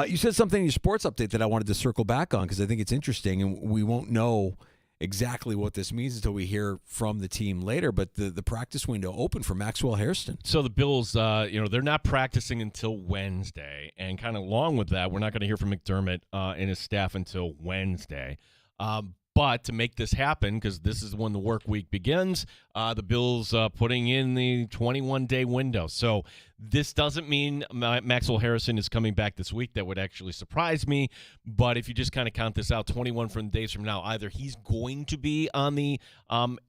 You said something in your sports update that I wanted to circle back on because I think it's interesting, and we won't know exactly what this means until we hear from the team later. But the practice window opened for Maxwell Hairston. So the Bills, they're not practicing until Wednesday, and kind of along with that, we're not going to hear from McDermott and his staff until Wednesday. But to make this happen, because this is when the work week begins, the Bills putting in the 21-day window. So this doesn't mean Maxwell Harrison is coming back this week. That would actually surprise me. But if you just kind of count this out, 21 days from now, either he's going to be on the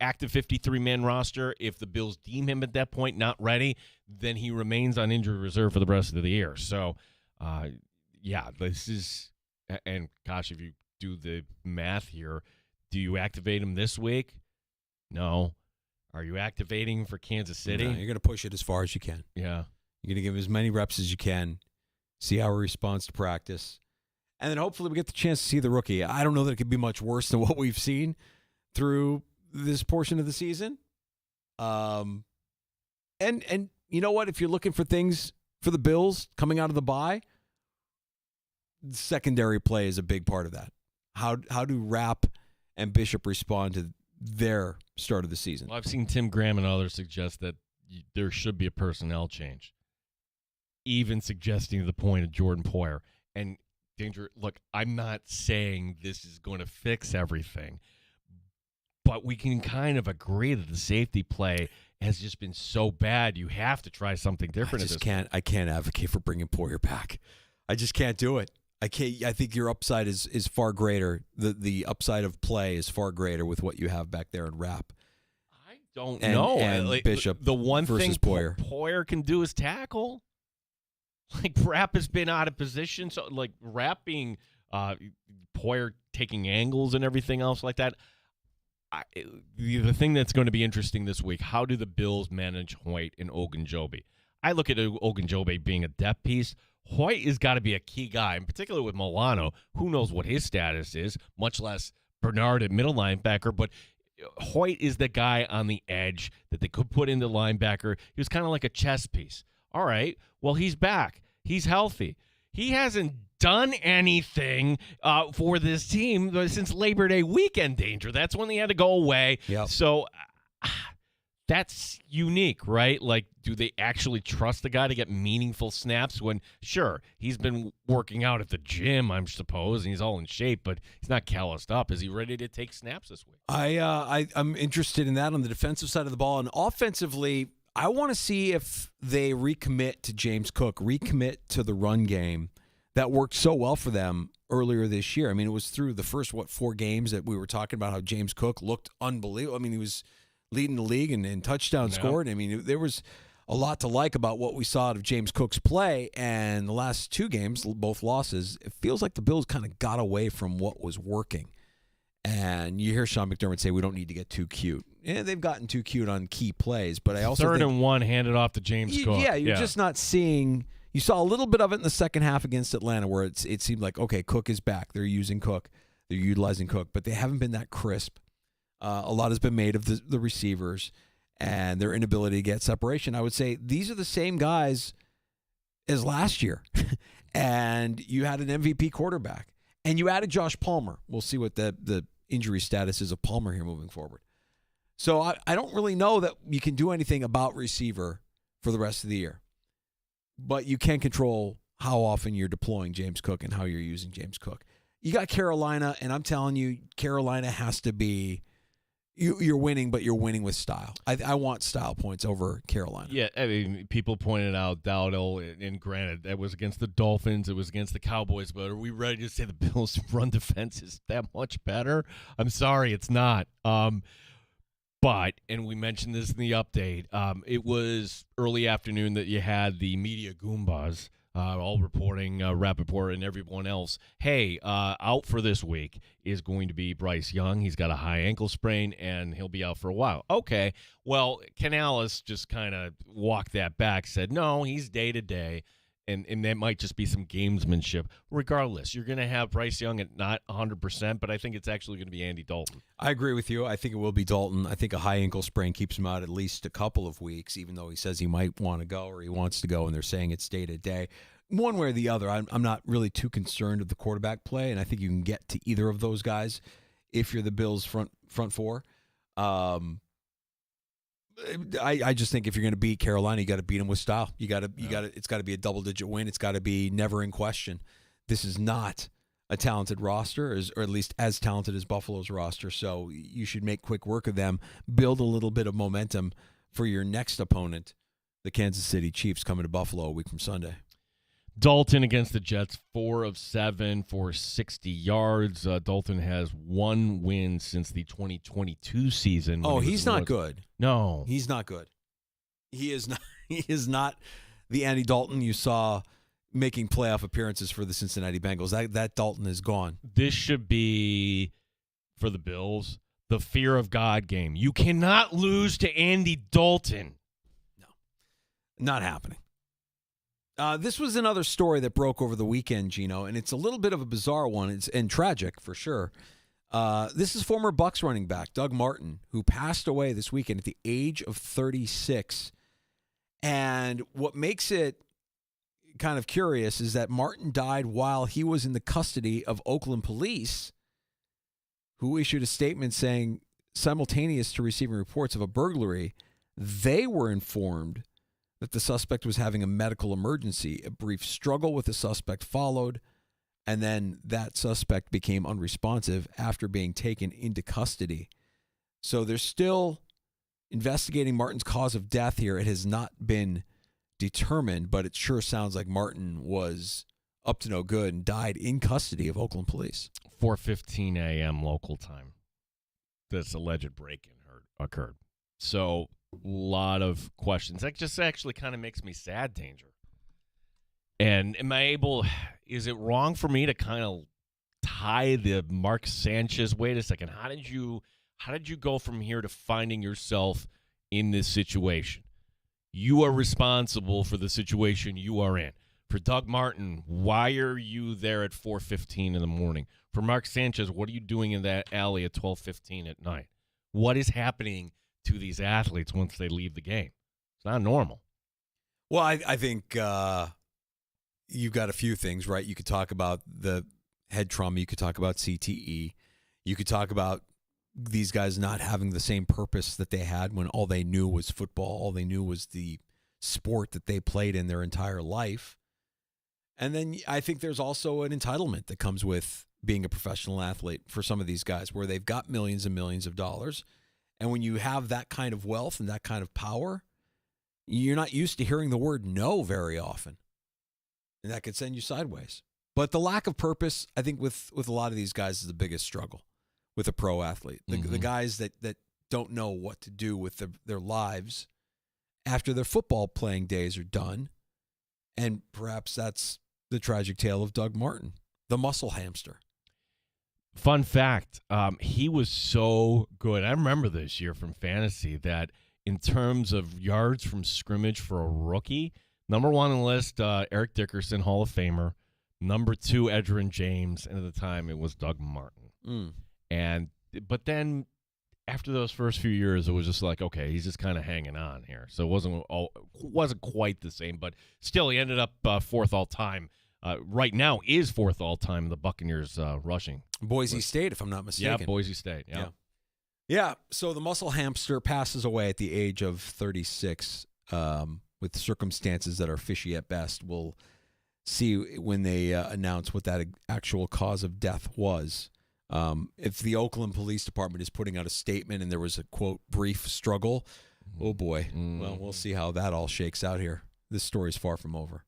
active 53-man roster. If the Bills deem him at that point not ready, then he remains on injury reserve for the rest of the year. So, this is – and, gosh, if you do the math here, do you activate him this week? No. Are you activating him for Kansas City? No, you're going to push it as far as you can. Yeah. You're going to give him as many reps as you can, see how he responds to practice. And then hopefully we get the chance to see the rookie. I don't know that it could be much worse than what we've seen through this portion of the season. And you know what? If you're looking for things for the Bills coming out of the bye, secondary play is a big part of that. How do Rapp and Bishop respond to their start of the season? Well, I've seen Tim Graham and others suggest that there should be a personnel change, even suggesting the point of Jordan Poyer. And Danger, look, I'm not saying this is going to fix everything, but we can kind of agree that the safety play has just been so bad. You have to try something different. I can't advocate for bringing Poyer back. I just can't do it. I think your upside is far greater. The upside of play is far greater with what you have back there in Rapp. I don't know. And Bishop the one versus thing Poyer. Poyer can do is tackle. Like Rapp has been out of position, so like Rapp being Poyer taking angles and everything else like that. The thing that's going to be interesting this week: how do the Bills manage Hoyt and Ogunjobi? I look at Ogunjobi being a depth piece. Hoyt has got to be a key guy, and particularly with Milano. Who knows what his status is, much less Bernard at middle linebacker. But Hoyt is the guy on the edge that they could put into linebacker. He was kind of like a chess piece. All right, well, he's back. He's healthy. He hasn't done anything for this team since Labor Day weekend, Danger. That's when he had to go away. Yep. So that's unique, right? Like, do they actually trust the guy to get meaningful snaps when, sure, he's been working out at the gym, I suppose, and he's all in shape, but he's not calloused up. Is he ready to take snaps this week? I'm interested in that on the defensive side of the ball. And offensively, I want to see if they recommit to James Cook, recommit to the run game that worked so well for them earlier this year. I mean, it was through the first, 4 games that we were talking about how James Cook looked unbelievable. I mean, he was leading the league in touchdown scored. I mean, there was a lot to like about what we saw out of James Cook's play. And the last 2 games, both losses, it feels like the Bills kind of got away from what was working. And you hear Sean McDermott say we don't need to get too cute. Yeah, they've gotten too cute on key plays, but I also third think, and 1 handed off to James Cook. Yeah, you're just not seeing. You saw a little bit of it in the second half against Atlanta, where it seemed like, okay, Cook is back. They're using Cook, they're utilizing Cook, but they haven't been that crisp. A lot has been made of the receivers and their inability to get separation. I would say these are the same guys as last year, and you had an MVP quarterback. And you added Josh Palmer. We'll see what the injury status is of Palmer here moving forward. So I don't really know that you can do anything about receiver for the rest of the year. But you can control how often you're deploying James Cook and how you're using James Cook. You got Carolina, and I'm telling you, Carolina has to be you're winning, but you're winning with style. I want style points over Carolina. Yeah, I mean, people pointed out Dowdle, and granted, that was against the Dolphins, it was against the Cowboys, but are we ready to say the Bills' run defense is that much better? I'm sorry, it's not. But, and we mentioned this in the update, it was early afternoon that you had the media Goombas all reporting, Rappaport and everyone else, hey, out for this week is going to be Bryce Young. He's got a high ankle sprain, and he'll be out for a while. Okay, well, Canales just kind of walked that back, said, no, he's day-to-day, and that might just be some gamesmanship. Regardless, you're going to have Bryce Young at not 100%, but I think it's actually going to be Andy Dalton. I agree with you. I think it will be Dalton. I think a high ankle sprain keeps him out at least a couple of weeks, even though he says he might want to go or he wants to go, and they're saying it's day-to-day. One way or the other, I'm not really too concerned with the quarterback play, and I think you can get to either of those guys if you're the Bills' front four. I just think if you're going to beat Carolina, you got to beat them with style. It's got to be a double-digit win. It's got to be never in question. This is not a talented roster, or at least as talented as Buffalo's roster. So you should make quick work of them, build a little bit of momentum for your next opponent, the Kansas City Chiefs, coming to Buffalo a week from Sunday. Dalton against the Jets, 4 of 7 for 60 yards. Dalton has one win since the 2022 season. Oh, he's not good. No. He's not good. He is not. He is not the Andy Dalton you saw making playoff appearances for the Cincinnati Bengals. That Dalton is gone. This should be, for the Bills, the fear of God game. You cannot lose to Andy Dalton. No, not happening. This was another story that broke over the weekend, Gino, and it's a little bit of a bizarre one and tragic for sure. This is former Bucs running back Doug Martin, who passed away this weekend at the age of 36. And what makes it kind of curious is that Martin died while he was in the custody of Oakland police, who issued a statement saying, simultaneous to receiving reports of a burglary, they were informed that the suspect was having a medical emergency. A brief struggle with the suspect followed, and then that suspect became unresponsive after being taken into custody. So they're still investigating Martin's cause of death here. It has not been determined, but it sure sounds like Martin was up to no good and died in custody of Oakland police. 4:15 a.m. local time. This alleged break-in occurred. So a lot of questions. That just actually kind of makes me sad, Danger. And is it wrong for me to kind of tie the Mark Sanchez, wait a second, how did you go from here to finding yourself in this situation? You are responsible for the situation you are in. For Doug Martin, why are you there at 4:15 in the morning? For Mark Sanchez, what are you doing in that alley at 12:15 at night? What is happening to these athletes once they leave the game? It's not normal. Well, I think you've got a few things, right? You could talk about the head trauma. You could talk about CTE. You could talk about these guys not having the same purpose that they had when all they knew was football. All they knew was the sport that they played in their entire life. And then I think there's also an entitlement that comes with being a professional athlete for some of these guys, where they've got millions and millions of dollars. And when you have that kind of wealth and that kind of power, you're not used to hearing the word no very often. And that could send you sideways. But the lack of purpose, I think, with a lot of these guys is the biggest struggle with a pro athlete. The guys that don't know what to do with their lives after their football playing days are done. And perhaps that's the tragic tale of Doug Martin, the muscle hamster. Fun fact, he was so good. I remember this year from fantasy that in terms of yards from scrimmage for a rookie, number one on the list, Eric Dickerson, Hall of Famer. Number two, Edgerrin James. And at the time, it was Doug Martin. But then after those first few years, it was just like, okay, he's just kind of hanging on here. So it wasn't quite the same, but still, he ended up fourth all time right now is fourth all-time in the Buccaneers rushing. Boise State, if I'm not mistaken. Yeah, Boise State. Yeah. Yeah, so the muscle hamster passes away at the age of 36 with circumstances that are fishy at best. We'll see when they announce what that actual cause of death was. If the Oakland Police Department is putting out a statement and there was a, quote, brief struggle, oh boy. Well, we'll see how that all shakes out here. This story's far from over.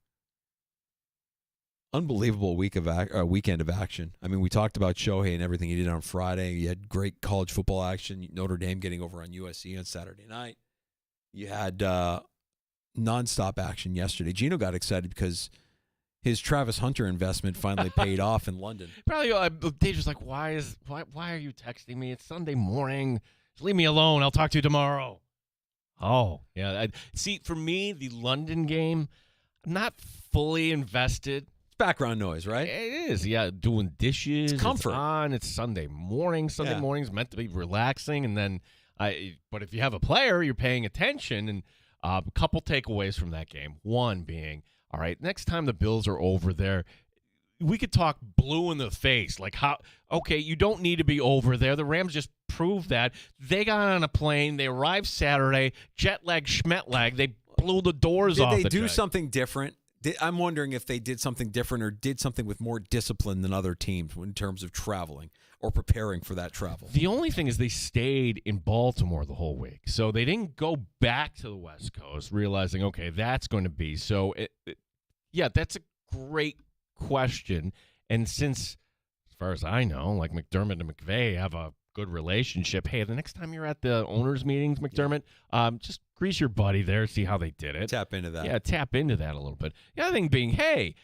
Unbelievable weekend of action. I mean, we talked about Shohei and everything he did on Friday. You had great college football action. Notre Dame getting over on USC on Saturday night. You had nonstop action yesterday. Gino got excited because his Travis Hunter investment finally paid off in London. Probably Danger's like, why are you texting me? It's Sunday morning. Just leave me alone. I'll talk to you tomorrow. Oh, yeah. See, for me, the London game, I'm not fully invested. Background noise, right? It is, yeah. Doing dishes. It's comfort. It's on. It's Sunday morning. Sunday morning's meant to be relaxing, and then but if you have a player, you're paying attention. And a couple takeaways from that game. One being, all right, next time the Bills are over there, we could talk blue in the face. Like, how? Okay, you don't need to be over there. The Rams just proved that. They got on a plane. They arrived Saturday. Jet lag, schmet lag. They blew the doors off. Did they do jet. something different? I'm wondering if they did something different or did something with more discipline than other teams in terms of traveling or preparing for that travel. The only thing is they stayed in Baltimore the whole week. So they didn't go back to the West Coast realizing, okay, that's going to be. So, yeah, that's a great question. And since, as far as I know, like McDermott and McVay have a good relationship, hey, the next time you're at the owners' meetings, McDermott, just grease your buddy there, see how they did it. Tap into that. Yeah, tap into that a little bit. The other thing being, hey,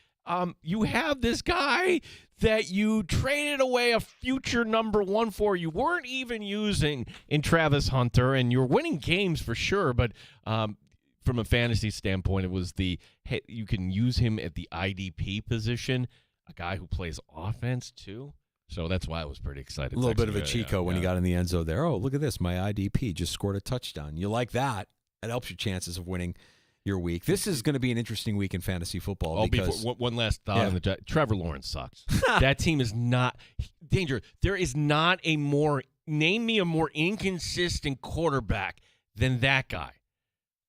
you have this guy that you traded away a future number one for. You weren't even using in Travis Hunter, and you're winning games for sure, but from a fantasy standpoint, it was hey, you can use him at the IDP position, a guy who plays offense too. So that's why I was pretty excited. A little bit of a Chico when he got in the end zone there. Oh, look at this. My IDP just scored a touchdown. You like that. That helps your chances of winning your week. This is going to be an interesting week in fantasy football. Before, one last thought on the Trevor Lawrence sucks. That team is not – Danger, there is not a more – name me a more inconsistent quarterback than that guy.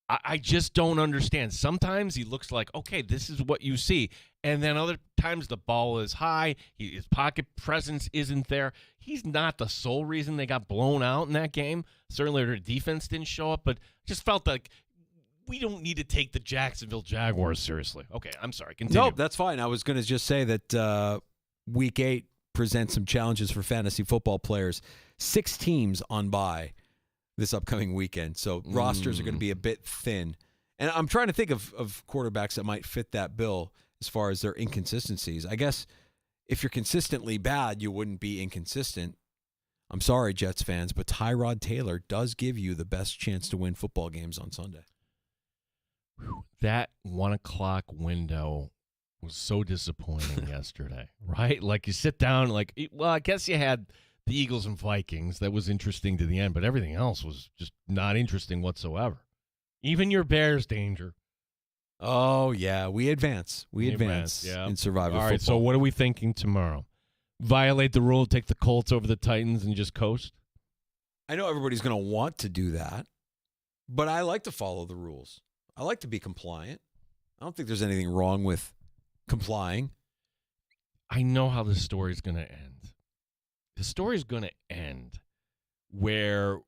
I just don't understand. Sometimes he looks like, okay, this is what you see. And then other times the ball is high. His pocket presence isn't there. He's not the sole reason they got blown out in that game. Certainly their defense didn't show up, but just felt like we don't need to take the Jacksonville Jaguars seriously. Okay, I'm sorry. Continue. Nope, that's fine. I was going to just say that Week 8 presents some challenges for fantasy football players. 6 teams on bye this upcoming weekend. So rosters are going to be a bit thin. And I'm trying to think of quarterbacks that might fit that bill as far as their inconsistencies. I guess if you're consistently bad, you wouldn't be inconsistent. I'm sorry, Jets fans, but Tyrod Taylor does give you the best chance to win football games on Sunday. That 1 o'clock window was so disappointing yesterday, right? Like you sit down, like, well, I guess you had the Eagles and Vikings. That was interesting to the end, but everything else was just not interesting whatsoever. Even your Bears, Danger. Oh, yeah. We advance. We advance in Survivor football. All right, so what are we thinking tomorrow? Violate the rule, take the Colts over the Titans, and just coast? I know everybody's going to want to do that, but I like to follow the rules. I like to be compliant. I don't think there's anything wrong with complying. I know how this story's going to end. The story's going to end where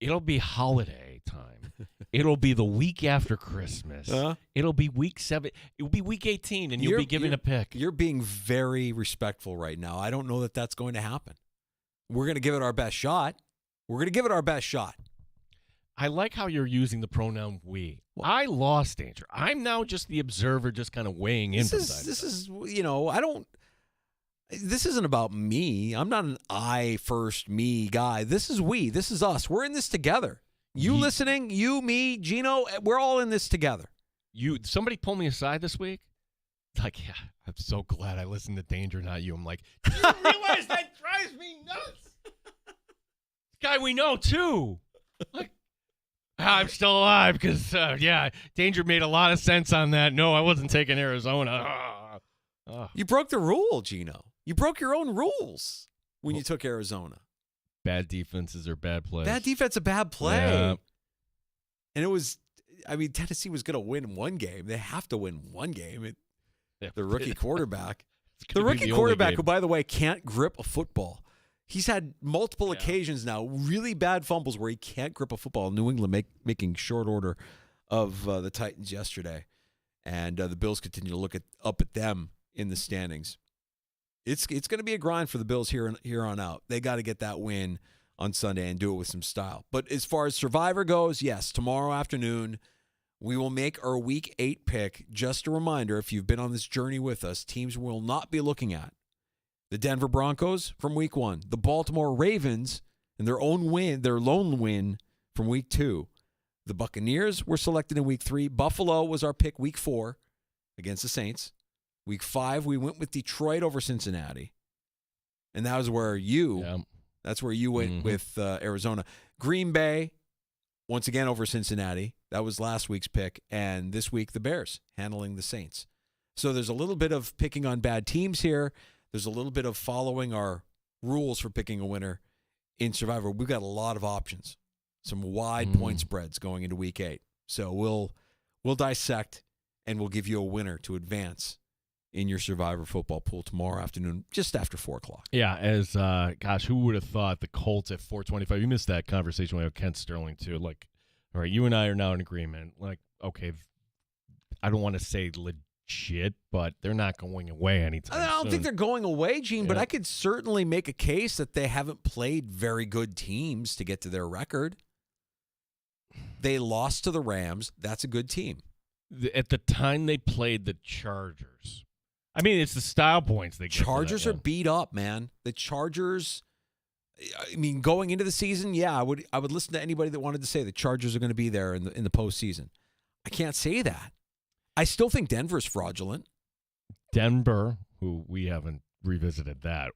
it'll be holiday time. It'll be the week after Christmas. It'll be week 7. It'll be week 18, and you'll be given a pick. You're being very respectful right now. I don't know that that's going to happen. We're going to give it our best shot. I like how you're using the pronoun we. Well, I lost, Danger. I'm now just the observer, just kind of weighing in. This is, this isn't about me. I'm not an I first me guy. This is we. This is us. We're in this together. You listening, you, me, Gino, we're all in this together. Somebody pulled me aside this week. Like, yeah, I'm so glad I listened to Danger, not you. I'm like, do you realize that drives me nuts? This guy we know, too. Like, I'm still alive because, Danger made a lot of sense on that. No, I wasn't taking Arizona. Oh, You broke the rule, Gino. You broke your own rules when you took Arizona. bad defenses are bad plays. Bad defense, a bad play. Yeah. And it was, Tennessee was going to win one game. They have to win one game. The rookie quarterback. The rookie quarterback, who, by the way, can't grip a football. He's had multiple occasions now, really bad fumbles where he can't grip a football. New England making short order of the Titans yesterday. And the Bills continue to look up at them in the standings. It's going to be a grind for the Bills here on out. They got to get that win on Sunday and do it with some style. But as far as Survivor goes, yes, tomorrow afternoon we will make our Week 8 pick. Just a reminder, if you've been on this journey with us, teams we'll not be looking at: the Denver Broncos from Week 1, the Baltimore Ravens and their lone win from Week 2. The Buccaneers were selected in Week 3. Buffalo was our pick Week 4 against the Saints. Week 5, we went with Detroit over Cincinnati. And that was where that's where you went with Arizona. Green Bay, once again over Cincinnati. That was last week's pick. And this week, the Bears handling the Saints. So there's a little bit of picking on bad teams here. There's a little bit of following our rules for picking a winner in Survivor. We've got a lot of options. Some wide point spreads going into Week 8. So we'll dissect and we'll give you a winner to advance in your Survivor football pool tomorrow afternoon, just after 4 o'clock. Yeah, who would have thought the Colts at 425? You missed that conversation with Kent Sterling, too. Like, all right, you and I are now in agreement. Like, okay, I don't want to say legit, but they're not going away anytime soon. I don't think they're going away, Gene, but I could certainly make a case that they haven't played very good teams to get to their record. They lost to the Rams. That's a good team. At the time they played the Chargers. I mean, it's the style points they get. Chargers are beat up, man. The Chargers, going into the season, I would listen to anybody that wanted to say the Chargers are going to be there in the postseason. I can't say that. I still think Denver's fraudulent. Denver, who we haven't revisited that.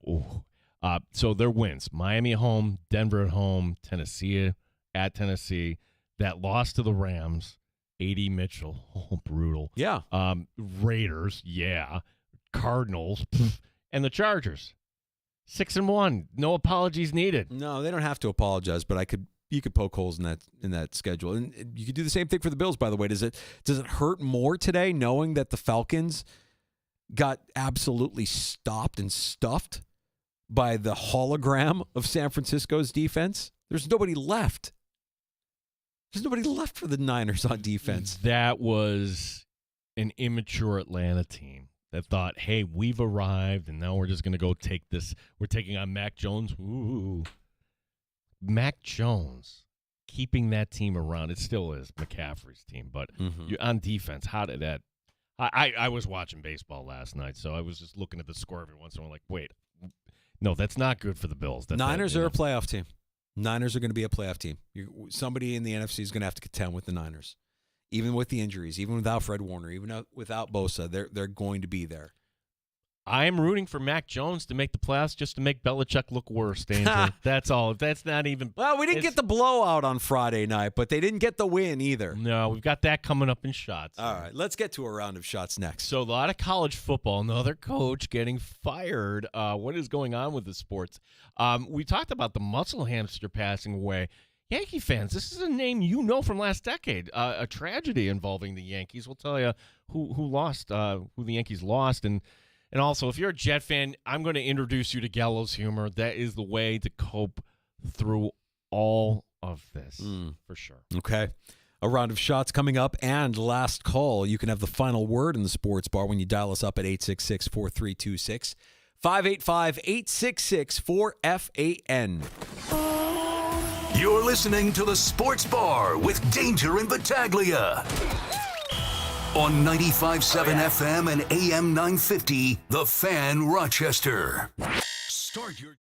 So their wins: Miami at home, Denver at home, Tennessee at Tennessee. That loss to the Rams, A.D. Mitchell, brutal. Yeah. Raiders, Cardinals, and the Chargers, 6-1. No apologies needed. No, they don't have to apologize, but you could poke holes in that schedule, and you could do the same thing for the Bills. By the way, does it hurt more today knowing that the Falcons got absolutely stopped and stuffed by the hologram of San Francisco's defense? There's nobody left. There's nobody left for the Niners on defense. That was an immature Atlanta team that thought, hey, we've arrived, and now we're just going to go take this. We're taking on Mac Jones. Ooh. Mac Jones, keeping that team around. It still is McCaffrey's team, but you're on defense, how did that? I was watching baseball last night, so I was just looking at the score every once in a while like, wait, no, that's not good for the Bills. Niners are a playoff team. Niners are going to be a playoff team. Somebody in the NFC is going to have to contend with the Niners. Even with the injuries, even without Fred Warner, even without Bosa, they're going to be there. I am rooting for Mac Jones to make the playoffs just to make Belichick look worse, Danger. That's all. That's not even... Well, we didn't get the blowout on Friday night, but they didn't get the win either. No, we've got that coming up in shots. All right, let's get to a round of shots next. So a lot of college football, another coach getting fired. What is going on with the sports? We talked about the muscle hamster passing away. Yankee fans, this is a name you know from last decade. A tragedy involving the Yankees. We'll tell you who the Yankees lost, and also, if you're a Jet fan, I'm going to introduce you to gallows humor. That is the way to cope through all of this, for sure. Okay. A round of shots coming up, and last call. You can have the final word in the sports bar when you dial us up at 866-4326. 585-866-4FAN. You're listening to the Sports Bar with Danger and Battaglia. On 95.7 FM and AM 950, The Fan, Rochester. Start your...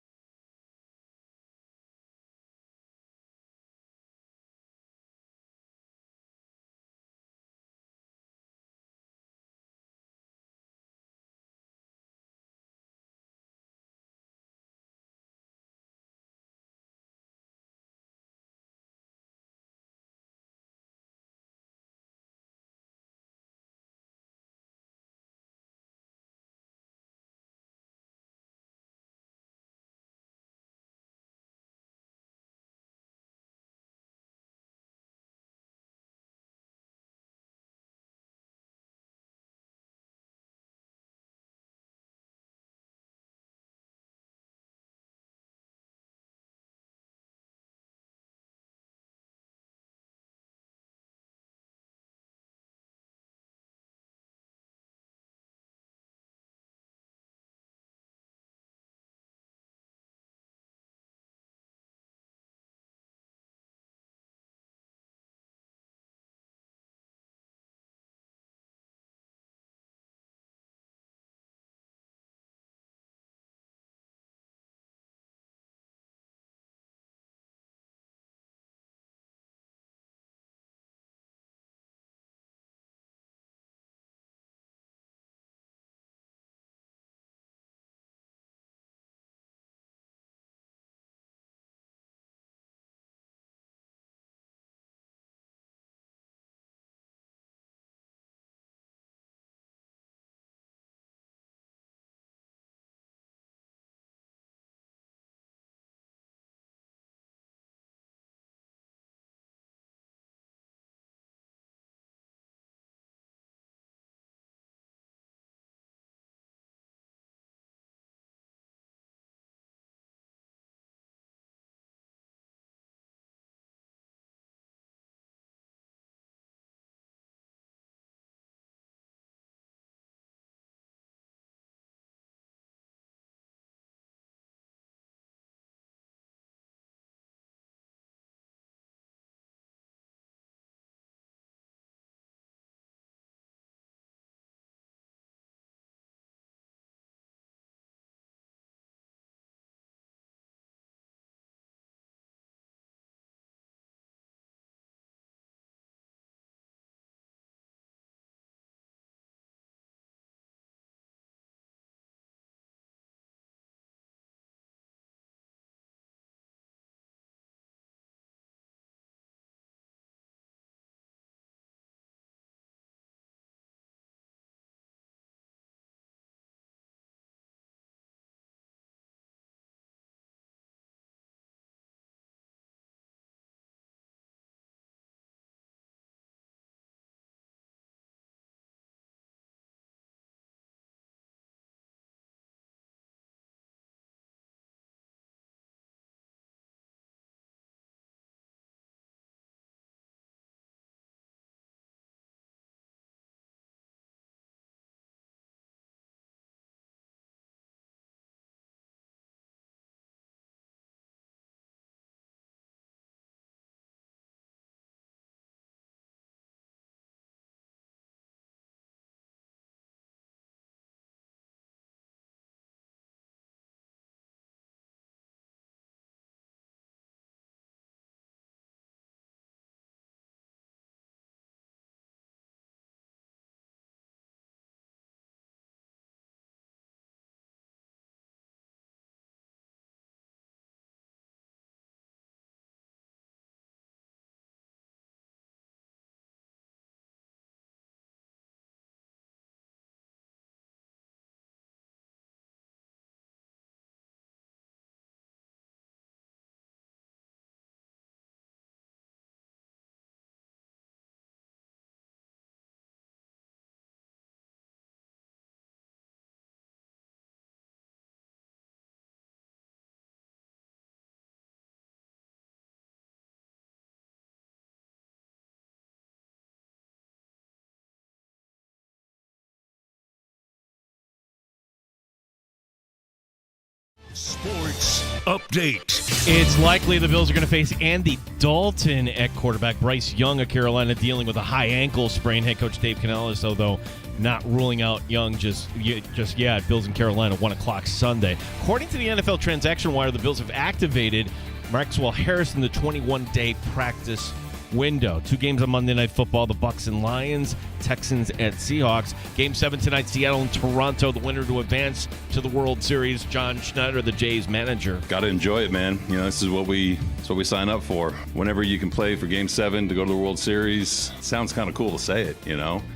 Sports Update. It's likely the Bills are going to face Andy Dalton at quarterback. Bryce Young of Carolina dealing with a high ankle sprain. Head coach Dave Canellis, although not ruling out Young just yet. Bills in Carolina, 1 o'clock Sunday. According to the NFL Transaction Wire, the Bills have activated Maxwell Harris in the 21-day practice window. 2 games on Monday Night Football, the Bucs and Lions, Texans at Seahawks. Game 7 tonight, Seattle and Toronto, the winner to advance to the World Series. John Schneider, the Jays manager. Got to enjoy it, man. This is what we sign up for. Whenever you can play for Game 7 to go to the World Series, it sounds kind of cool to say it,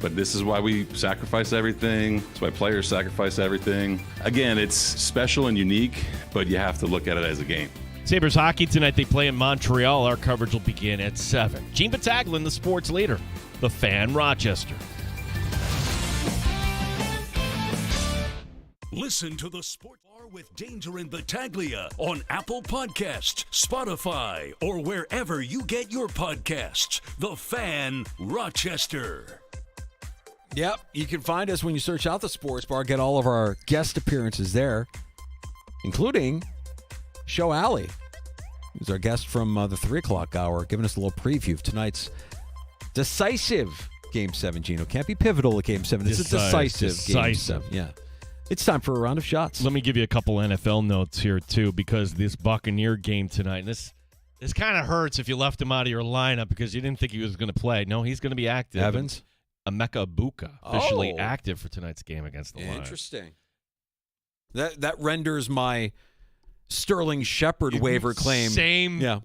But this is why we sacrifice everything. It's why players sacrifice everything. Again, it's special and unique, but you have to look at it as a game. Sabres hockey tonight, they play in Montreal. Our coverage will begin at 7. Gene Battaglin, the sports leader, the Fan, Rochester. Listen to the Sports Bar with Danger and Battaglia on Apple Podcasts, Spotify, or wherever you get your podcasts. The Fan, Rochester. Yep, you can find us when you search out the Sports Bar. Get all of our guest appearances there, including Show Alley, who's our guest from the 3 o'clock hour, giving us a little preview of tonight's decisive Game 7, Gino. Can't be pivotal at Game 7. It's a decisive Game 7. Yeah. It's time for a round of shots. Let me give you a couple NFL notes here, too, because this Buccaneer game tonight, and this kind of hurts if you left him out of your lineup because you didn't think he was going to play. No, he's going to be active. Evans? Emeka Ibuka, officially active for tonight's game against the Lions. Interesting. That renders my Sterling Shepard waiver claim. Same. Yeah,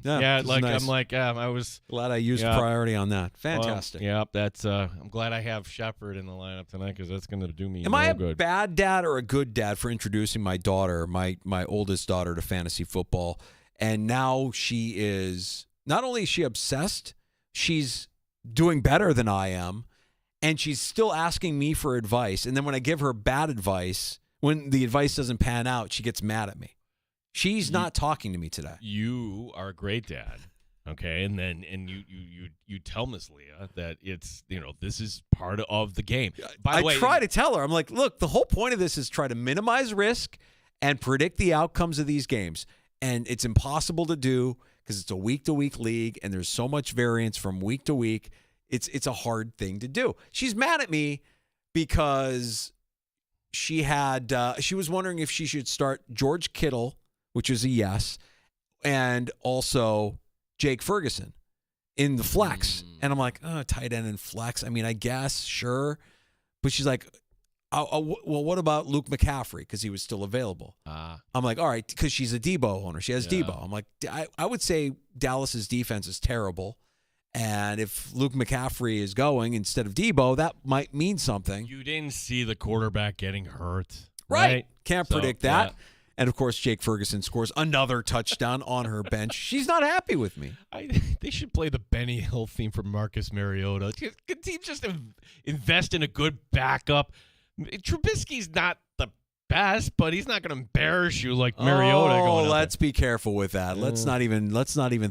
nice. I'm like, I was glad I used priority on that. Fantastic. Well, that's. I'm glad I have Shepard in the lineup tonight because that's going to do me. Am I a bad dad or a good dad for introducing my daughter, my oldest daughter, to fantasy football? And now she is not only is she obsessed, she's doing better than I am, and she's still asking me for advice. And then when I give her bad advice, when the advice doesn't pan out, she gets mad at me. She's not talking to me today. You are a great dad, okay? And you tell Miss Leah that it's this is part of the game. By the way, try to tell her. I'm like, look, the whole point of this is try to minimize risk and predict the outcomes of these games, and it's impossible to do because it's a week-to-week league, and there's so much variance from week to week. It's a hard thing to do. She's mad at me because she was wondering if she should start George Kittle, which is a yes, and also Jake Ferguson in the flex. And I'm like, tight end and flex. I mean, I guess, sure. But she's like, well, what about Luke McCaffrey? Because he was still available. I'm like, all right, because she's a Debo owner. She has Debo. I'm like, I would say Dallas's defense is terrible. And if Luke McCaffrey is going instead of Debo, that might mean something. You didn't see the quarterback getting hurt. Right. Can't predict that. Yeah. And, of course, Jake Ferguson scores another touchdown on her bench. She's not happy with me. They should play the Benny Hill theme for Marcus Mariota. Could teams just invest in a good backup? Trubisky's not the best, but he's not going to embarrass you like Mariota. Oh, let's be careful with that. Let's not even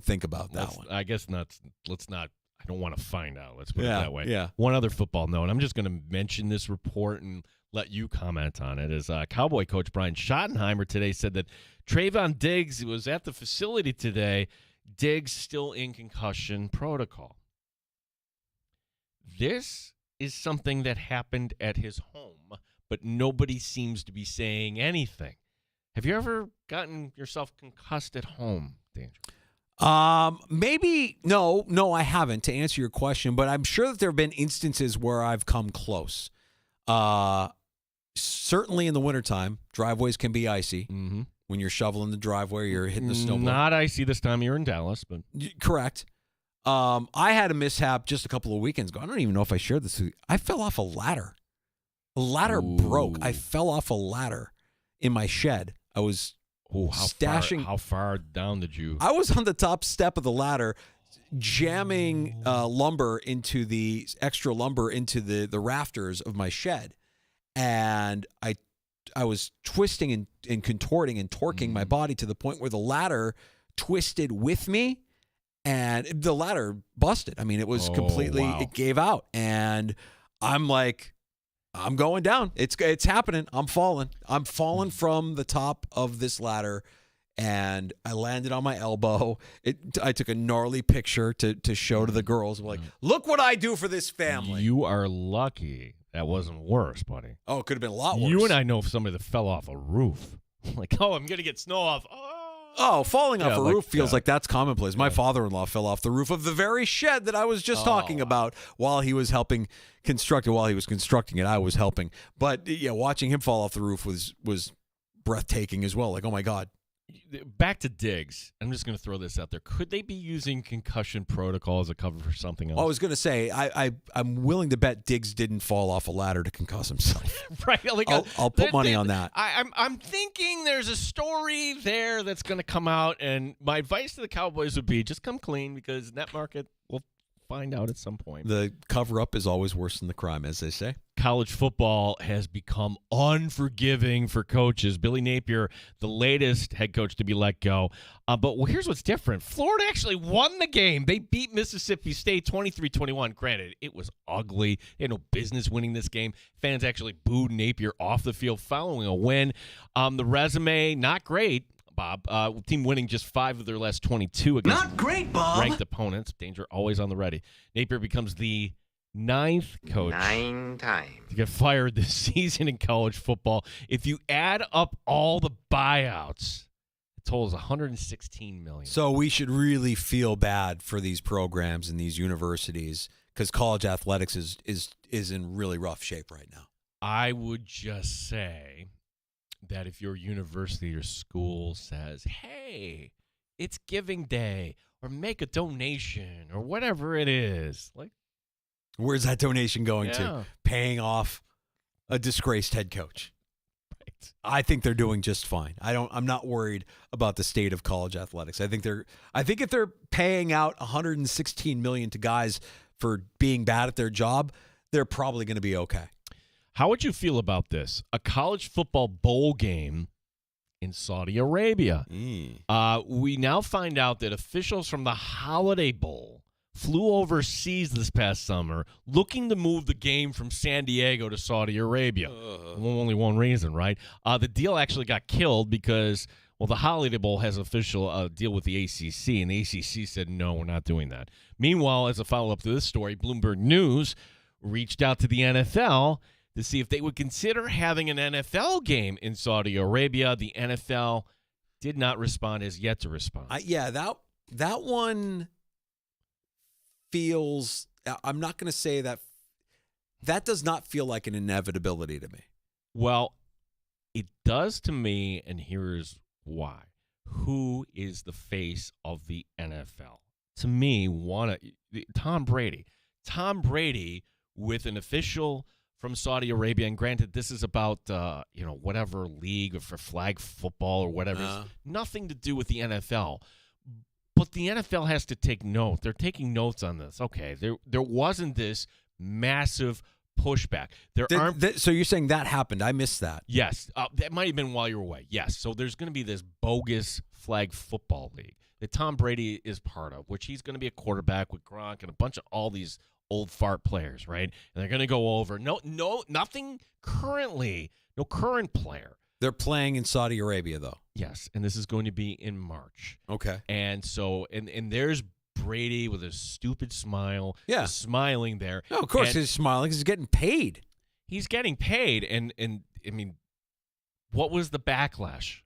think about that one. I guess not. Let's not. I don't want to find out. Let's put it that way. Yeah. One other football note. I'm just going to mention this report and let you comment on it. As Cowboy coach Brian Schottenheimer today said that Trayvon Diggs was at the facility today. Diggs still in concussion protocol. This is something that happened at his home, but nobody seems to be saying anything. Have you ever gotten yourself concussed at home, Danger? Maybe no, I haven't, to answer your question, but I'm sure that there have been instances where I've come close. Certainly in the wintertime, driveways can be icy. Mm-hmm. When you're shoveling the driveway, you're hitting the snowball. Not icy this time. You're in Dallas, but correct. I had a mishap just a couple of weekends ago. I don't even know if I shared this with you. I fell off a ladder. A ladder broke. I fell off a ladder in my shed. I was stashing. How far down did you? I was on the top step of the ladder, jamming extra lumber into the rafters of my shed. And I was twisting and contorting and torquing my body to the point where the ladder twisted with me, and the ladder busted. I mean, it was completely, It gave out. And I'm like, I'm going down. It's happening. I'm falling. I'm falling from the top of this ladder, and I landed on my elbow. I took a gnarly picture to show to the girls. I'm like, look what I do for this family. You are lucky that wasn't worse, buddy. Oh, it could have been a lot worse. You and I know somebody that fell off a roof. Like, oh, I'm going to get snow off. Oh, falling off a roof feels yeah. like that's commonplace. My father-in-law fell off the roof of the very shed that I was just talking about while he was helping construct it. While he was constructing it, I was helping. But yeah, watching him fall off the roof was breathtaking as well. Like, oh my God. Back to Diggs. I'm just going to throw this out there. Could they be using concussion protocol as a cover for something else? I was going to say, I'm willing to bet Diggs didn't fall off a ladder to concuss himself. Right. Like I'll put money on that. I'm thinking there's a story there that's going to come out, and my advice to the Cowboys would be just come clean, because net market will find out at some point. The cover-up is always worse than the crime, as they say. College football has become unforgiving for coaches. Billy Napier, the latest head coach to be let go. But here's what's different. Florida actually won the game. They beat Mississippi State 23-21. Granted, it was ugly. They had no business winning this game. Fans actually booed Napier off the field following a win. The resume, not great, Bob. Team winning just 5 of their last 22 against Not great, Bob. ranked opponents. Danger always on the ready. Napier becomes the 9th coach 9 times to get fired this season in college football. If you add up all the buyouts, it totals $116 million. So we should really feel bad for these programs and these universities, because college athletics is in really rough shape right now. I would just say that if your university or school says, hey, it's giving day, or make a donation, or whatever it is, like, where's that donation going to? Yeah. Paying off a disgraced head coach. right. I think they're doing just fine. I'm not worried about the state of college athletics. I think if they're paying out $116 million to guys for being bad at their job, they're probably going to be okay. How would you feel about this? A college football bowl game in Saudi Arabia. We now find out that officials from the Holiday Bowl flew overseas this past summer looking to move the game from San Diego to Saudi Arabia. Only one reason, right? The deal actually got killed because, well, the Holiday Bowl has official deal with the ACC, and the ACC said, no, we're not doing that. Meanwhile, as a follow-up to this story, Bloomberg News reached out to the NFL to see if they would consider having an NFL game in Saudi Arabia. The NFL did not respond, has yet to respond. That one feels, I'm not going to say that does not feel like an inevitability to me. Well, it does to me, and here's why. Who is the face of the NFL? To me, Tom Brady. Tom Brady with an official from Saudi Arabia, and granted, this is about whatever league or for flag football or whatever. It's nothing to do with the NFL. But the NFL has to take note. They're taking notes on this. Okay, there wasn't this massive pushback. So you're saying that happened? I missed that. Yes, that might have been while you were away. Yes, so there's going to be this bogus flag football league that Tom Brady is part of, which he's going to be a quarterback with Gronk and a bunch of all these old fart players, right? And they're going to go over. Nothing currently. No current player. They're playing in Saudi Arabia, though. Yes, and this is going to be in March. Okay. And so, and there's Brady with a stupid smile. Yeah. Smiling there. No, of course he's smiling because he's getting paid. He's getting paid. And I mean, what was the backlash?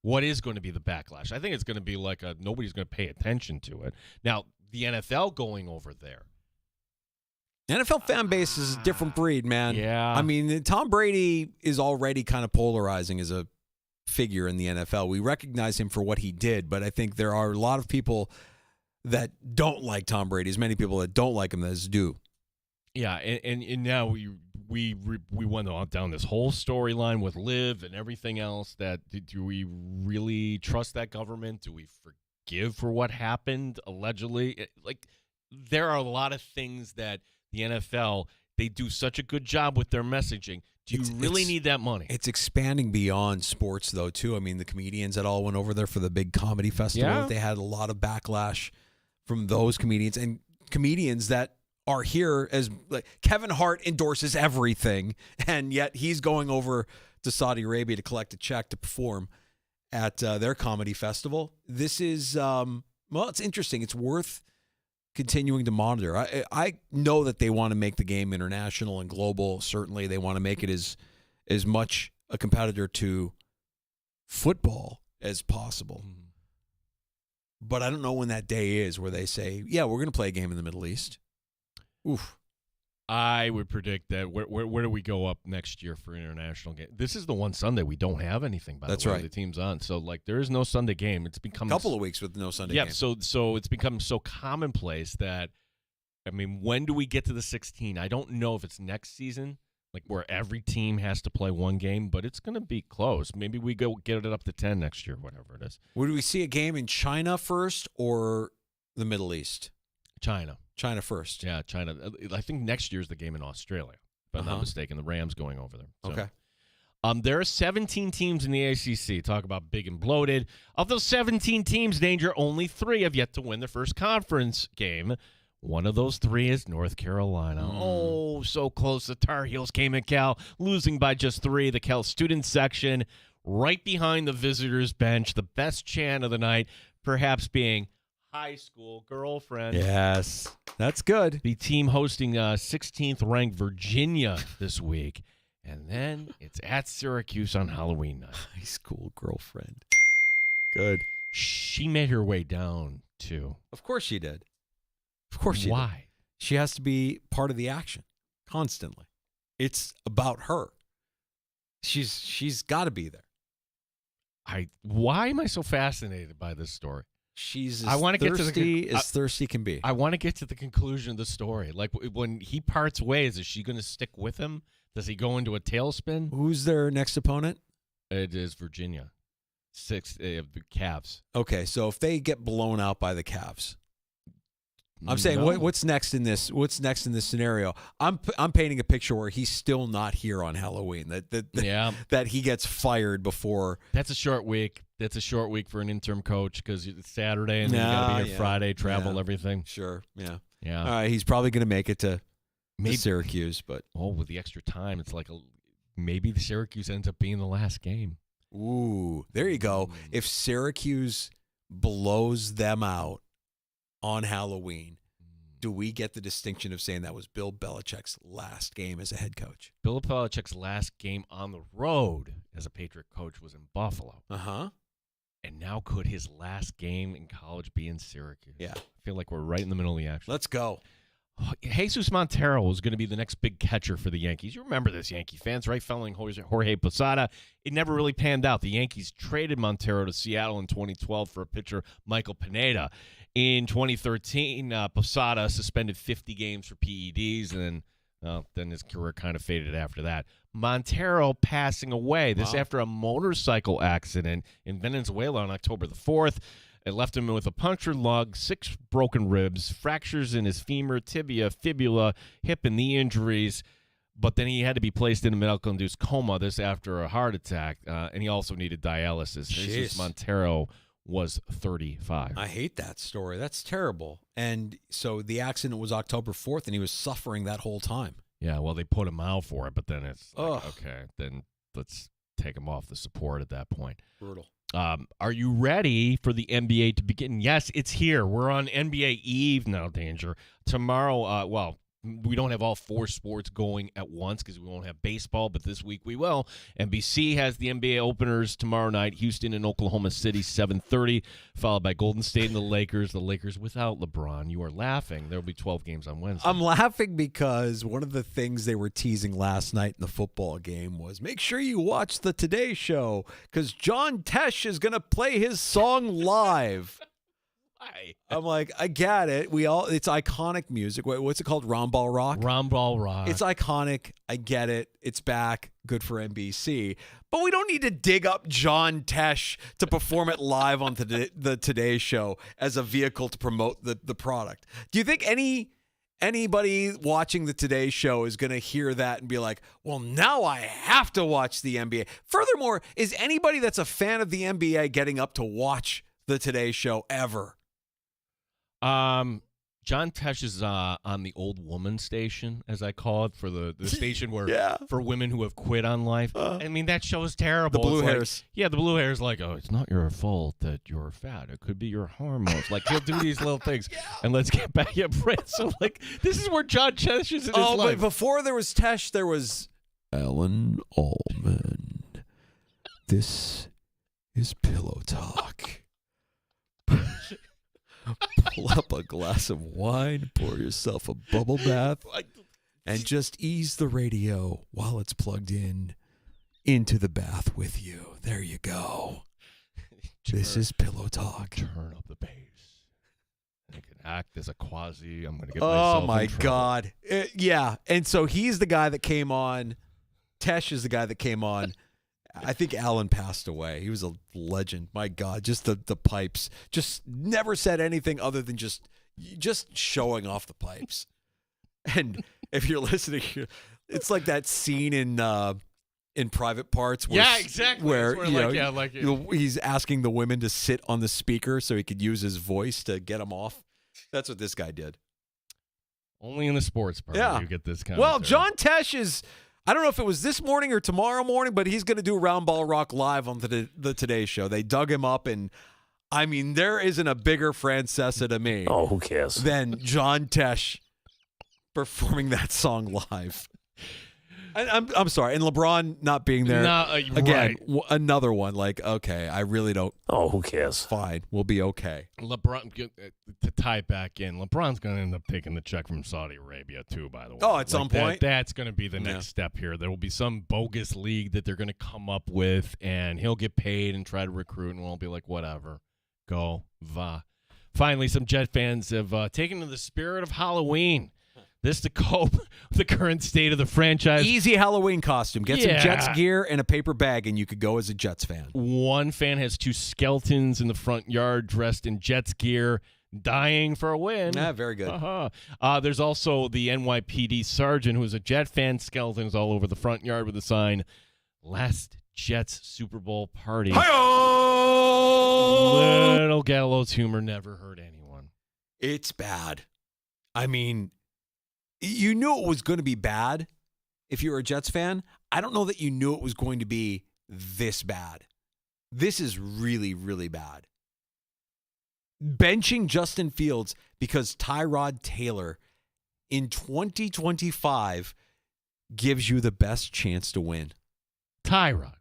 What is going to be the backlash? I think it's going to be like nobody's going to pay attention to it. Now, the NFL going over there. NFL fan base is a different breed, man. Yeah. I mean, Tom Brady is already kind of polarizing as a figure in the NFL. We recognize him for what he did, but I think there are a lot of people that don't like Tom Brady, as many people that don't like him as do. Yeah, and now we went down this whole storyline with Liv and everything else. That do we really trust that government? Do we forgive for what happened allegedly? Like, there are a lot of things that the NFL, they do such a good job with their messaging. Do you really need that money? It's expanding beyond sports, though, too. I mean, the comedians that all went over there for the big comedy festival, they had a lot of backlash from those comedians and comedians that are here as like Kevin Hart endorses everything, and yet he's going over to Saudi Arabia to collect a check to perform at their comedy festival. This is it's interesting. It's worth continuing to monitor. I know that they want to make the game international and global. Certainly, they want to make it as much a competitor to football as possible. But I don't know when that day is where they say, yeah, we're going to play a game in the Middle East. Oof. I would predict that where do we go up next year for international game? This is the one Sunday we don't have anything, by That's the way, right. the team's on. So, like, there is no Sunday game. It's become A couple of weeks with no Sunday game. So it's become so commonplace that, I mean, when do we get to the 16? I don't know if it's next season, like where every team has to play one game, but it's going to be close. Maybe we go get it up to 10 next year, whatever it is. Would we see a game in China first or the Middle East? China first. Yeah, China. I think next year's the game in Australia, if I'm not mistaken. The Rams going over there. So. Okay. There are 17 teams in the ACC. Talk about big and bloated. Of those 17 teams, Danger, only 3 have yet to win their first conference game. One of those 3 is North Carolina. Oh, so close. The Tar Heels came at Cal, losing by just 3. The Cal student section, right behind the visitors' bench. The best chant of the night, perhaps being high school girlfriend. Yes, that's good. The team hosting 16th ranked Virginia this week. And then it's at Syracuse on Halloween night. High school girlfriend. Good. She made her way down, too. Of course she did. Of course she did. Why? She has to be part of the action constantly. It's about her. She's got to be there. Why am I so fascinated by this story? She's I want to get to as thirsty can be. I want to get to the conclusion of the story. Like, when he parts ways, is she going to stick with him? Does he go into a tailspin? Who's their next opponent? It is Virginia. 6 the Cavs. Okay, so if they get blown out by the Cavs, I'm saying No. what's next in this? What's next in this scenario? I'm painting a picture where he's still not here on Halloween. That he gets fired before. That's a short week. That's a short week for an interim coach because it's Saturday and then you got to be here Friday, travel, everything. Sure, yeah. Yeah. All right, he's probably going to make it to Syracuse, but with the extra time, it's like maybe the Syracuse ends up being the last game. Ooh, there you go. If Syracuse blows them out on Halloween, do we get the distinction of saying that was Bill Belichick's last game as a head coach? Bill Belichick's last game on the road as a Patriot coach was in Buffalo. Uh-huh. And now could his last game in college be in Syracuse? Yeah. I feel like we're right in the middle of the action. Let's go. Jesus Montero was going to be the next big catcher for the Yankees. You remember this, Yankee fans, right? Following Jorge Posada. It never really panned out. The Yankees traded Montero to Seattle in 2012 for a pitcher, Michael Pineda. In 2013, Posada suspended 50 games for PEDs, and then his career kind of faded after that. Montero passing away. This after a motorcycle accident in Venezuela on October the 4th. It left him with a punctured lung, 6 broken ribs, fractures in his femur, tibia, fibula, hip, and knee injuries. But then he had to be placed in a medical-induced coma, this after a heart attack, and he also needed dialysis. Jesus Montero was 35. I hate that story. That's terrible. And so the accident was October 4th, and he was suffering that whole time. Yeah, well, they put him out for it, but then it's like, okay, then let's take him off the support at that point. Brutal. Are you ready for the NBA to begin? Yes, it's here. We're on NBA Eve now, Danger. Tomorrow, we don't have all 4 sports going at once because we won't have baseball, but this week we will. NBC has the NBA openers tomorrow night, Houston and Oklahoma City, 7:30, followed by Golden State and the Lakers. The Lakers without LeBron. You are laughing. There will be 12 games on Wednesday. I'm laughing because one of the things they were teasing last night in the football game was make sure you watch the Today Show because John Tesh is going to play his song live. I'm like, I get it. It's iconic music. What's it called? Romball Rock? Romball Rock. It's iconic. I get it. It's back. Good for NBC. But we don't need to dig up John Tesh to perform it live on the Today Show as a vehicle to promote the product. Do you think anybody watching the Today Show is going to hear that and be like, well, now I have to watch the NBA? Furthermore, is anybody that's a fan of the NBA getting up to watch the Today Show ever? John Tesh is on the old woman station, as I call it, for the station where for women who have quit on life. I mean, that show is terrible. The blue It's like, hairs. the blue hairs like, oh, it's not your fault that you're fat. It could be your hormones. Like, he'll do these little things. And let's get back. Yeah, Brett. So, like, this is where John Tesh is in his life. But before there was Tesh, there was Alan Allman. This is Pillow Talk. Pull up a glass of wine, pour yourself a bubble bath, and just ease the radio while it's plugged in into the bath with you. There you go. This is Pillow Talk. Turn up the bass. I can act as a quasi. I'm going to get myself Oh, my in trouble. God. Yeah. And so he's the guy that came on. Tesh is the guy that came on. I think Alan passed away. He was a legend. My God, just the pipes. Just never said anything other than just showing off the pipes. And if you're listening, it's like that scene in Private Parts. Where, exactly. Where he's asking the women to sit on the speaker so he could use his voice to get them off. That's what this guy did. Only in the sports part do you get this kind Well, of John Tesh is... I don't know if it was this morning or tomorrow morning, but he's going to do Round Ball Rock live on the Today Show. They dug him up, and I mean, there isn't a bigger Francesa to me. Oh, who cares? Than John Tesh performing that song live. I'm sorry, and LeBron not being there again. Right. Another one. Like, okay, I really don't. Oh, who cares? Fine, we'll be okay. LeBron, to tie it back in, LeBron's going to end up taking the check from Saudi Arabia too. By the way, at some point, that's going to be the next step here. There will be some bogus league that they're going to come up with, and he'll get paid and try to recruit, and we'll be like, whatever, go va. Finally, some Jet fans have taken to the spirit of Halloween. This to cope with the current state of the franchise. Easy Halloween costume. Get some Jets gear and a paper bag, and you could go as a Jets fan. One fan has two skeletons in the front yard dressed in Jets gear, dying for a win. Very good. There's also the NYPD sergeant who is a Jet fan. Skeletons all over the front yard with a sign, "Last Jets Super Bowl Party." Hi-oh! Little gallows humor never hurt anyone. It's bad. I mean... You knew it was going to be bad if you were a Jets fan. I don't know that you knew it was going to be this bad. This is really, really bad. Benching Justin Fields because Tyrod Taylor in 2025 gives you the best chance to win. Tyrod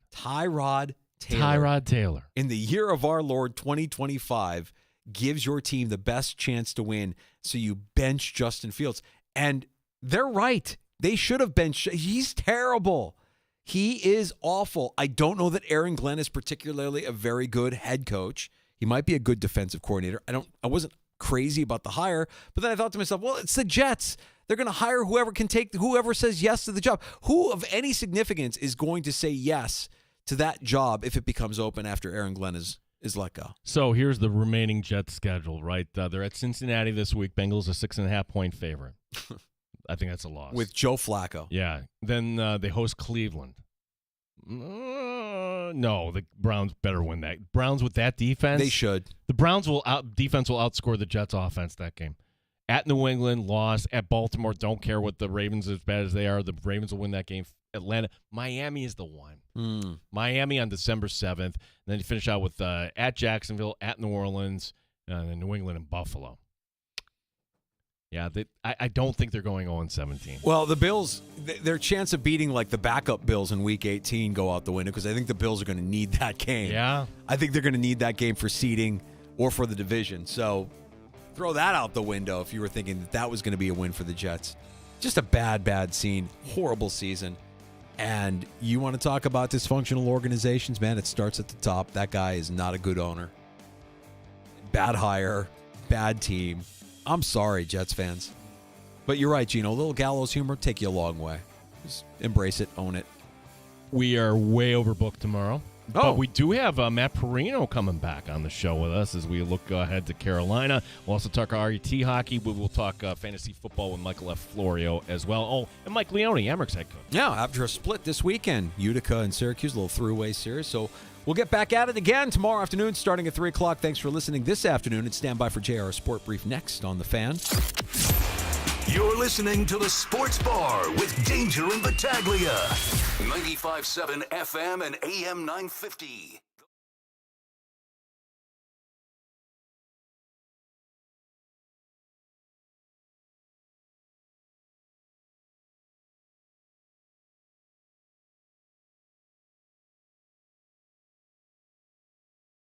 Taylor. In the year of our Lord 2025 gives your team the best chance to win. So you bench Justin Fields. And they're right. They should have benched. He's terrible. He is awful. I don't know that Aaron Glenn is particularly a very good head coach. He might be a good defensive coordinator. I wasn't crazy about the hire, but then I thought to myself, well, it's the Jets. They're going to hire whoever says yes to the job. Who of any significance is going to say yes to that job if it becomes open after Aaron Glenn is let go? So here's the remaining Jets schedule, right? They're at Cincinnati this week. Bengals a 6.5-point favorite. I think that's a loss. With Joe Flacco. Yeah. Then they host Cleveland. No, the Browns better win that. Browns with that defense. They should. The Browns defense will outscore the Jets offense that game. At New England, loss. At Baltimore, don't care what the Ravens, as bad as they are. The Ravens will win that game. Atlanta. Miami is the one. Miami on December 7th. And then you finish out with at Jacksonville, at New Orleans, and then New England and Buffalo. Yeah, I don't think they're going 0-17. Well, the Bills, their chance of beating like the backup Bills in Week 18 go out the window because I think the Bills are going to need that game. Yeah. I think they're going to need that game for seeding or for the division. So throw that out the window if you were thinking that was going to be a win for the Jets. Just a bad scene. Horrible season. And you want to talk about dysfunctional organizations, man, it starts at the top. That guy is not a good owner. Bad hire, bad team. I'm sorry, Jets fans. But you're right, Gino. A little gallows humor take you a long way. Just embrace it, own it. We are way overbooked tomorrow. Oh. But we do have Matt Perino coming back on the show with us as we look ahead to Carolina. We'll also talk RET hockey. We will talk fantasy football with Michael F. Florio as well. Oh, and Mike Leone, Emmerich head coach. Yeah, after a split this weekend, Utica and Syracuse, a little throughway series. So We'll get back at it again tomorrow afternoon starting at 3 o'clock. Thanks for listening this afternoon, and stand by for JR Sport Brief next on The Fan. You're listening to the Sports Bar with Danger and Battaglia. 95.7 FM and AM 950.